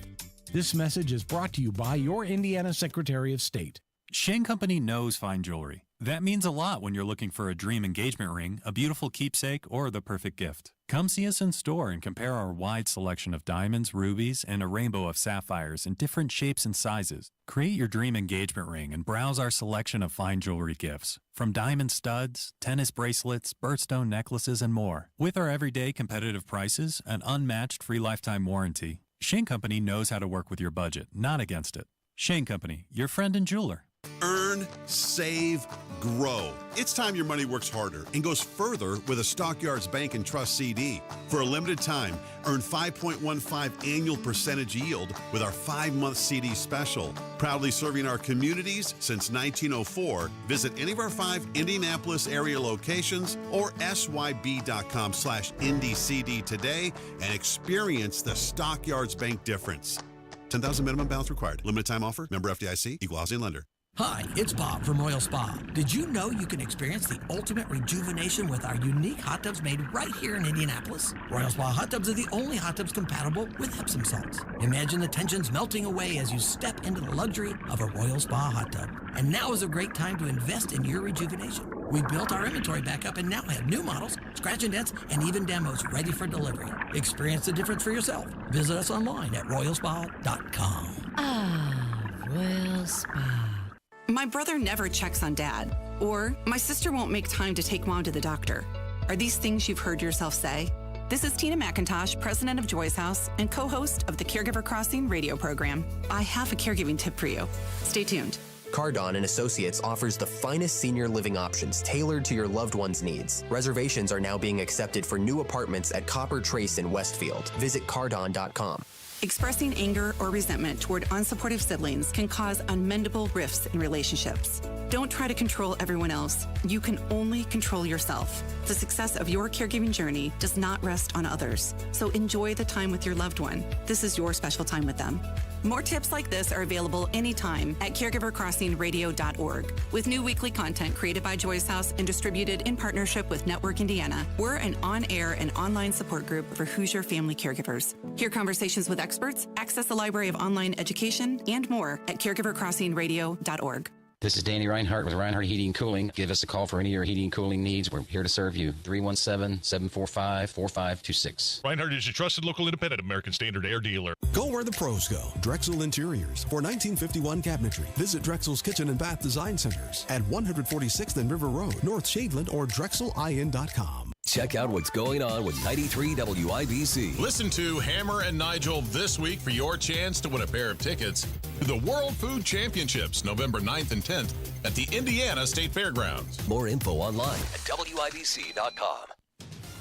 This message is brought to you by your Indiana Secretary of State. Shane Company knows fine jewelry. That means a lot when you're looking for a dream engagement ring, a beautiful keepsake, or the perfect gift. Come see us in store and compare our wide selection of diamonds, rubies, and a rainbow of sapphires in different shapes and sizes. Create your dream engagement ring and browse our selection of fine jewelry gifts. From diamond studs, tennis bracelets, birthstone necklaces, and more. With our everyday competitive prices, an unmatched free lifetime warranty, Shane Company knows how to work with your budget, not against it. Shane Company, your friend and jeweler. Earn, save, grow. It's time your money works harder and goes further with a Stockyards Bank and Trust CD. For a limited time, earn 5.15 annual percentage yield with our 5-month CD special. Proudly serving our communities since 1904. Visit any of our 5 Indianapolis area locations or syb.com/IndyCD today and experience the Stockyards Bank difference. 10,000 minimum balance required. Limited time offer. Member FDIC. Equal housing lender. Hi, it's Bob from Royal Spa. Did you know you can experience the ultimate rejuvenation with our unique hot tubs made right here in Indianapolis? Royal Spa hot tubs are the only hot tubs compatible with Epsom salts. Imagine the tensions melting away as you step into the luxury of a Royal Spa hot tub. And now is a great time to invest in your rejuvenation. We built our inventory back up and now have new models, scratch and dents, and even demos ready for delivery. Experience the difference for yourself. Visit us online at royalspa.com. Ah, Royal Spa. My brother never checks on Dad, or my sister won't make time to take Mom to the doctor. Are these things you've heard yourself say? This is Tina McIntosh, president of Joy's House and co-host of the Caregiver Crossing radio program. I have a caregiving tip for you. Stay tuned. Cardon and Associates offers the finest senior living options tailored to your loved one's needs. Reservations are now being accepted for new apartments at Copper Trace in Westfield. Visit cardon.com. Expressing anger or resentment toward unsupportive siblings can cause unmendable rifts in relationships. Don't try to control everyone else. You can only control yourself. The success of your caregiving journey does not rest on others. So enjoy the time with your loved one. This is your special time with them. More tips like this are available anytime at caregivercrossingradio.org. With new weekly content created by Joy's House and distributed in partnership with Network Indiana, we're an on-air and online support group for Hoosier family caregivers. Hear conversations with experts, access the library of online education, and more at caregivercrossingradio.org. This is Danny Reinhardt with Reinhardt Heating and Cooling. Give us a call for any of your heating and cooling needs. We're here to serve you. 317-745-4526. Reinhardt is your trusted local independent American Standard Air dealer. Go where the pros go. Drexel Interiors. For 1951 cabinetry, visit Drexel's Kitchen and Bath Design Centers at 146th and River Road, North Shadeland, or DrexelIN.com. Check out what's going on with 93 WIBC. Listen to Hammer and Nigel this week for your chance to win a pair of tickets to the World Food Championships, November 9th and 10th at the Indiana State Fairgrounds. More info online at WIBC.com.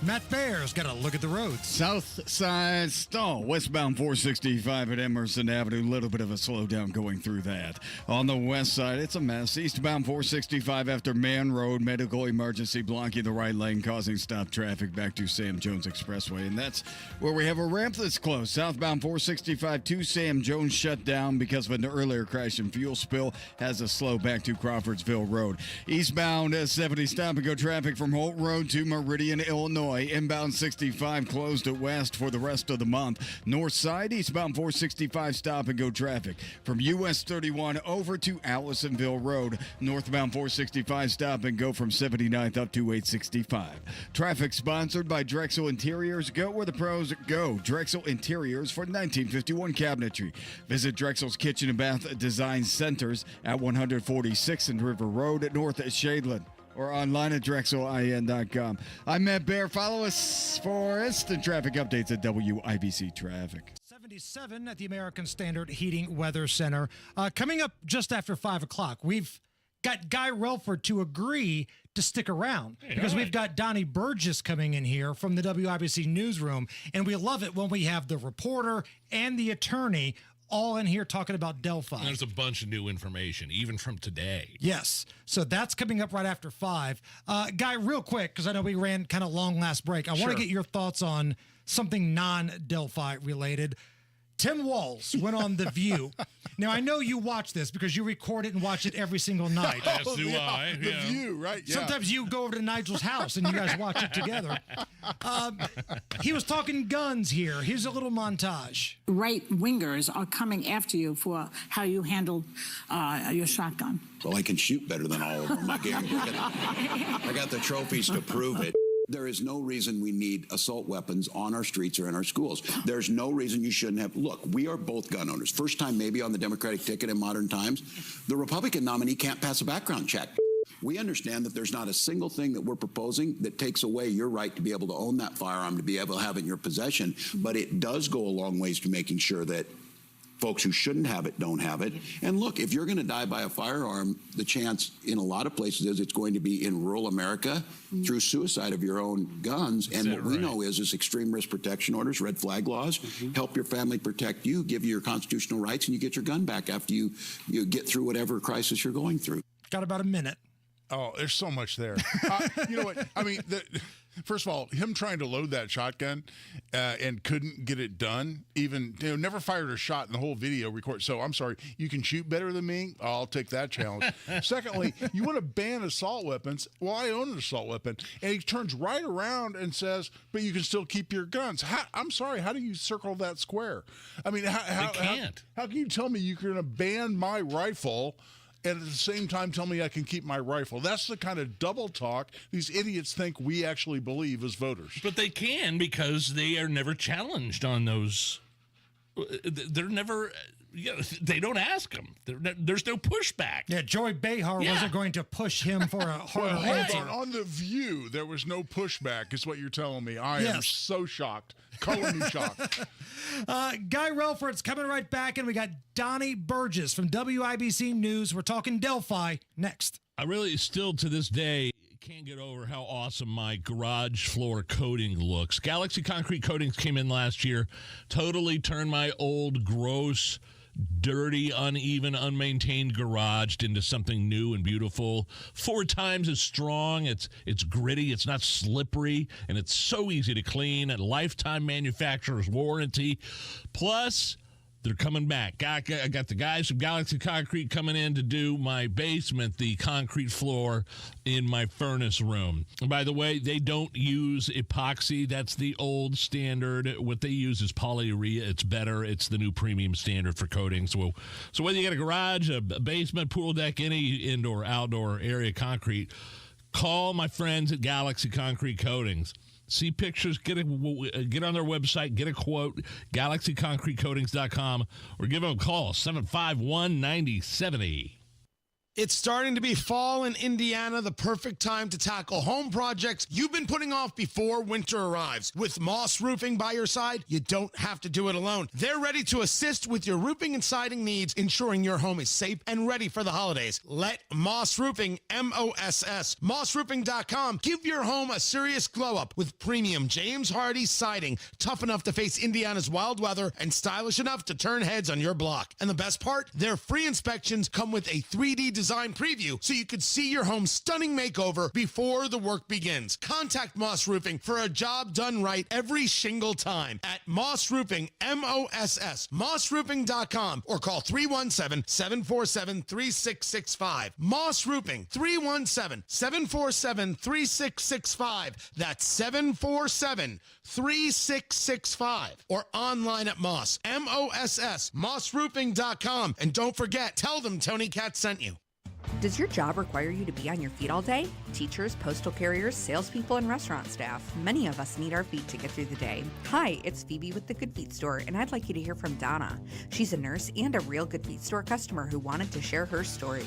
Matt Bear's got to look at the roads. South Side Stall, westbound 465 at Emerson Avenue. A little bit of a slowdown going through that. On the west side, it's a mess. Eastbound 465 after Man Road, medical emergency blocking the right lane, causing stop traffic back to Sam Jones Expressway. And that's where we have a ramp that's closed. Southbound 465 to Sam Jones shut down because of an earlier crash and fuel spill. Has a slow back to Crawfordsville Road. Eastbound 70 stop and go traffic from Holt Road to Meridian, Illinois. Illinois, inbound 65 closed at west for the rest of the month. North side, eastbound 465 stop and go traffic. From US 31 over to Allisonville Road, northbound 465 stop and go from 79th up to 865. Traffic sponsored by Drexel Interiors. Go where the pros go. Drexel Interiors for 1951 cabinetry. Visit Drexel's Kitchen and Bath Design Centers at 146th and River Road at North Shadeland, or online at drexelin.com. I'm Matt Bear. Follow us for instant traffic updates at WIBC Traffic. 77 at the American Standard Heating Weather Center. Coming up just after 5 o'clock, we've got Guy Relford to agree to stick around because we've got Donnie Burgess coming in here from the WIBC newsroom, and we love it when we have the reporter and the attorney all in here talking about Delphi. And there's a bunch of new information, even from today. Yes. So that's coming up right after 5. Guy, real quick, because I know we ran kind of long last break. I want to get your thoughts on something non-Delphi related. Tim Walz went on The View. Now, I know you watch this because you record it and watch it every single night. Yes, do I. The View, right? Yeah. Sometimes you go over to Nigel's house and you guys watch it together. He was talking guns here. Here's a little montage. Right-wingers are coming after you for how you handled your shotgun. Well, I can shoot better than all of them. I guarantee. I got the trophies to prove it. There is no reason we need assault weapons on our streets or in our schools. There's no reason you shouldn't have. Look, we are both gun owners. First time maybe on the Democratic ticket in modern times. The Republican nominee can't pass a background check. We understand that there's not a single thing that we're proposing that takes away your right to be able to own that firearm, to be able to have it in your possession. But it does go a long ways to making sure that folks who shouldn't have it don't have it. And look, if you're going to die by a firearm, the chance in a lot of places is it's going to be in rural America through suicide of your own guns. And what we know is extreme risk protection orders, red flag laws, help your family protect you, give you your constitutional rights, and you get your gun back after you get through whatever crisis you're going through. Got about a minute. Oh, there's so much there. You know what? I mean, first of all, him trying to load that shotgun and couldn't get it done, even never fired a shot in the whole video record. So I'm sorry, you can shoot better than me. I'll take that challenge. Secondly, you want to ban assault weapons? Well, I own an assault weapon, and he turns right around and says, "But you can still keep your guns." I'm sorry, how do you circle that square? I mean, how can you tell me you're going to ban my rifle and at the same time tell me I can keep my rifle? That's the kind of double talk these idiots think we actually believe as voters. But they can, because they are never challenged on those. They're never. They don't ask them. There's no pushback. Yeah, Joy Behar wasn't going to push him for a harder answer. On The View, there was no pushback, is what you're telling me. I am so shocked. Color me shocked. Guy Relford's coming right back, and we got Donnie Burgess from WIBC News. We're talking Delphi next. I really still, to this day, can't get over how awesome my garage floor coating looks. Galaxy Concrete Coatings came in last year, totally turned my old, gross, dirty, uneven, unmaintained garage into something new and beautiful. 4 times as strong. It's gritty. It's not slippery, and it's so easy to clean. A lifetime manufacturer's warranty. Plus, they're coming back. I got the guys from Galaxy Concrete coming in to do my basement, the concrete floor in my furnace room. And by the way, they don't use epoxy. That's the old standard. What they use is polyurea. It's better. It's the new premium standard for coating. So whether you got a garage, a basement, pool deck, any indoor, outdoor area concrete, call my friends at Galaxy Concrete Coatings. See pictures, get on their website, get a quote, galaxyconcretecoatings.com, or give them a call, 751-9070. It's starting to be fall in Indiana, the perfect time to tackle home projects you've been putting off before winter arrives. With Moss Roofing by your side, you don't have to do it alone. They're ready to assist with your roofing and siding needs, ensuring your home is safe and ready for the holidays. Let Moss Roofing, M-O-S-S, mossroofing.com, give your home a serious glow-up with premium James Hardy siding, tough enough to face Indiana's wild weather and stylish enough to turn heads on your block. And the best part, their free inspections come with a 3D design preview so you could see your home's stunning makeover before the work begins. Contact Moss Roofing for a job done right every shingle time at Moss Roofing, M-O-S-S, mossroofing.com, or call 317-747-3665. Moss Roofing, 317-747-3665. That's 747-3665. Or online at Moss, M-O-S-S, mossroofing.com. And don't forget, tell them Tony Katz sent you. Does your job require you to be on your feet all day? Teachers, postal carriers, salespeople, and restaurant staff. Many of us need our feet to get through the day. Hi, it's Phoebe with the Good Feet Store, and I'd like you to hear from Donna. She's a nurse and a real Good Feet Store customer who wanted to share her story.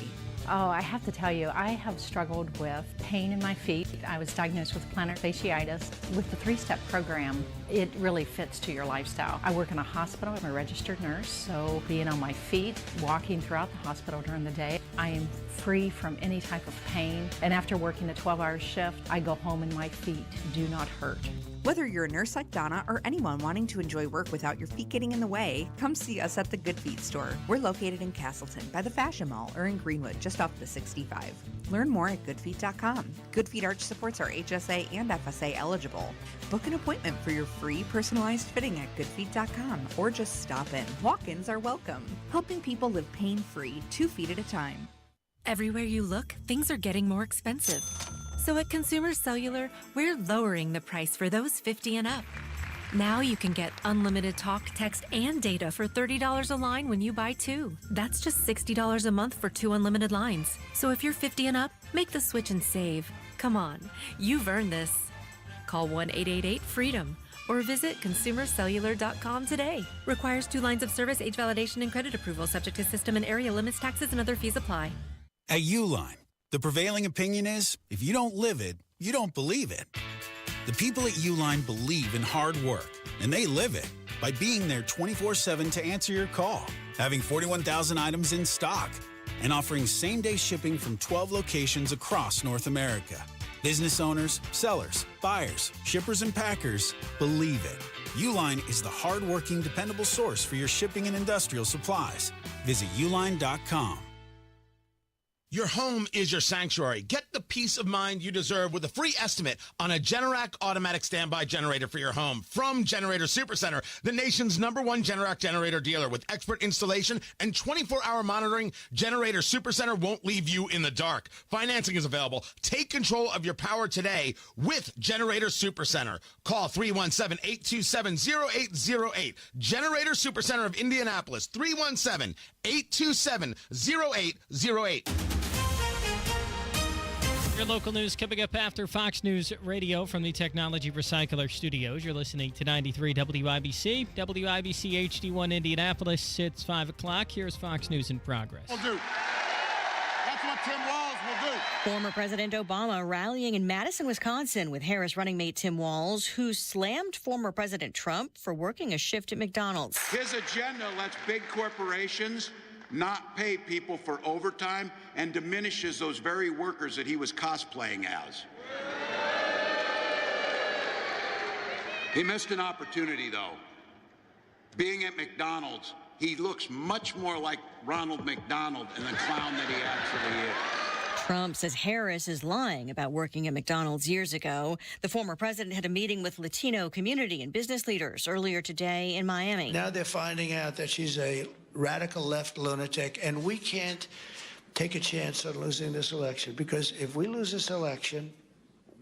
Oh, I have to tell you, I have struggled with pain in my feet. I was diagnosed with plantar fasciitis. With the 3-step program, it really fits to your lifestyle. I work in a hospital. I'm a registered nurse, so being on my feet, walking throughout the hospital during the day, I am free from any type of pain. And after working a 12-hour shift, I go home and my feet do not hurt. Whether you're a nurse like Donna or anyone wanting to enjoy work without your feet getting in the way, come see us at the Good Feet Store. We're located in Castleton by the Fashion Mall or in Greenwood, just off the 65. Learn more at goodfeet.com. Good Feet Arch supports are HSA and FSA eligible. Book an appointment for your free personalized fitting at goodfeet.com or just stop in. Walk-ins are welcome. Helping people live pain-free, 2 feet at a time. Everywhere you look, things are getting more expensive. So at Consumer Cellular, we're lowering the price for those 50 and up. Now you can get unlimited talk, text, and data for $30 a line when you buy 2. That's just $60 a month for 2 unlimited lines. So if you're 50 and up, make the switch and save. Come on, you've earned this. Call 1-888-FREEDOM or visit consumercellular.com today. Requires 2 lines of service, age validation, and credit approval, subject to system and area limits, taxes, and other fees apply. At Uline, the prevailing opinion is, if you don't live it, you don't believe it. The people at Uline believe in hard work, and they live it by being there 24/7 to answer your call, having 41,000 items in stock, and offering same-day shipping from 12 locations across North America. Business owners, sellers, buyers, shippers, and packers believe it. Uline is the hard-working, dependable source for your shipping and industrial supplies. Visit uline.com. Your home is your sanctuary. Get the peace of mind you deserve with a free estimate on a Generac automatic standby generator for your home from Generator Supercenter, the nation's #1 Generac generator dealer. With expert installation and 24-hour monitoring, Generator Supercenter won't leave you in the dark. Financing is available. Take control of your power today with Generator Supercenter. Call 317-827-0808. Generator Supercenter of Indianapolis, 317-827-0808. Your local news coming up after Fox News Radio from the Technology Recycler Studios. You're listening to 93 WIBC, WIBC HD1 Indianapolis. It's 5 o'clock. Here's Fox News in progress. Will do. That's what Tim Walz will do. Former President Obama rallying in Madison, Wisconsin with Harris running mate Tim Walz, who slammed former President Trump for working a shift at McDonald's. His agenda lets big corporations not pay people for overtime and diminishes those very workers that he was cosplaying as. He missed an opportunity, though. Being at McDonald's, he looks much more like Ronald McDonald and the clown that he actually is. Trump says Harris is lying about working at McDonald's years ago. The former president had a meeting with Latino community and business leaders earlier today in Miami. Now they're finding out that she's a radical left lunatic, and we can't take a chance on losing this election, because if we lose this election,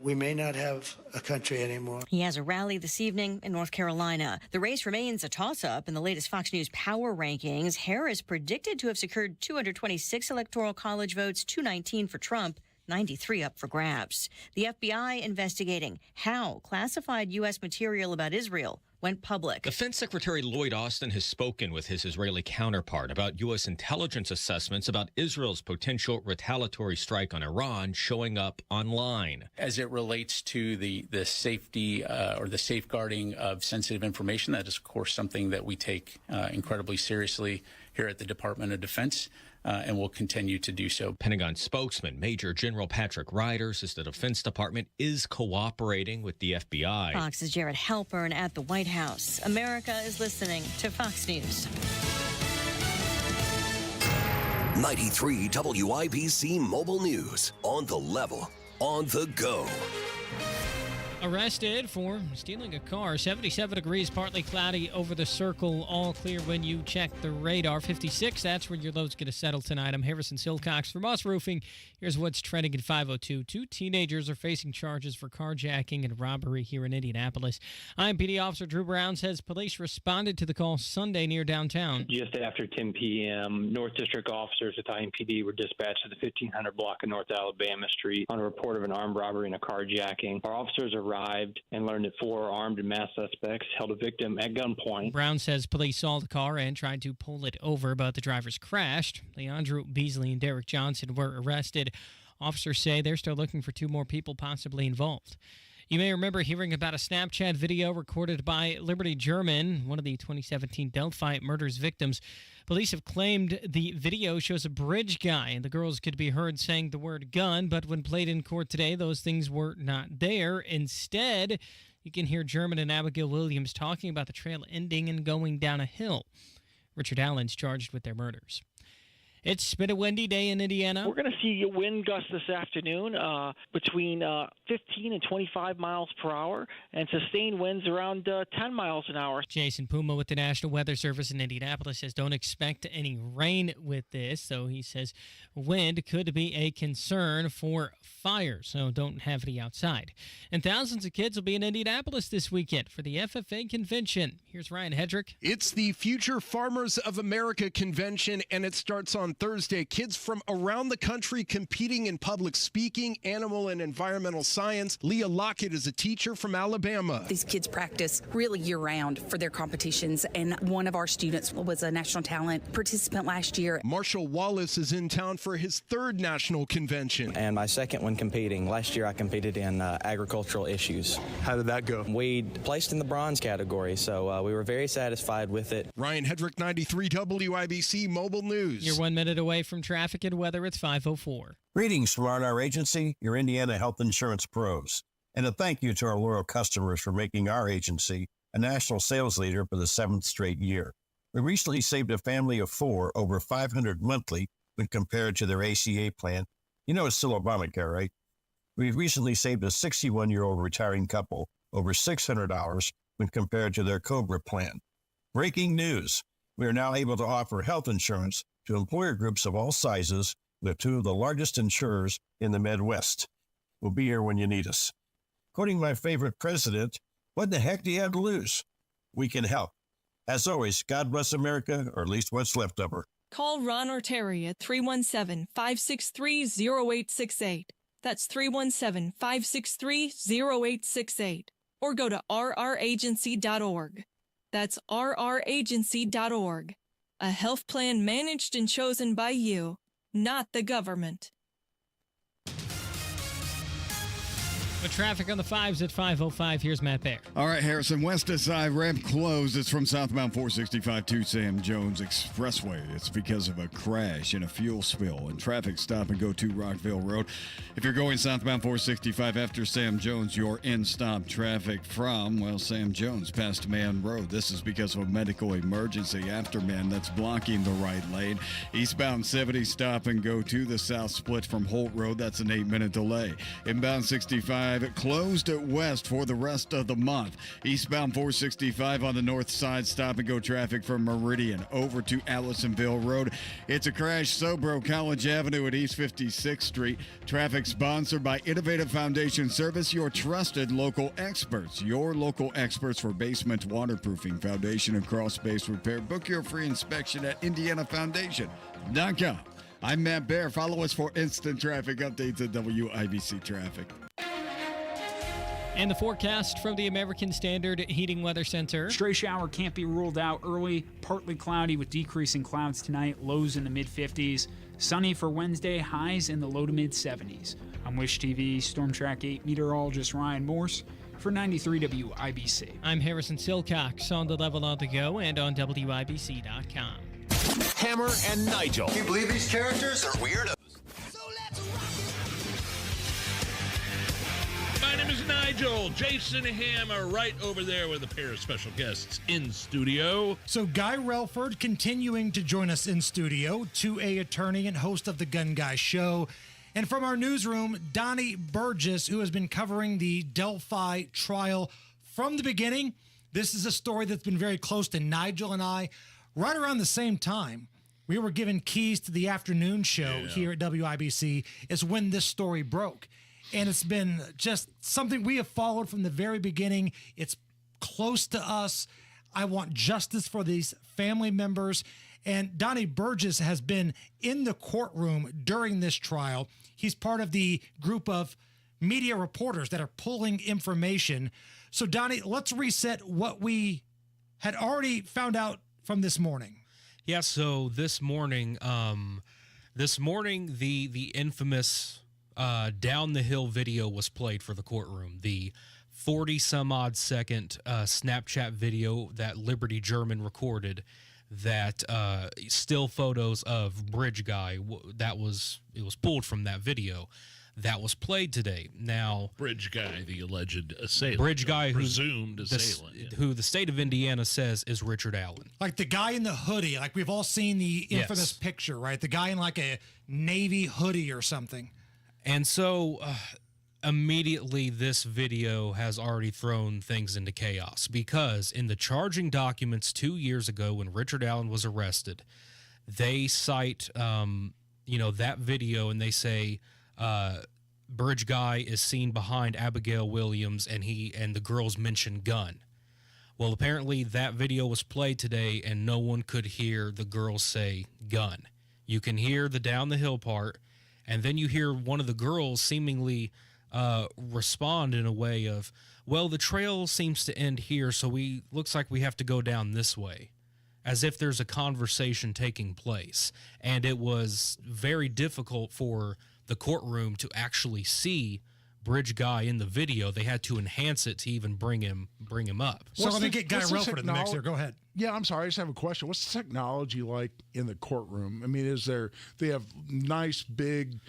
we may not have a country anymore. He has a rally this evening in North Carolina. The race remains a toss-up in the latest Fox News power rankings. Harris predicted to have secured 226 Electoral College votes, 219 for Trump, 93 up for grabs. The FBI investigating how classified U.S. material about Israel went public. Defense Secretary Lloyd Austin has spoken with his Israeli counterpart about U.S. intelligence assessments about Israel's potential retaliatory strike on Iran showing up online. As it relates to the safety or the safeguarding of sensitive information, that is, of course, something that we take incredibly seriously here at the Department of Defense. And will continue to do so. Pentagon spokesman Major General Patrick Ryder says the Defense Department is cooperating with the FBI. Fox's Jared Halpern at the White House. America is listening to Fox News. 93 WIBC Mobile News. On the level, on the go. Arrested for stealing a car. 77 degrees, partly cloudy over the circle. All clear when you check the radar. 56, that's where your load's going to settle tonight. I'm Harrison Silcox for Moss Roofing. Here's what's trending at 5:02. 2 teenagers are facing charges for carjacking and robbery here in Indianapolis. IMPD Officer Drew Brown says police responded to the call Sunday near downtown. Just after 10 p.m., North District officers with IMPD were dispatched to the 1500 block of North Alabama Street on a report of an armed robbery and a carjacking. Our officers arrived and learned that 4 armed and masked suspects held a victim at gunpoint. Brown says police saw the car and tried to pull it over, but the drivers crashed. Leandro Beasley and Derek Johnson were arrested. Officers say they're still looking for 2 more people possibly involved. You may remember hearing about a Snapchat video recorded by Liberty German, one of the 2017 Delphi murders victims. Police have claimed the video shows a bridge guy, and the girls could be heard saying the word gun, but when played in court today, those things were not there. Instead, you can hear German and Abigail Williams talking about the trail ending and going down a hill. Richard Allen's charged with their murders. It's been a windy day in Indiana. We're going to see wind gusts this afternoon between 15 and 25 miles per hour and sustained winds around 10 miles an hour. Jason Puma with the National Weather Service in Indianapolis says don't expect any rain with this. So he says wind could be a concern for fires, so don't have any outside. And thousands of kids will be in Indianapolis this weekend for the FFA convention. Here's Ryan Hedrick. It's the Future Farmers of America convention, and it starts on Thursday. Kids from around the country competing in public speaking, animal and environmental science. Leah Lockett is a teacher from Alabama. These kids practice really year-round for their competitions, and one of our students was a national talent participant last year. Marshall Wallace is in town for his 3rd national convention. And my 2nd one competing. Last year I competed in agricultural issues. How did that go? We placed in the bronze category, so we were very satisfied with it. Ryan Hedrick, 93 WIBC Mobile News. You're 1 minute away from traffic and weather. It's 5:04. Greetings from R&R Agency, your Indiana health insurance pros. And a thank you to our loyal customers for making our agency a national sales leader for the 7th straight year. We recently saved a family of 4 over $500 monthly when compared to their ACA plan. You know it's still Obamacare, right? We've recently saved a 61-year-old retiring couple over $600 when compared to their COBRA plan. Breaking news. We are now able to offer health insurance to employer groups of all sizes with 2 of the largest insurers in the Midwest. We'll be here when you need us. Quoting my favorite president, what the heck do you have to lose? We can help. As always, God bless America, or at least what's left of her. Call Ron or Terry at 317-563-0868. That's 317-563-0868. Or go to rragency.org. That's rragency.org. A health plan managed and chosen by you, not the government. The traffic on the 5s at 5:05. Here's Matt Baer. All right, Harrison, west to side ramp closed. It's from southbound 465 to Sam Jones Expressway. It's because of a crash and a fuel spill and traffic stop and go to Rockville Road. If you're going southbound 465 after Sam Jones, you're in stop traffic from, well, Sam Jones past Man Road. This is because of a medical emergency after Man that's blocking the right lane. Eastbound 70 stop and go to the south split from Holt Road. That's an 8-minute delay. Inbound 65 closed at west for the rest of the month. Eastbound 465 on the north side, stop and go traffic from Meridian over to Allisonville Road. It's a crash, Sobro College Avenue at East 56th Street. Traffic sponsored by Innovative Foundation Service, your trusted local experts. Your local experts for basement waterproofing, foundation and crawl space repair. Book your free inspection at IndianaFoundation.com. I'm Matt Baer. Follow us for instant traffic updates at WIBC Traffic. And the forecast from the American Standard Heating Weather Center. Stray shower can't be ruled out early. Partly cloudy with decreasing clouds tonight. Lows in the mid-50s. Sunny for Wednesday. Highs in the low to mid-70s. I'm Wish TV Storm Track 8 meteorologist Ryan Morse for 93 WIBC. I'm Harrison Silcox on the level on the go and on WIBC.com. Hammer and Nigel. Can you believe these characters are weirdos? My name is Nigel. Nigel, Jason Hammer right over there with a pair of special guests in studio. So Guy Relford continuing to join us in studio, 2A attorney and host of the Gun Guy Show. And from our newsroom, Donnie Burgess, who has been covering the Delphi trial from the beginning. This is a story that's been very close to Nigel and I. Right around the same time, we were given keys to the afternoon show here at WIBC is when this story broke. And it's been just something we have followed from the very beginning. It's close to us. I want justice for these family members. And Donnie Burgess has been in the courtroom during this trial. He's part of the group of media reporters that are pulling information. So, Donnie, let's reset what we had already found out from this morning. Yeah, so this morning, the infamous down the hill video was played for the courtroom. The 40-some-odd second Snapchat video that Liberty German recorded, that still photos of Bridge Guy, it was pulled from that video. That was played today. Now, Bridge Guy, the alleged assailant. Bridge Guy, presumed assailant. Who the state of Indiana says is Richard Allen. Like the guy in the hoodie, like we've all seen the infamous picture, right? The guy in like a Navy hoodie or something. And so immediately this video has already thrown things into chaos, because in the charging documents 2 years ago when Richard Allen was arrested, they cite that video, and they say Bridge Guy is seen behind Abigail Williams, and the girls mention gun. Well, apparently that video was played today and no one could hear the girls say gun. You can hear the down the hill part, and then you hear one of the girls seemingly respond in a way of, well, the trail seems to end here, so looks like we have to go down this way, as if there's a conversation taking place. And it was very difficult for the courtroom to actually see Bridge Guy in the video. They had to enhance it to even bring him up. So let me get Guy Relford in the mix here. Go ahead. Yeah, I'm sorry. I just have a question. What's the technology like in the courtroom? I mean, they have nice, big,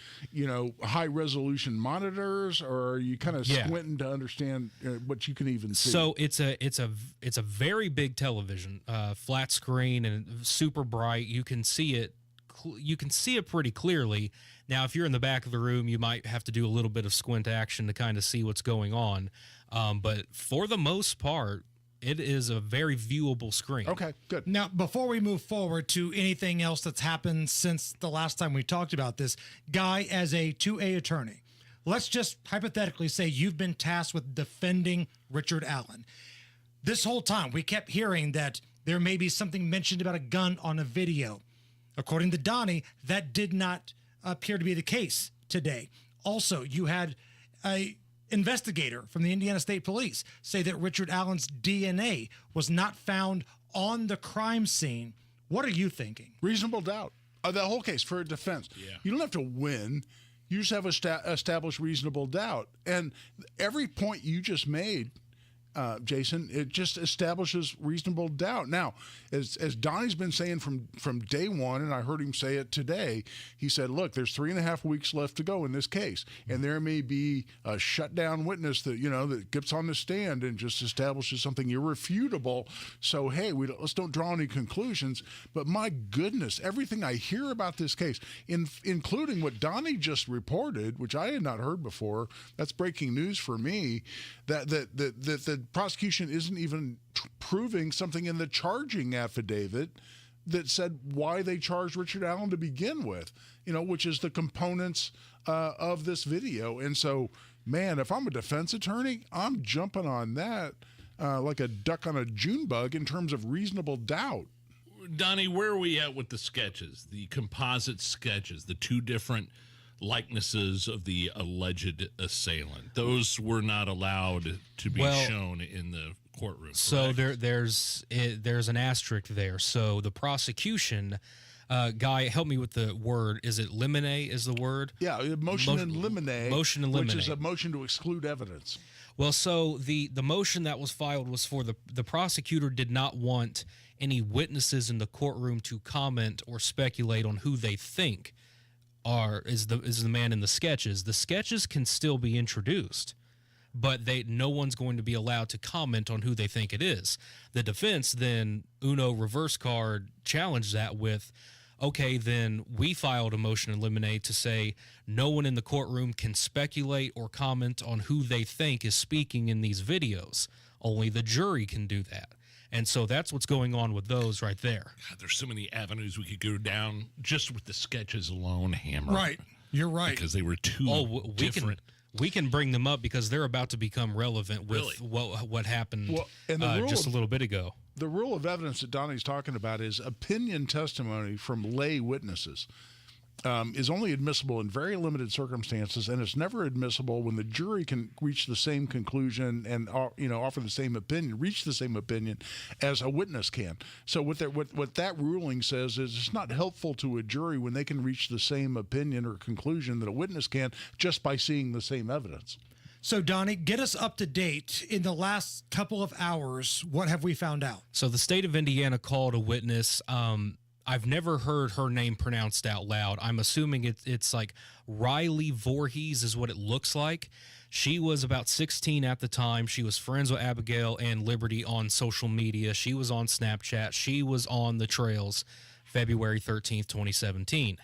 high resolution monitors, or are you kind of squinting to understand what you can even see? So it's a very big television, flat screen and super bright. You can see it. You can see it pretty clearly. Now, if you're in the back of the room, you might have to do a little bit of squint action to kind of see what's going on. But for the most part, it is a very viewable screen. Okay, good. Now, before we move forward to anything else that's happened since the last time we talked about this, Guy, as a 2A attorney, let's just hypothetically say you've been tasked with defending Richard Allen. This whole time, we kept hearing that there may be something mentioned about a gun on a video. According to Donnie, that did not appear to be the case today. Also, you had a investigator from the Indiana State Police say that Richard Allen's DNA was not found on the crime scene. What are you thinking? Reasonable doubt. The whole case for a defense. Yeah. You don't have to win. You just have established reasonable doubt. And every point you just made, Jason, it just establishes reasonable doubt. Now, as Donnie's been saying from day one, and I heard him say it today, he said, look, there's 3.5 weeks left to go in this case, and there may be a shutdown witness that gets on the stand and just establishes something irrefutable. So, hey, let's don't draw any conclusions. But my goodness, everything I hear about this case, including what Donnie just reported, which I had not heard before, that's breaking news for me, that the prosecution isn't even proving something in the charging affidavit that said why they charged Richard Allen to begin with, which is the components of this video. And so, man, if I'm a defense attorney, I'm jumping on that like a duck on a June bug in terms of reasonable doubt. Donnie, where are we at with the sketches, the composite sketches, the two different likenesses of the alleged assailant? Those were not allowed to be shown in the courtroom. So there's an asterisk there. So the prosecution, Guy, help me with the word. Is it limine is the word? Yeah, motion in limine. Motion in limine. Which is a motion to exclude evidence. Well, so the motion that was filed was for the prosecutor did not want any witnesses in the courtroom to comment or speculate on who they think is the man in the sketches. The sketches can still be introduced, but no one's going to be allowed to comment on who they think it is. The defense then, Uno reverse card, challenged that with, okay, then we filed a motion to eliminate to say no one in the courtroom can speculate or comment on who they think is speaking in these videos. Only the jury can do that. And so that's what's going on with those right there. God, there's so many avenues we could go down just with the sketches alone, Hammer. Right. You're right. Because they were too different. We can bring them up because they're about to become relevant with what happened just a little bit ago. The rule of evidence that Donnie's talking about is opinion testimony from lay witnesses is only admissible in very limited circumstances, and it's never admissible when the jury can reach the same conclusion and offer the same opinion, reach the same opinion as a witness can. So what that ruling says is it's not helpful to a jury when they can reach the same opinion or conclusion that a witness can just by seeing the same evidence. So, Donnie, get us up to date. In the last couple of hours, what have we found out? So the state of Indiana called a witness. I've never heard her name pronounced out loud. I'm assuming it's like Riley Voorhees is what it looks like. She was about 16 at the time. She was friends with Abigail and Liberty on social media. She was on Snapchat. She was on the trails February 13th, 2017.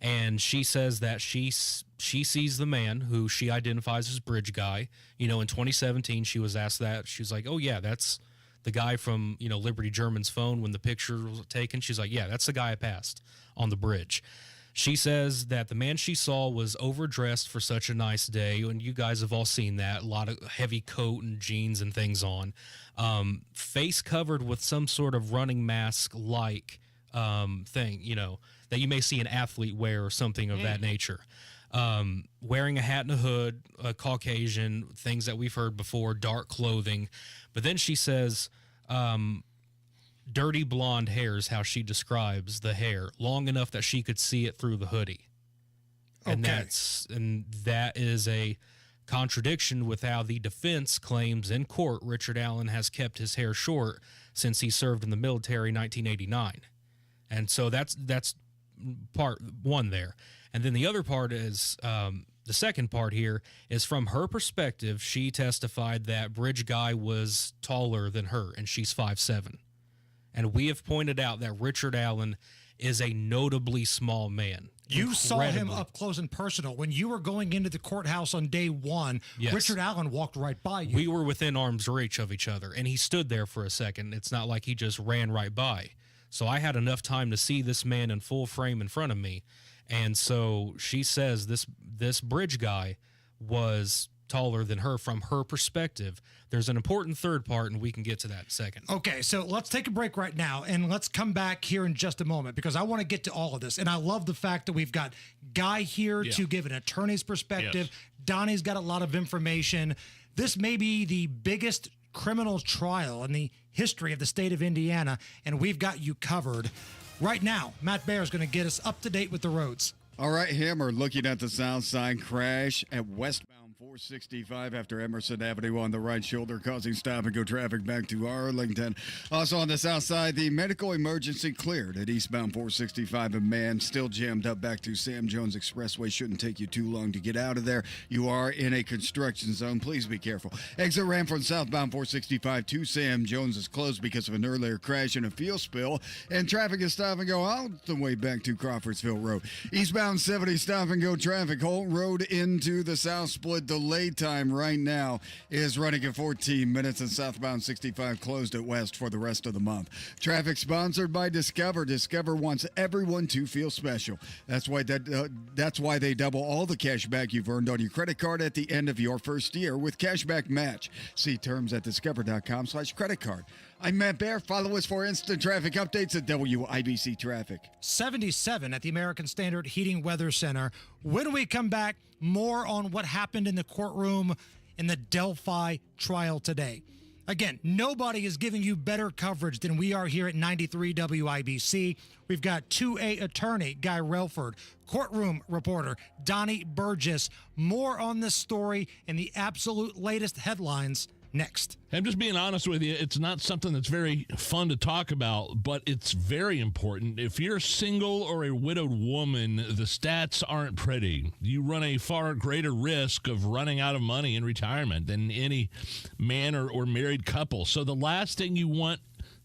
And she says that she sees the man who she identifies as Bridge Guy. In 2017, she was asked that. She was like, oh, yeah, that's the guy from, Liberty German's phone when the picture was taken. She's like, yeah, that's the guy I passed on the bridge. She says that the man she saw was overdressed for such a nice day, and you guys have all seen that, a lot of heavy coat and jeans and things on, face covered with some sort of running mask-like thing, that you may see an athlete wear or something of that nature. Wearing a hat and a hood, a Caucasian, things that we've heard before, dark clothing. But then she says dirty blonde hair is how she describes the hair, long enough that she could see it through the hoodie. And that is a contradiction with how the defense claims in court Richard Allen has kept his hair short since he served in the military in 1989. And so that's part one there. And then the other part is the second part here is from her perspective. She testified that Bridge Guy was taller than her, and she's 5'7". And we have pointed out that Richard Allen is a notably small man. You saw him up close and personal. When you were going into the courthouse on day one, yes. Richard Allen walked right by you. We were within arm's reach of each other, and he stood there for a second. It's not like he just ran right by. So I had enough time to see this man in full frame in front of me. And so she says this Bridge Guy was taller than her from her perspective. There's an important third part, and we can get to that in a second. Okay, so let's take a break right now, and let's come back here in just a moment because I want to get to all of this. And I love the fact that we've got Guy here to give an attorney's perspective. Yes. Donnie's got a lot of information. This may be the biggest criminal trial in the history of the state of Indiana, and we've got you covered. Right now, Matt Bear is going to get us up to date with the roads. All right, Hammer, looking at the south side crash at westbound 465 after Emerson Avenue on the right shoulder, causing stop-and-go traffic back to Arlington. Also on the south side, the medical emergency cleared at eastbound 465. A man still jammed up back to Sam Jones Expressway. Shouldn't take you too long to get out of there. You are in a construction zone. Please be careful. Exit ramp from southbound 465 to Sam Jones is closed because of an earlier crash and a fuel spill. And traffic is stop-and-go out the way back to Crawfordsville Road. Eastbound 70 stop-and-go traffic. Holt Road into the south split. Delay time right now is running at 14 minutes, and southbound 65 closed at west for the rest of the month. Traffic sponsored by Discover. Discover wants everyone to feel special. That's why they double all the cash back you've earned on your credit card at the end of your first year with Cashback Match. See terms at discover.com/credit card. I'm Matt Bear. Follow us for instant traffic updates at WIBC Traffic. 77 at the American Standard Heating Weather Center. When we come back, more on what happened in the courtroom in the Delphi trial today. Again, nobody is giving you better coverage than we are here at 93 WIBC. We've got 2A attorney Guy Relford, courtroom reporter Donnie Burgess. More on this story and the absolute latest headlines Next. I'm just being honest with you. It's not something that's very fun to talk about, but it's very important. If you're single or a widowed woman, the stats aren't pretty. You run a far greater risk of running out of money in retirement than any man or married couple. So the last thing you want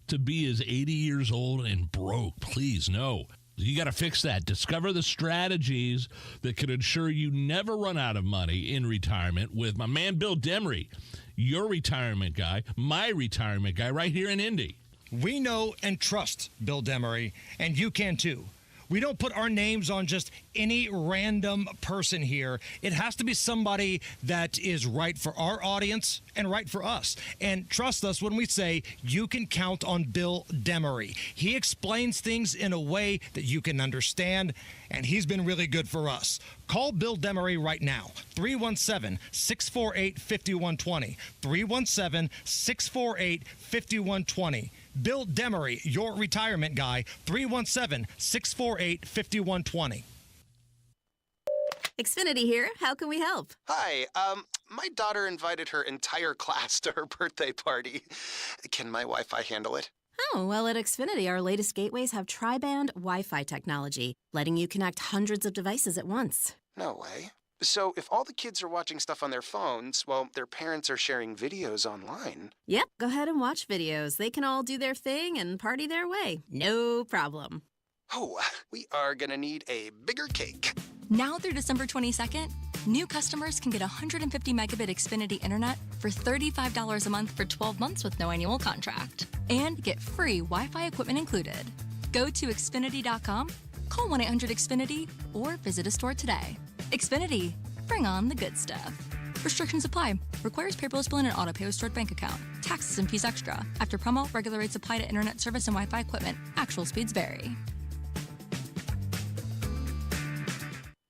to be is 80 years old and broke. Please, no. You got to fix that. Discover the strategies that can ensure you never run out of money in retirement with my man, Bill Demery, your retirement guy, my retirement guy right here in Indy. We know and trust Bill Demery, and you can too. We don't put our names on just any random person here. It has to be somebody that is right for our audience and right for us. And trust us when we say you can count on Bill Demery. He explains things in a way that you can understand, and he's been really good for us. Call Bill Demery right now, 317-648-5120, 317-648-5120. Bill Demery, your retirement guy, 317-648-5120. Xfinity here. How can we help? Hi. My daughter invited her entire class to her birthday party. Can my Wi-Fi handle it? Oh, well, at Xfinity, our latest gateways have tri-band Wi-Fi technology, letting you connect hundreds of devices at once. No way. So if all the kids are watching stuff on their phones, well, their parents are sharing videos online. Yep, go ahead and watch videos. They can all do their thing and party their way. No problem. Oh, we are gonna need a bigger cake. Now through December 22nd, new customers can get 150 megabit Xfinity internet for $35 a month for 12 months with no annual contract. And get free Wi-Fi equipment included. Go to Xfinity.com, call 1-800-XFINITY, or visit a store today. Xfinity, bring on the good stuff. Restrictions apply. Requires paperless billing and auto pay with stored bank account. Taxes and fees extra. After promo, regular rates apply to internet service and Wi-Fi equipment. Actual speeds vary.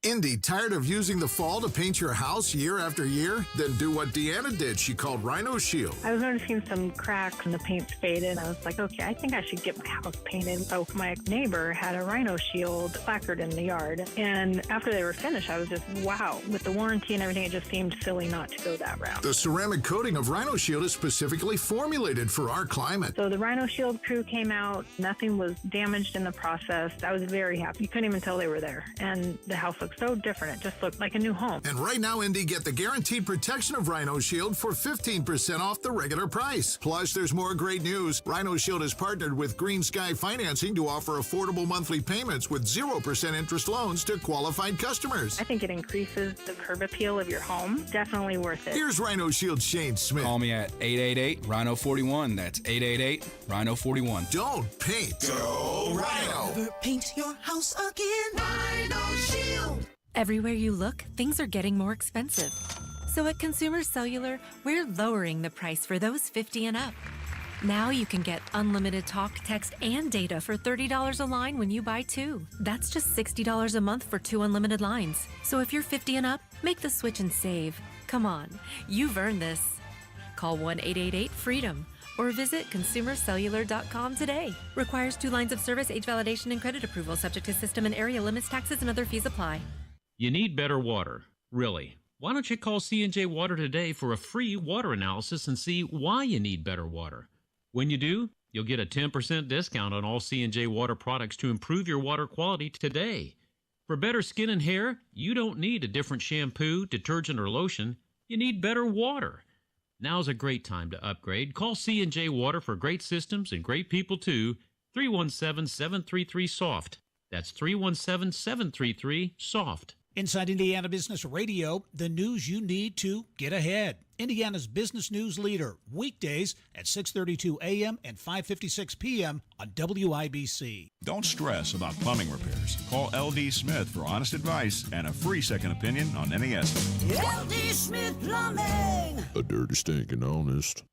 Indy, tired of using the fall to paint your house year after year? Then do what Deanna did. She called Rhino Shield. I was noticing some cracks and the paint's faded. I was like, okay, I think I should get my house painted. So my neighbor had a Rhino Shield placard in the yard. And after they were finished, I was just, wow. With the warranty and everything, it just seemed silly not to go that route. The ceramic coating of Rhino Shield is specifically formulated for our climate. So the Rhino Shield crew came out. Nothing was damaged in the process. I was very happy. You couldn't even tell they were there. And the house looked so different. It just looked like a new home. And right now, Indy, get the guaranteed protection of Rhino Shield for 15% off the regular price. Plus, there's more great news. Rhino Shield has partnered with Green Sky Financing to offer affordable monthly payments with 0% interest loans to qualified customers. I think it increases the curb appeal of your home. Definitely worth it. Here's Rhino Shield Shane Smith. Call me at 888-RHINO-41. That's 888-RHINO-41. Don't paint. Go Rhino. Never paint your house again. Rhino Shield. Everywhere you look, things are getting more expensive. So at Consumer Cellular, we're lowering the price for those 50 and up. Now you can get unlimited talk, text, and data for $30 a line when you buy two. That's just $60 a month for 2 unlimited lines. So if you're 50 and up, make the switch and save. Come on, you've earned this. Call 1-888-FREEDOM or visit consumercellular.com today. Requires 2 lines of service, age validation, and credit approval, subject to system and area limits, taxes, and other fees apply. You need better water. Really. Why don't you call C&J Water today for a free water analysis and see why you need better water? When you do, you'll get a 10% discount on all C&J Water products to improve your water quality today. For better skin and hair, you don't need a different shampoo, detergent, or lotion. You need better water. Now's a great time to upgrade. Call C&J Water for great systems and great people too. 317-733-SOFT. That's 317-733-SOFT. Inside Indiana Business Radio, the news you need to get ahead. Indiana's business news leader, weekdays at 6:32 a.m. and 5:56 p.m. on WIBC. Don't stress about plumbing repairs. Call LD Smith for honest advice and a free second opinion on any estimate. LD Smith Plumbing. A dirty, stinking honest.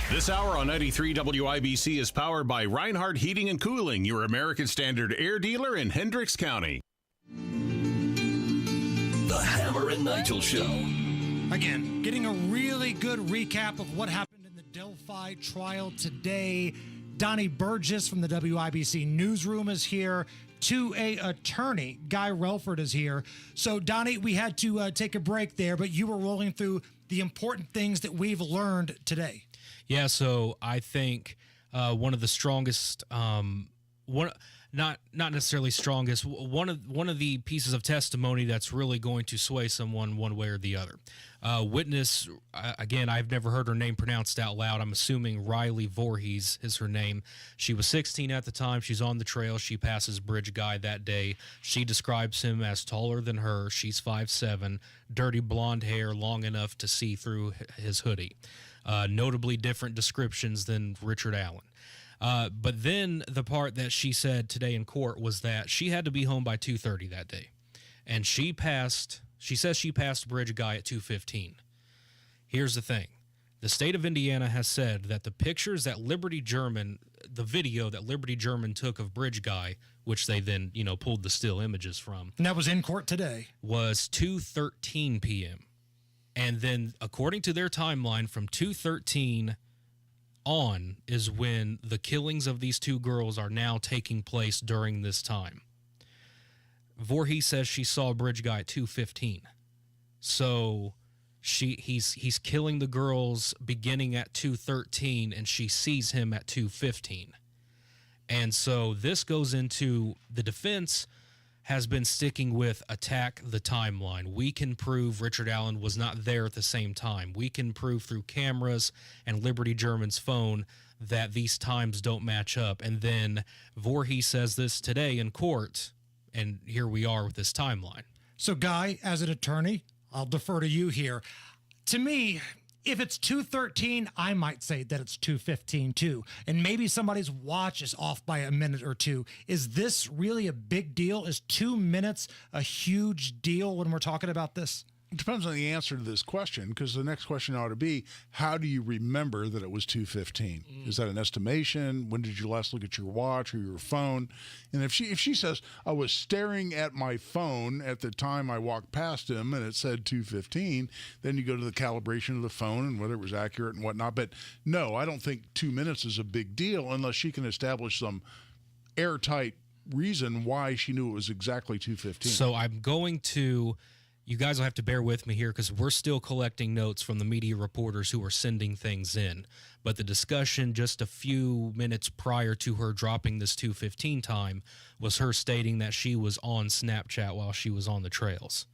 This hour on 93 WIBC is powered by Reinhardt Heating and Cooling, your American Standard air dealer in Hendricks County. The Hammer and Nigel Show. Again, getting a really good recap of what happened in the Delphi trial today. Donnie Burgess from the WIBC newsroom is here. 2A attorney. Guy Relford is here. So, Donnie, we had to take a break there, but you were rolling through the important things that we've learned today. Yeah, so I think one of the strongest, not necessarily strongest, one of the pieces of testimony that's really going to sway someone one way or the other. Witness, again, I've never heard her name pronounced out loud. I'm assuming Riley Voorhees is her name. She was 16 at the time. She's on the trail. She passes Bridge Guy that day. She describes him as taller than her. She's 5'7", dirty blonde hair, long enough to see through his hoodie. Notably different descriptions than Richard Allen. But then the part that she said today in court was that she had to be home by 2:30 that day. And she says she passed Bridge Guy at 2:15. Here's the thing. The state of Indiana has said that the pictures that the video that Liberty German took of Bridge Guy, which they then, pulled the still images from. And that was in court today. Was 2:13 p.m. And then according to their timeline from 2:13 on is when the killings of these two girls are now taking place during this time. Voorhees says she saw Bridge Guy at 2:15. So he's killing the girls beginning at 2:13 and she sees him at 2:15. And so this goes into the defense has been sticking with attack the timeline. We can prove Richard Allen was not there at the same time. We can prove through cameras and Liberty German's phone that these times don't match up. And then Voorhees says this today in court, and here we are with this timeline. So, Guy, as an attorney, I'll defer to you here. To me, if it's 2:13, I might say that it's 2:15 too. And maybe somebody's watch is off by a minute or two. Is this really a big deal? Is 2 minutes a huge deal when we're talking about this? It depends on the answer to this question, because the next question ought to be, how do you remember that it was 2:15? Is that an estimation? When did you last look at your watch or your phone? And if she says, I was staring at my phone at the time I walked past him and it said 2:15, then you go to the calibration of the phone and whether it was accurate and whatnot. But no, I don't think 2 minutes is a big deal unless she can establish some airtight reason why she knew it was exactly 2:15. So I'm going to... You guys will have to bear with me here because we're still collecting notes from the media reporters who are sending things in. But the discussion just a few minutes prior to her dropping this 2:15 time was her stating that she was on Snapchat while she was on the trails.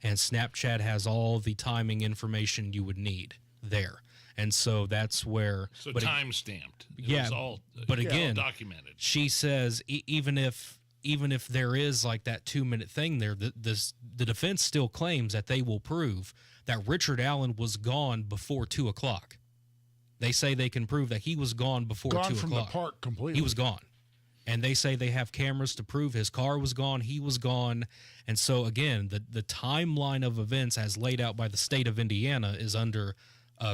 And Snapchat has all the timing information you would need there. And so that's where... So time-stamped. Yeah, was all, but again, all documented. She says even if there is like that 2 minute thing there, the defense still claims that they will prove that Richard Allen was gone before 2 o'clock. They say they can prove that he was gone before 2 o'clock. Gone from the park completely. He was gone. And they say they have cameras to prove his car was gone, he was gone. And so, again, the timeline of events as laid out by the state of Indiana is under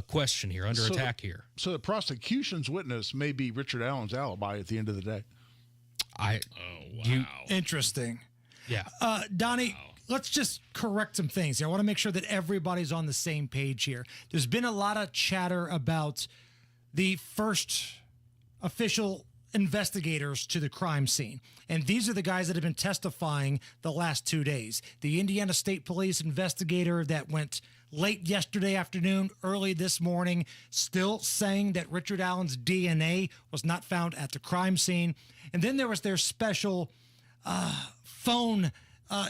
question here, under attack here. So the prosecution's witness may be Richard Allen's alibi at the end of the day. Interesting. Yeah. Donnie, let's just correct some things here. I want to make sure that everybody's on the same page here. There's been a lot of chatter about the first official investigators to the crime scene. And these are the guys that have been testifying the last 2 days. The Indiana State Police investigator that went late yesterday afternoon, early this morning, still saying that Richard Allen's DNA was not found at the crime scene. And then there was their special phone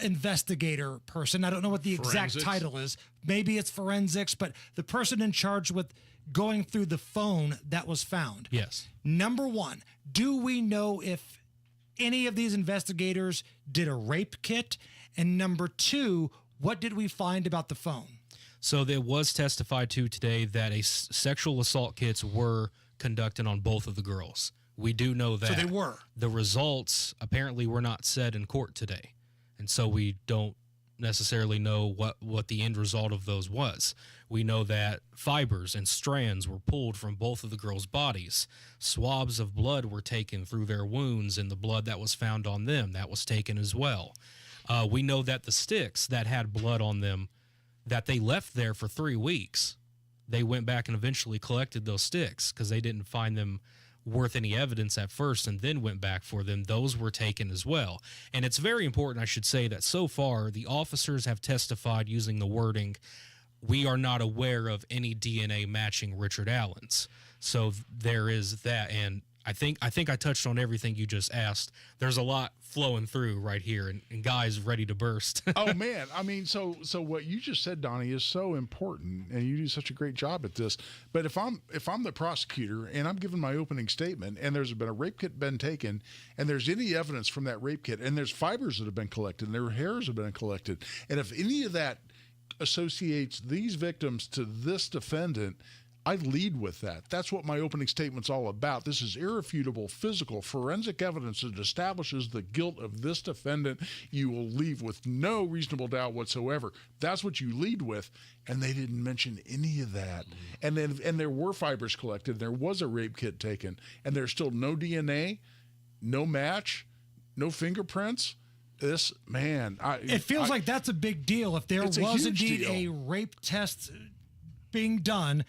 investigator person. I don't know what the exact title is. Maybe it's forensics, but the person in charge with going through the phone that was found. Yes. Number one, do we know if any of these investigators did a rape kit? And number two, what did we find about the phone? So there was testified to today that sexual assault kits were conducted on both of the girls. We do know that. So they were. The results apparently were not said in court today. And so we don't necessarily know what the end result of those was. We know that fibers and strands were pulled from both of the girls' bodies. Swabs of blood were taken through their wounds, and the blood that was found on them, that was taken as well. We know that the sticks that had blood on them, that they left there for 3 weeks, they went back and eventually collected those sticks because they didn't find them worth any evidence at first and then went back for them, those were taken as well. And it's very important, I should say, that so far the officers have testified using the wording, "We are not aware of any DNA matching Richard Allen's." So there is that. And I think I touched on everything you just asked. There's a lot flowing through right here, and guys ready to burst. Oh man, I mean, so what you just said, Donnie, is so important, and you do such a great job at this. But if I'm the prosecutor and I'm giving my opening statement, and there's been a rape kit been taken, and there's any evidence from that rape kit, and there's fibers that have been collected, and their hairs have been collected, and if any of that associates these victims to this defendant, I lead with that. That's what my opening statement's all about. This is irrefutable, physical, forensic evidence that establishes the guilt of this defendant. You will leave with no reasonable doubt whatsoever. That's what you lead with, and they didn't mention any of that. And there were fibers collected. There was a rape kit taken, and there's still no DNA, no match, no fingerprints. This, man, it feels like that's a big deal. If there was indeed a rape test being done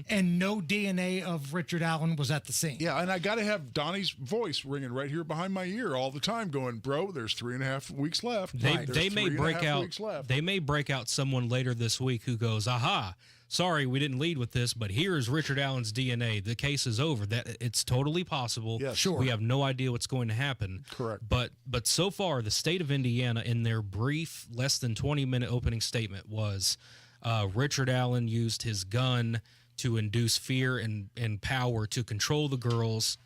and no DNA of Richard Allen was at the scene. Yeah, and I got to have Donnie's voice ringing right here behind my ear all the time going, bro, there's 3.5 weeks left. They may break out someone later this week who goes, aha, sorry, we didn't lead with this, but here's Richard Allen's DNA. The case is over. That it's totally possible. Yes, sure. We have no idea what's going to happen. Correct. But so far, the state of Indiana, in their brief, less than 20-minute opening statement, was Richard Allen used his gun to induce fear and power to control the girls.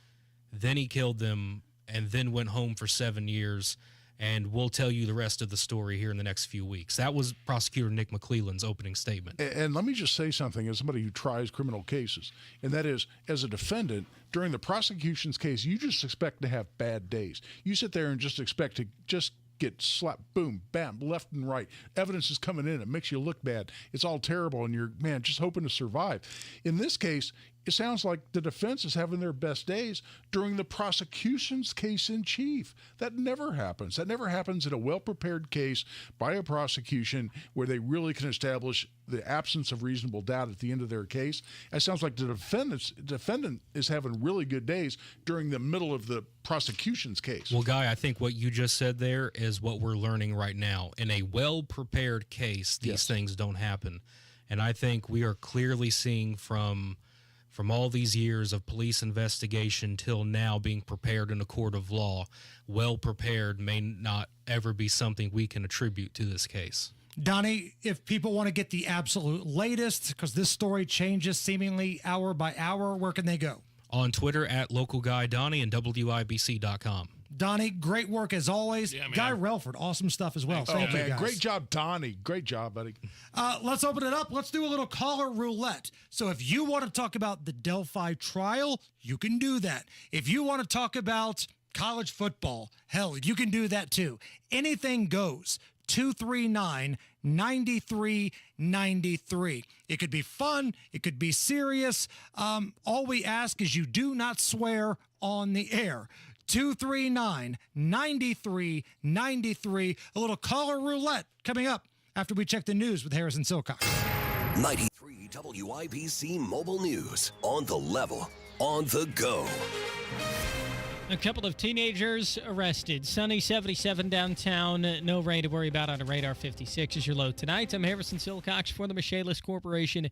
Then he killed them and then went home for 7 years. And we'll tell you the rest of the story here in the next few weeks. That was Prosecutor Nick McClelland's opening statement. And let me just say something as somebody who tries criminal cases, and that is, as a defendant, during the prosecution's case, you just expect to have bad days. You sit there and just expect to just get slapped, boom, bam, left and right. Evidence is coming in. It makes you look bad. It's all terrible, and you're, man, just hoping to survive. In this case, it sounds like the defense is having their best days during the prosecution's case in chief. That never happens. That never happens in a well-prepared case by a prosecution where they really can establish the absence of reasonable doubt at the end of their case. It sounds like the defendant is having really good days during the middle of the prosecution's case. Well, Guy, I think what you just said there is what we're learning right now. In a well-prepared case, these things don't happen. And I think we are clearly seeing from all these years of police investigation till now being prepared in a court of law, well prepared may not ever be something we can attribute to this case. Donnie, if people want to get the absolute latest, because this story changes seemingly hour by hour, where can they go? On Twitter at localguydonnie and WIBC.com. Donnie, great work as always. Yeah, Guy Relford, awesome stuff as well. Thank you, guys. Great job, Donnie. Great job, buddy. Let's open it up. Let's do a little caller roulette. So if you want to talk about the Delphi trial, you can do that. If you want to talk about college football, hell, you can do that too. Anything goes. 239-9393. It could be fun. It could be serious. All we ask is you do not swear on the air. 239-9393. A little caller roulette coming up after we check the news with Harrison Silcox. 93 WIBC Mobile News. On the level, on the go. A couple of teenagers arrested. Sunny 77 downtown. No rain to worry about on a radar 56 is your low tonight. I'm Harrison Silcox for the Michaelis Corporation.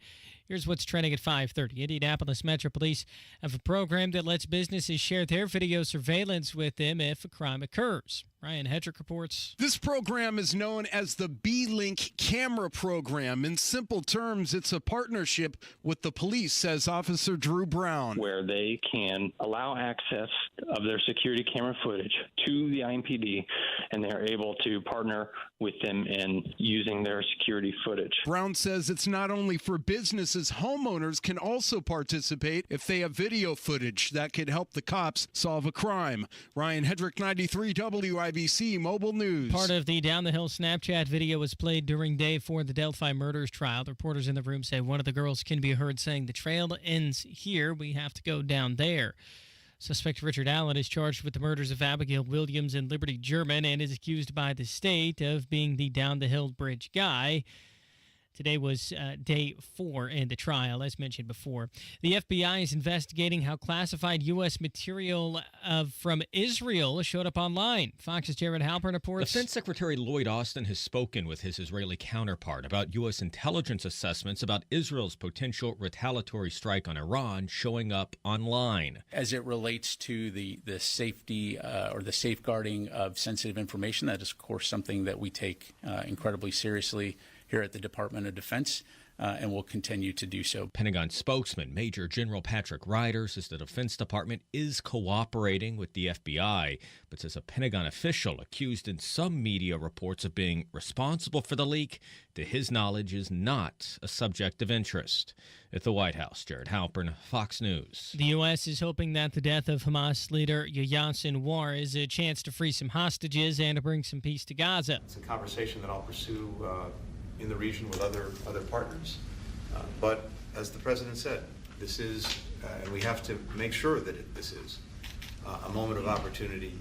Here's what's trending at 5:30. Indianapolis Metro Police have a program that lets businesses share their video surveillance with them if a crime occurs. Ryan Hedrick reports. This program is known as the B-Link Camera Program. In simple terms, it's a partnership with the police, says Officer Drew Brown. Where they can allow access of their security camera footage to the IMPD, and they're able to partner with them in using their security footage. Brown says it's not only for businesses, homeowners can also participate if they have video footage that could help the cops solve a crime. Ryan Hedrick, 93 WIBC Mobile News. Part of the Down the Hill Snapchat video was played during day 4 of the Delphi murders trial. The reporters in the room say one of the girls can be heard saying, "The trail ends here. We have to go down there." Suspect Richard Allen is charged with the murders of Abigail Williams and Liberty German and is accused by the state of being the down the hill bridge guy. Today was day 4 in the trial, as mentioned before. The FBI is investigating how classified U.S. material from Israel showed up online. Fox's Jared Halpern reports. Defense Secretary Lloyd Austin has spoken with his Israeli counterpart about U.S. intelligence assessments about Israel's potential retaliatory strike on Iran showing up online. As it relates to the safety or the safeguarding of sensitive information, that is, of course, something that we take incredibly seriously here at the Department of Defense, and will continue to do so. Pentagon spokesman Major General Patrick Ryder says the Defense Department is cooperating with the FBI, but says a Pentagon official accused in some media reports of being responsible for the leak, to his knowledge, is not a subject of interest. At the White House, Jared Halpern, Fox News. The U.S. is hoping that the death of Hamas leader Yahya Sinwar is a chance to free some hostages and to bring some peace to Gaza. It's a conversation that I'll pursue in the region with other partners. But as the president said, this is, and we have to make sure that this is a moment of opportunity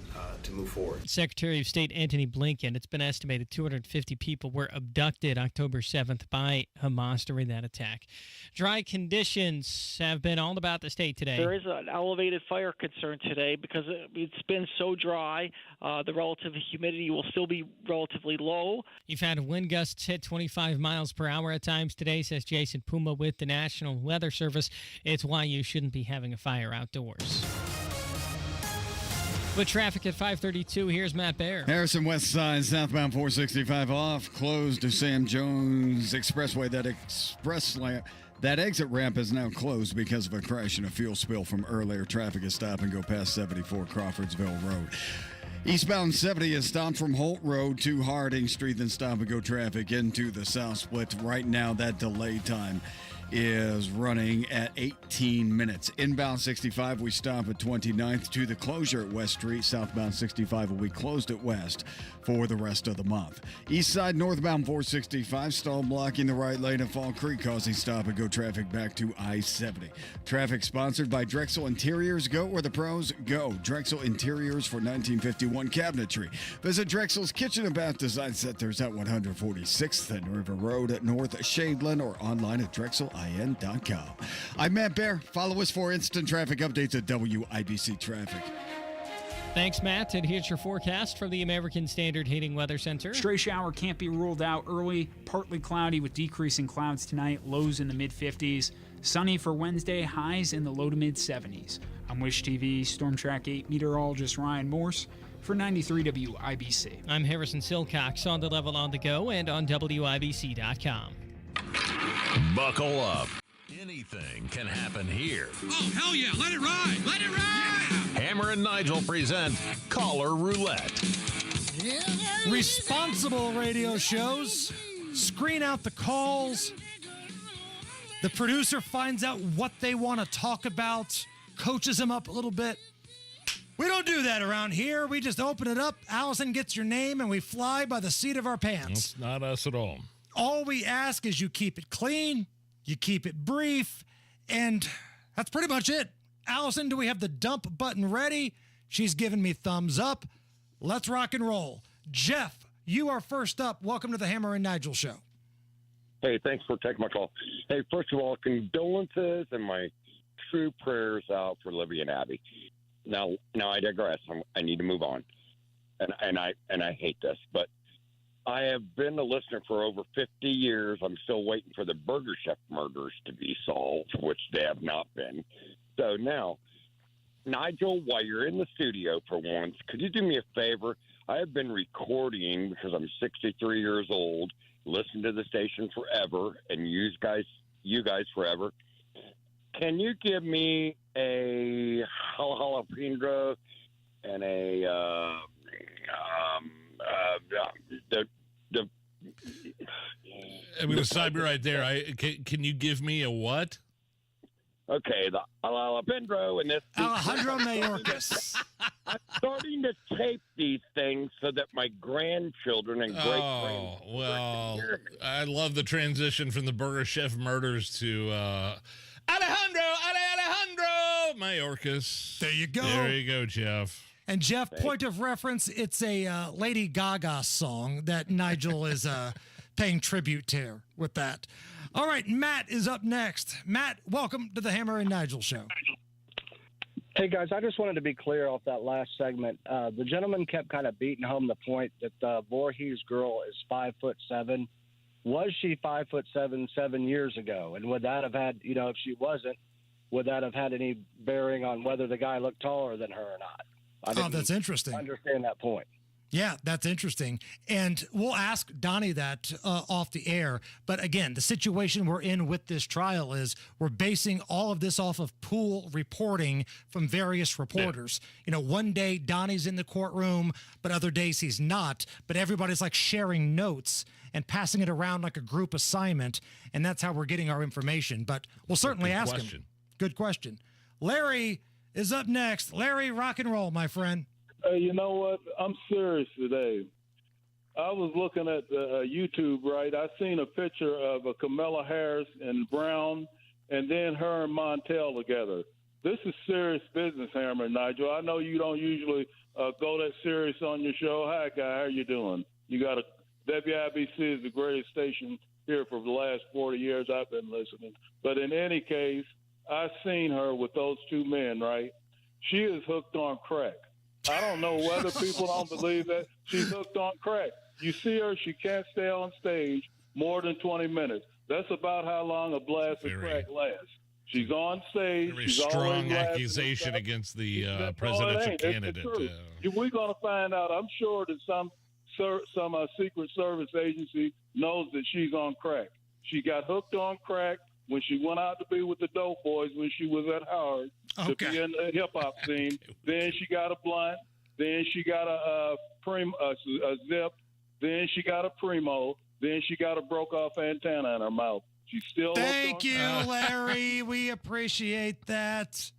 to move forward. Secretary of State Antony Blinken, it's been estimated 250 people were abducted October 7th by Hamas during that attack. Dry conditions have been all about the state today. There is an elevated fire concern today because it's been so dry. The relative humidity will still be relatively low. You've had wind gusts hit 25 miles per hour at times today, says Jason Puma with the National Weather Service. It's why you shouldn't be having a fire outdoors. With traffic at 532, here's Matt Baer. Harrison West Side, southbound 465 off, closed to Sam Jones Expressway. That exit ramp is now closed because of a crash and a fuel spill from earlier. Traffic is stop and go past 74 Crawfordsville Road. Eastbound 70 is stopped from Holt Road to Harding Street, then stop and go traffic into the South Split. Right now, that delay time is running at 18 minutes. Inbound 65, we stop at 29th to the closure at West Street. Southbound 65 will be closed at West for the rest of the month. East side northbound 465, stall blocking the right lane at Fall Creek, causing stop and go traffic back to I-70. Traffic sponsored by Drexel Interiors. Go where the pros go. Drexel Interiors for 1951 cabinetry. Visit Drexel's Kitchen and Bath Design Centers at 146th and River Road at North Shadeland, or online at drexelin.com. I'm Matt Baer. Follow us for instant traffic updates at WIBC Traffic. Thanks, Matt. And here's your forecast from the American Standard Heating Weather Center. Stray shower can't be ruled out early. Partly cloudy with decreasing clouds tonight. Lows in the mid-50s. Sunny for Wednesday. Highs in the low to mid-70s. I'm Wish TV Storm Track 8 meteorologist Ryan Morse for 93 WIBC. I'm Harrison Silcox on the level on the go and on WIBC.com. Buckle up. Anything can happen here. Oh, hell yeah. Let it ride. Let it ride. Hammer and Nigel present Caller Roulette. Responsible radio shows screen out the calls. The producer finds out what they want to talk about, coaches them up a little bit. We don't do that around here. We just open it up. Allison gets your name, and we fly by the seat of our pants. That's not us at all. All we ask is you keep it clean, you keep it brief, and that's pretty much it. Allison, do we have the dump button ready? She's giving me thumbs up. Let's rock and roll. Jeff, you are first up. Welcome to the Hammer and Nigel Show. Hey, thanks for taking my call. Hey, first of all, condolences and my true prayers out for Libby and Abby. Now I digress. I need to move on, and I hate this, but I have been a listener for over 50 years. I'm still waiting for the Burger Chef murders to be solved, which they have not been. So now, Nigel, while you're in the studio for once, could you do me a favor? I have been recording because I'm 63 years old, listened to the station forever, and you guys forever. Can you give me a jalapeno and a I'm going to stop you right there. Can you give me a what? Okay, the jalapeno and this. Alejandro Mayorkas. I'm starting to tape these things so that my grandchildren and great-grandchildren. Oh, well, I love the transition from the Burger Chef murders to Alejandro Mayorkas. There you go. There you go, Jeff. And Jeff, point of reference, it's a Lady Gaga song that Nigel is paying tribute to with that. All right, Matt is up next. Matt, welcome to the Hammer and Nigel show. Hey, guys, I just wanted to be clear off that last segment. The gentleman kept kind of beating home the point that Voorhees girl is 5'7". Was she 5'7" 7 years ago? And would that have had, if she wasn't, would that have had any bearing on whether the guy looked taller than her or not? That's interesting. Understand that point. Yeah, that's interesting. And we'll ask Donnie that off the air. But again, the situation we're in with this trial is we're basing all of this off of pool reporting from various reporters. One day Donnie's in the courtroom, but other days he's not. But everybody's like sharing notes and passing it around like a group assignment. And that's how we're getting our information. But we'll certainly ask him. Good question. Larry is up next. Larry, rock and roll, my friend. You know what? I'm serious today. I was looking at YouTube, right? I seen a picture of Kamala Harris and Brown, and then her and Montel together. This is serious business, Hammer and Nigel. I know you don't usually go that serious on your show. Hi, guy. How you doing? You got WIBC is the greatest station here for the last 40 years I've been listening. But in any case, I seen her with those two men, right? She is hooked on crack. I don't know whether people don't believe that. She's hooked on crack. You see her, she can't stay on stage more than 20 minutes. That's about how long a blast of crack lasts. She's on stage. Very she's strong accusation against the presidential candidate. We're going to find out. I'm sure that some Secret Service agency knows that she's on crack. She got hooked on crack when she went out to be with the Dope Boys when she was at Howard to be in the hip-hop scene. Then she got a blunt. Then she got a zip. Then she got a Primo. Then she got a broke-off antenna in her mouth. She's still Thank you, Larry. We appreciate that.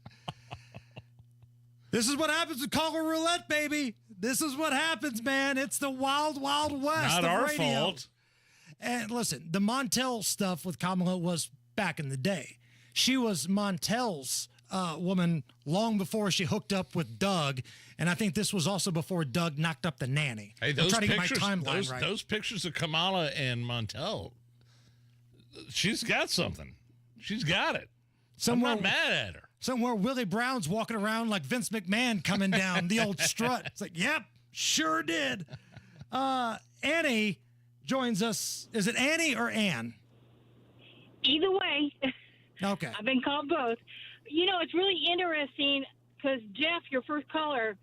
This is what happens with caller roulette, baby. This is what happens, man. It's the wild, wild west. Not our radio. fault. And listen, the Montel stuff with Kamala was back in the day. She was Montel's woman long before she hooked up with Doug, and I think this was also before Doug knocked up the nanny. Hey, I'm trying to get my timeline right. Those pictures of Kamala and Montel, she's got something. She's got it. I'm not mad at her. Somewhere Willie Brown's walking around like Vince McMahon coming down the old strut. It's like, yep, sure did. Annie joins us. Is it Annie or Ann? Either way. Okay. I've been called both. It's really interesting because, Jeff, your first caller,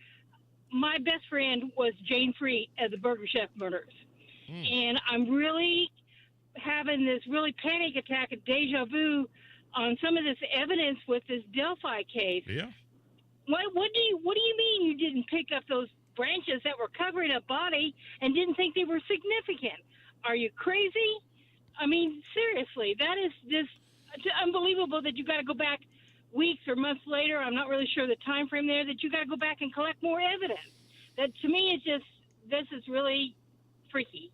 my best friend was Jane Free of the Burger Chef murders. And I'm really having this really panic attack of deja vu on some of this evidence with this Delphi case. Yeah. What do you mean you didn't pick up those branches that were covering a body and didn't think they were significant? Are you crazy? I mean, seriously, that is just it's unbelievable that you got to go back weeks or months later. I'm not really sure the time frame there that you got to go back and collect more evidence. That to me is this is really freaky.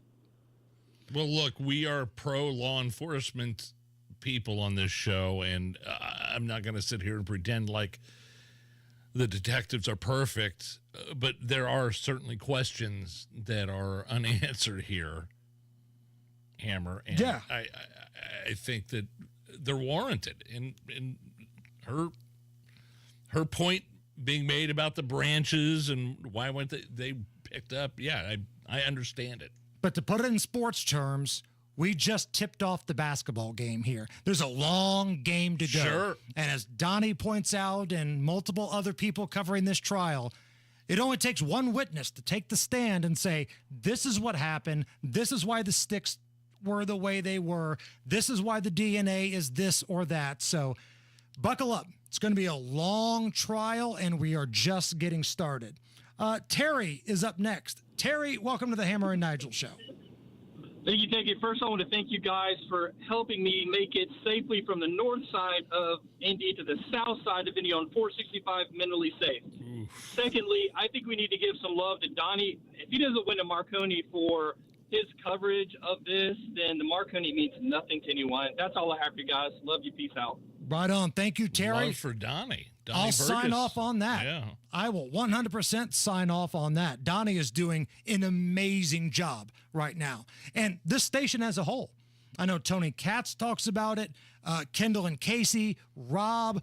Well, look, we are pro law enforcement people on this show, and I'm not going to sit here and pretend like the detectives are perfect, but there are certainly questions that are unanswered here, Hammer. And yeah. I think that they're warranted. And her point being made about the branches and why weren't they picked up, yeah, I understand it. But to put it in sports terms, we just tipped off the basketball game here. There's a long game to go. Sure. And as Donnie points out and multiple other people covering this trial, it only takes one witness to take the stand and say, this is what happened. This is why the sticks were the way they were. This is why the DNA is this or that. So buckle up. It's going to be a long trial, and we are just getting started. Terry is up next. Terry, welcome to the Hammer and Nigel show. Thank you. First, I want to thank you guys for helping me make it safely from the north side of Indy to the south side of Indy on 465 mentally safe. Secondly, I think we need to give some love to Donnie. If he doesn't win a Marconi for his coverage of this, then the Marconi means nothing to anyone. That's all I have for you guys. Love you. Peace out. Right on. Thank you, Terry. Love for Donnie. Donnie I'll sign Burgess. off on that. Yeah. I will 100% sign off on that. Donnie is doing an amazing job right now. And this station as a whole. I know Tony Katz talks about it, Kendall and Casey, Rob.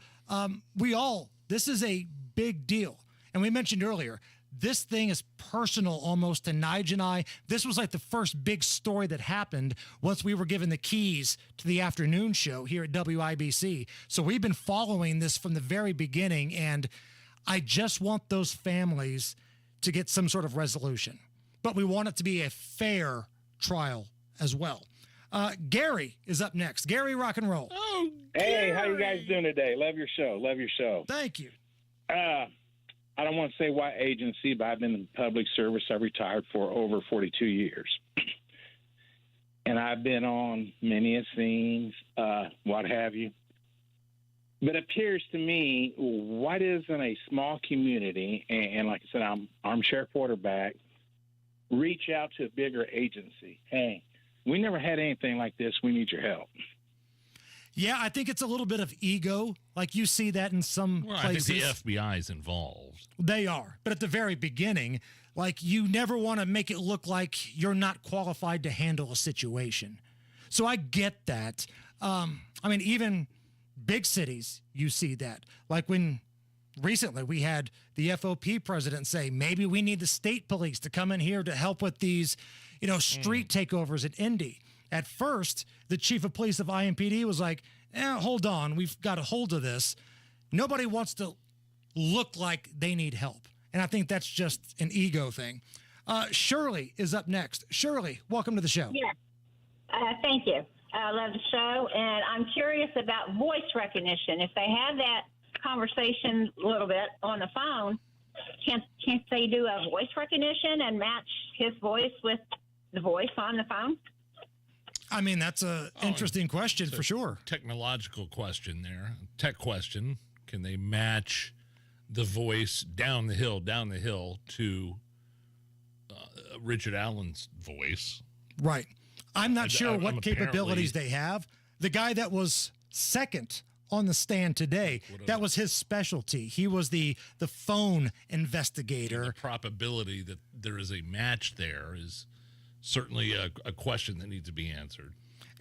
This is a big deal. And we mentioned earlier, this thing is personal almost to Nigel and I. This was like the first big story that happened once we were given the keys to the afternoon show here at WIBC. So we've been following this from the very beginning, and I just want those families to get some sort of resolution. But we want it to be a fair trial as well. Gary is up next. Gary, rock and roll. Oh, hey, how you guys doing today? Love your show. Love your show. Thank you. I don't want to say what agency, but I've been in public service. I've retired for over 42 years. And I've been on many scenes, what have you. But it appears to me, why doesn't a small community, and like I said, I'm armchair quarterback, reach out to a bigger agency? Hey, we never had anything like this. We need your help. Yeah, I think it's a little bit of ego. Like you see that in some places. I think the FBI is involved. They are. But at the very beginning, like you never want to make it look like you're not qualified to handle a situation. So I get that. I mean, even big cities, you see that. Like when recently we had the FOP president say, maybe we need the state police to come in here to help with these, street takeovers at Indy. At first, the chief of police of IMPD was like, hold on, we've got a hold of this. Nobody wants to look like they need help. And I think that's just an ego thing. Shirley is up next. Shirley, welcome to the show. Yeah, thank you. I love the show, and I'm curious about voice recognition. If they have that conversation a little bit on the phone, can't they do a voice recognition and match his voice with the voice on the phone? I mean, that's an interesting question for sure. Technological question there. Tech question. Can they match the voice down the hill to Richard Allen's voice? Right. I'm not sure what capabilities they have. The guy that was second on the stand today, that was his specialty. He was the phone investigator. The probability that there is a match there is certainly a question that needs to be answered.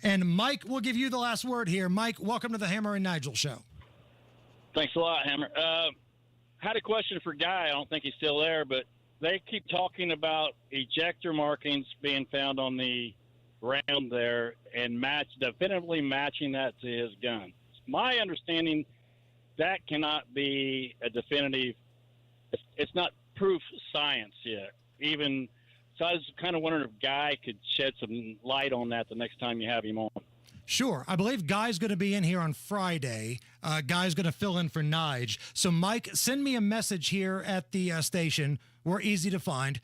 And Mike, we'll give you the last word here. Mike, welcome to the Hammer and Nigel show. Thanks a lot, Hammer. Had a question for Guy. I don't think he's still there, but they keep talking about ejector markings being found on the ground there and definitively matching that to his gun. My understanding, that cannot be a definitive. It's not proof science yet. So I was kind of wondering if Guy could shed some light on that the next time you have him on. Sure. I believe Guy's going to be in here on Friday. Guy's going to fill in for Nige. So, Mike, send me a message here at the station. We're easy to find.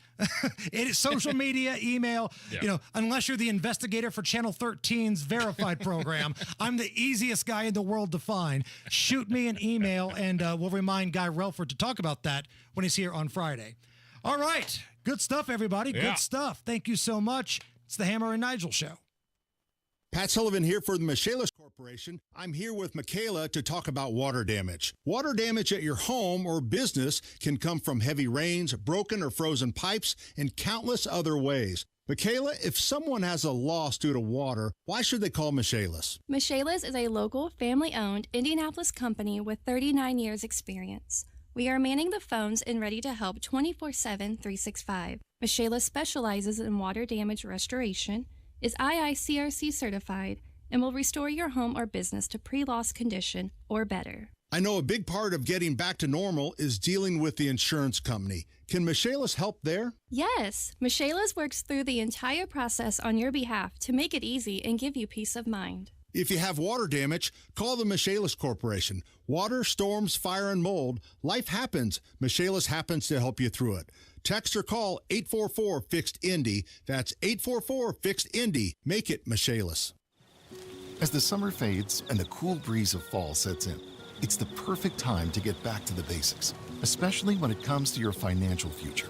It is social media, email. Yeah. Unless you're the investigator for Channel 13's verified program, I'm the easiest guy in the world to find. Shoot me an email, and we'll remind Guy Relford to talk about that when he's here on Friday. All right. Good stuff, everybody. Yeah. Good stuff. Thank you so much. It's the Hammer and Nigel show. Pat Sullivan here for the Michaelis Corporation. I'm here with Michaela to talk about water damage. Water damage at your home or business can come from heavy rains, broken or frozen pipes, and countless other ways. Michaela, if someone has a loss due to water, why should they call Michaelis? Michaelis is a local, family-owned Indianapolis company with 39 years experience. We are manning the phones and ready to help 24/7, 365. Michaelis specializes in water damage restoration, is IICRC certified, and will restore your home or business to pre-loss condition or better. I know a big part of getting back to normal is dealing with the insurance company. Can Michaelis help there? Yes, Michaelis works through the entire process on your behalf to make it easy and give you peace of mind. If you have water damage, call the Michaelis Corporation. Water, storms, fire, and mold, life happens. Michaelis happens to help you through it. Text or call 844-FIXED-INDY. That's 844-FIXED-INDY. Make it Michaelis. As the summer fades and the cool breeze of fall sets in, it's the perfect time to get back to the basics, especially when it comes to your financial future.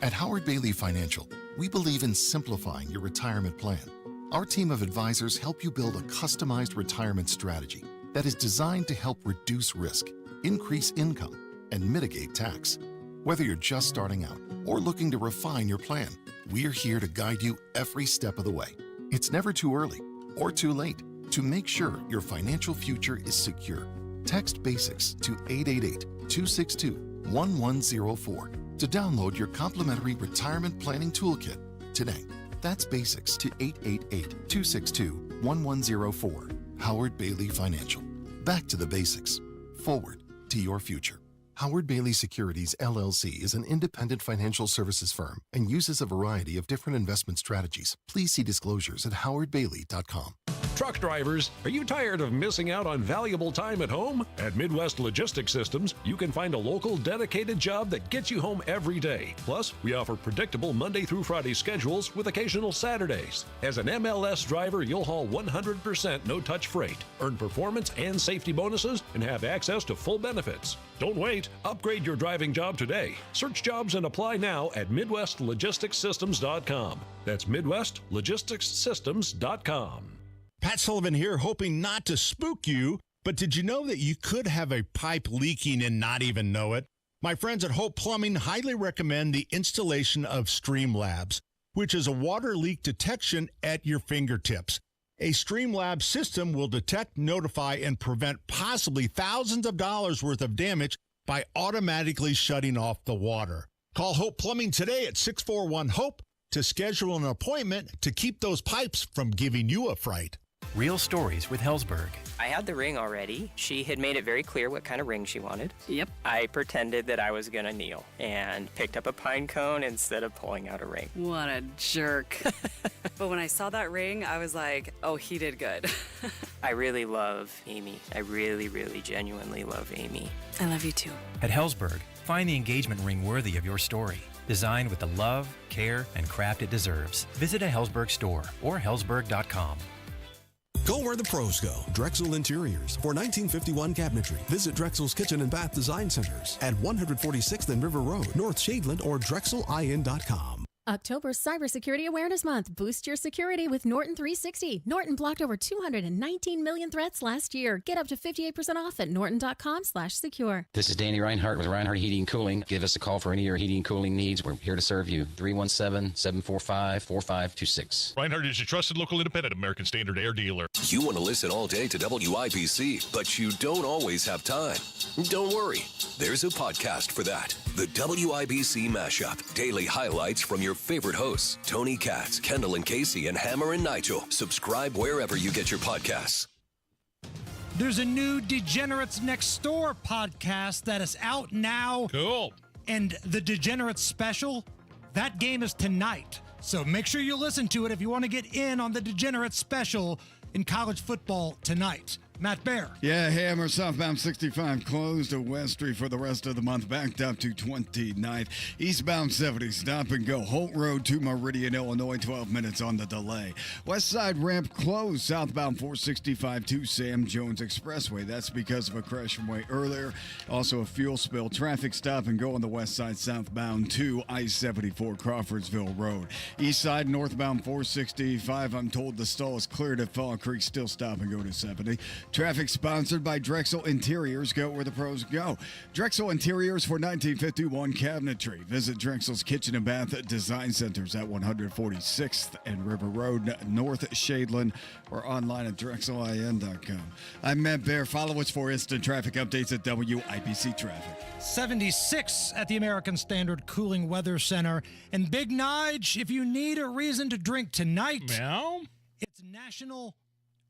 At Howard Bailey Financial, we believe in simplifying your retirement plan. Our team of advisors help you build a customized retirement strategy that is designed to help reduce risk, increase income, and mitigate tax. Whether you're just starting out or looking to refine your plan, we're here to guide you every step of the way. It's never too early or too late to make sure your financial future is secure. Text BASICS to 888-262-1104 to download your complimentary retirement planning toolkit today. That's BASICS to 888-262-1104. Howard Bailey Financial. Back to the basics. Forward to your future. Howard Bailey Securities, LLC is an independent financial services firm and uses a variety of different investment strategies. Please see disclosures at howardbailey.com. Truck drivers, are you tired of missing out on valuable time at home? At Midwest Logistics Systems, you can find a local dedicated job that gets you home every day. Plus, we offer predictable Monday through Friday schedules with occasional Saturdays. As an MLS driver, you'll haul 100% no-touch freight, earn performance and safety bonuses, and have access to full benefits. Don't wait. Upgrade your driving job today. Search jobs and apply now at MidwestLogisticsSystems.com. That's MidwestLogisticsSystems.com. Pat Sullivan here, hoping not to spook you, but did you know that you could have a pipe leaking and not even know it? My friends at Hope Plumbing highly recommend the installation of Streamlabs, which is a water leak detection at your fingertips. A Streamlabs system will detect, notify, and prevent possibly thousands of dollars worth of damage by automatically shutting off the water. Call Hope Plumbing today at 641-HOPE to schedule an appointment to keep those pipes from giving you a fright. Real stories with Hellsberg. I had the ring already. She had made it very clear what kind of ring she wanted. Yep. I pretended that I was going to kneel and picked up a pine cone instead of pulling out a ring. What a jerk. But when I saw that ring, I was like, oh, he did good. I really love Amy. I really, really genuinely love Amy. I love you too. At Hellsberg, find the engagement ring worthy of your story. Designed with the love, care, and craft it deserves. Visit a Hellsberg store or hellsberg.com. Go where the pros go. Drexel Interiors for 1951 cabinetry. Visit Drexel's Kitchen and Bath Design Centers at 146th and River Road, North Shadeland, or drexelin.com. October Cybersecurity Awareness Month. Boost your security with Norton 360. Norton blocked over 219 million threats last year. Get up to 58% off at norton.com/secure. This is Danny Reinhardt with Reinhardt Heating and Cooling. Give us a call for any of your heating and cooling needs. We're here to serve you. 317-745-4526. Reinhardt is your trusted local independent American Standard air dealer. You want to listen all day to WIBC, but you don't always have time. Don't worry. There's a podcast for that. The WIBC Mashup. Daily highlights from your favorite hosts, Tony Katz, Kendall and Casey, and Hammer and Nigel. Subscribe wherever you get your podcasts. There's a new Degenerates Next Door podcast that is out now. Cool. And the Degenerates special, that game is tonight. So make sure you listen to it if you want to get in on the Degenerates special in college football tonight. Matt Bear. Yeah, Hammer, southbound 65 closed to West Street for the rest of the month, backed up to 29th. Eastbound 70, stop and go. Holt Road to Meridian, Illinois, 12 minutes on the delay. West side ramp closed, southbound 465 to Sam Jones Expressway. That's because of a crash from way earlier. Also a fuel spill. Traffic stop and go on the west side, southbound to I-74 Crawfordsville Road. East side, northbound 465. I'm told the stall is cleared at Fall Creek. Still stop and go to 70. Traffic sponsored by Drexel Interiors. Go where the pros go. Drexel Interiors for 1951 cabinetry. Visit Drexel's Kitchen and Bath Design Centers at 146th and River Road, North Shadeland, or online at drexelin.com. I'm Matt Bear. Follow us for instant traffic updates at WIBC Traffic. 76 at the American Standard Cooling Weather Center. And Big Nige, if you need a reason to drink tonight, it's National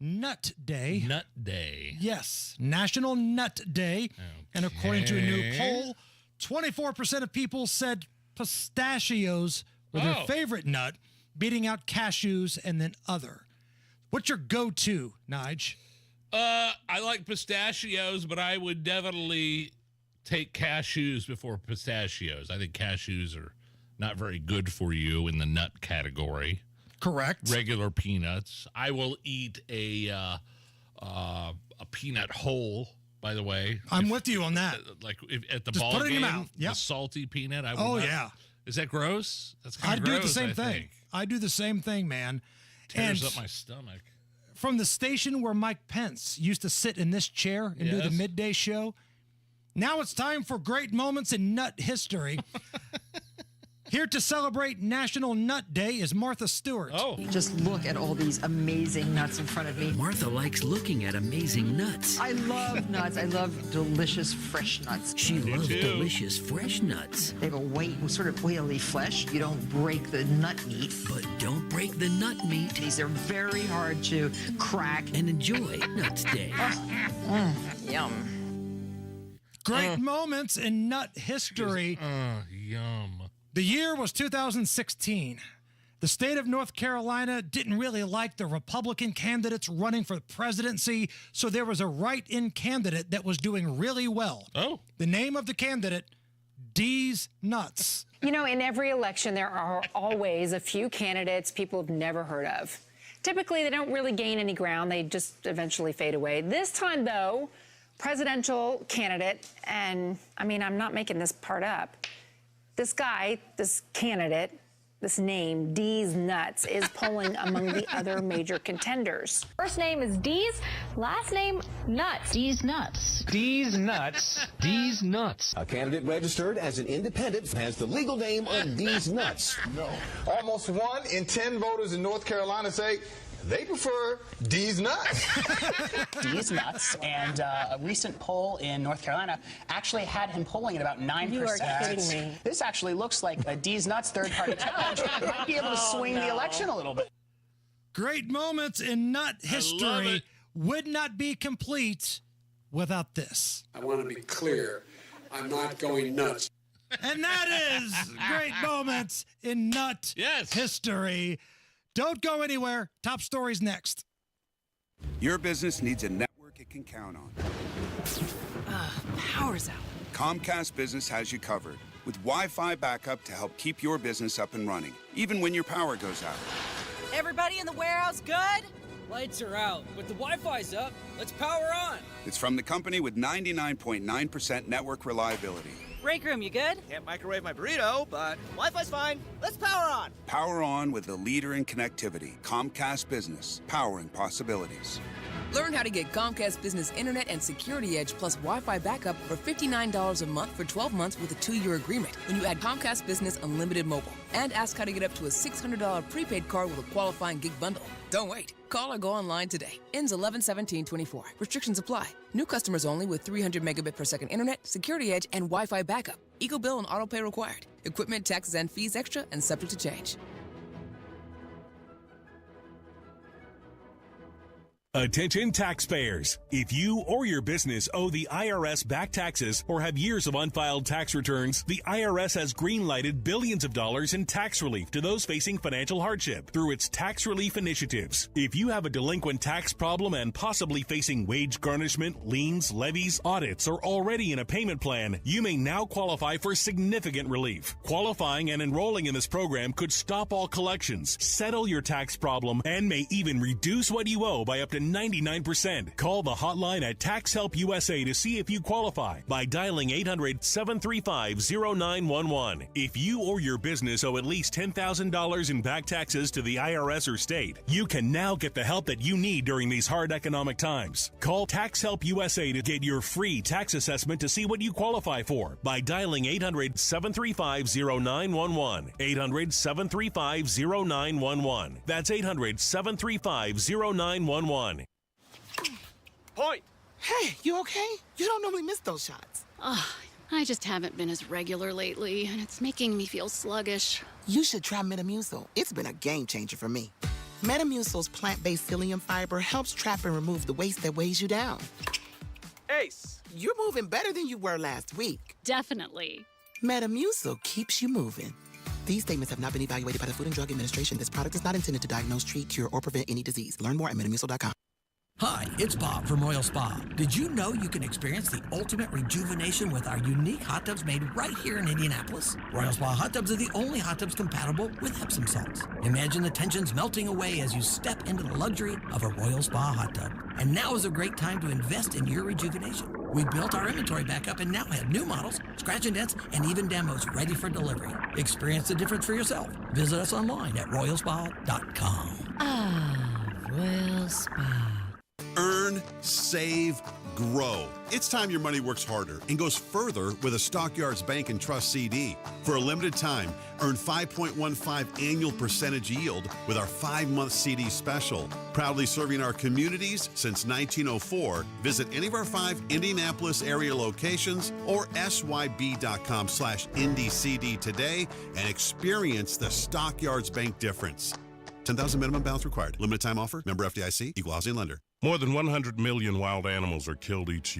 Nut Day. Nut Day. Yes, National Nut Day. Okay. And according to a new poll, 24% of people said pistachios were their favorite nut, beating out cashews and then other. What's your go-to, Nige? I like pistachios, but I would definitely take cashews before pistachios. I think cashews are not very good for you in the nut category. Correct. Regular peanuts. I will eat a peanut whole, by the way. I'm with you on that. Like at the Just ball put it game, in your mouth. Yep. The salty peanut. I will not, yeah. Is that gross? That's kind of gross. gross. I do the same thing. I do the same thing, man. Tears up my stomach. From the station where Mike Pence used to sit in this chair and do the midday show, Now it's time for great moments in nut history. Here to celebrate National Nut Day is Martha Stewart. Oh. Just look at all these amazing nuts in front of me. Martha likes looking at amazing nuts. I love nuts. I love delicious fresh nuts. She loves delicious fresh nuts. They have a white, sort of oily flesh. You don't break the nut meat. But don't break the nut meat. These are very hard to crack. And enjoy Nuts Day. Yum. Great moments in nut history. Yum. The year was 2016. The state of North Carolina didn't really like the Republican candidates running for the presidency, so there was a write-in candidate that was doing really well. Oh. The name of the candidate, D's Nuts. You know, in every election, there are always a few candidates people have never heard of. Typically, they don't really gain any ground. They just eventually fade away. This time, though, presidential candidate, and I mean, I'm not making this part up. This guy, this candidate, this name, D's Nuts, is polling among the other major contenders. First name is D's, last name Nuts. D's Nuts. D's Nuts. D's Nuts. A candidate registered as an independent has the legal name of D's Nuts. No. Almost 1 in 10 voters in North Carolina say they prefer D's Nuts. D's Nuts, and a recent poll in North Carolina actually had him polling at about 9%. You are kidding me. This actually looks like a D's Nuts third-party challenge might be able to swing the election a little bit. Great moments in nut history would not be complete without this. I want to be clear. I'm not going nuts. And that is great moments in nut history. Don't go anywhere. Top stories next. Your business needs a network it can count on. Power's out. Comcast Business has you covered with Wi-Fi backup to help keep your business up and running, even when your power goes out. Everybody in the warehouse good? Lights are out, but the Wi-Fi's up. Let's power on. It's from the company with 99.9% network reliability. Break room, you good? Can't microwave my burrito, but Wi-Fi's fine. Let's power on. Power on with the leader in connectivity, Comcast Business, powering possibilities. Learn how to get Comcast Business Internet and Security Edge plus Wi-Fi backup for $59 a month for 12 months with a 2-year agreement when you add Comcast Business Unlimited Mobile. And ask how to get up to a $600 prepaid card with a qualifying gig bundle. Don't wait. Call or go online today. Ends 11/17/24. Restrictions apply. New customers only with 300 megabit per second internet, Security Edge, and Wi-Fi backup. Eco bill and auto pay required. Equipment, taxes, and fees extra and subject to change. Attention taxpayers. If you or your business owe the IRS back taxes or have years of unfiled tax returns, the IRS has green-lighted billions of dollars in tax relief to those facing financial hardship through its tax relief initiatives. If you have a delinquent tax problem and possibly facing wage garnishment, liens, levies, audits, or already in a payment plan, you may now qualify for significant relief. Qualifying and enrolling in this program could stop all collections, settle your tax problem, and may even reduce what you owe by up to 99%. Call the hotline at Tax Help USA to see if you qualify by dialing 800-735-0911. If you or your business owe at least $10,000 in back taxes to the IRS or state, you can now get the help that you need during these hard economic times. Call Tax Help USA to get your free tax assessment to see what you qualify for by dialing 800-735-0911. 800-735-0911. That's 800-735-0911. Point. Hey, you okay? You don't normally miss those shots. I just haven't been as regular lately, and it's making me feel sluggish. You should try Metamucil. It's been a game changer for me. Metamucil's plant-based psyllium fiber helps trap and remove the waste that weighs you down. Ace, you're moving better than you were last week. Definitely. Metamucil keeps you moving. These statements have not been evaluated by the Food and Drug Administration. This product is not intended to diagnose, treat, cure, or prevent any disease. Learn more at metamucil.com. Hi, it's Bob from Royal Spa. Did you know you can experience the ultimate rejuvenation with our unique hot tubs made right here in Indianapolis? Royal Spa hot tubs are the only hot tubs compatible with Epsom salts. Imagine the tensions melting away as you step into the luxury of a Royal Spa hot tub. And now is a great time to invest in your rejuvenation. We built our inventory back up and now have new models, scratch and dents, and even demos ready for delivery. Experience the difference for yourself. Visit us online at royalspa.com. Royal Spa. Earn, save, grow. It's time your money works harder and goes further with a Stockyards Bank and Trust CD. For a limited time, earn 5.15 annual percentage yield with our 5-month CD special. Proudly serving our communities since 1904. Visit any of our 5 Indianapolis area locations or syb.com/IndyCD today and experience the Stockyards Bank difference. 10,000 minimum balance required. Limited time offer. Member FDIC. Equal housing lender. More than 100 million wild animals are killed each year.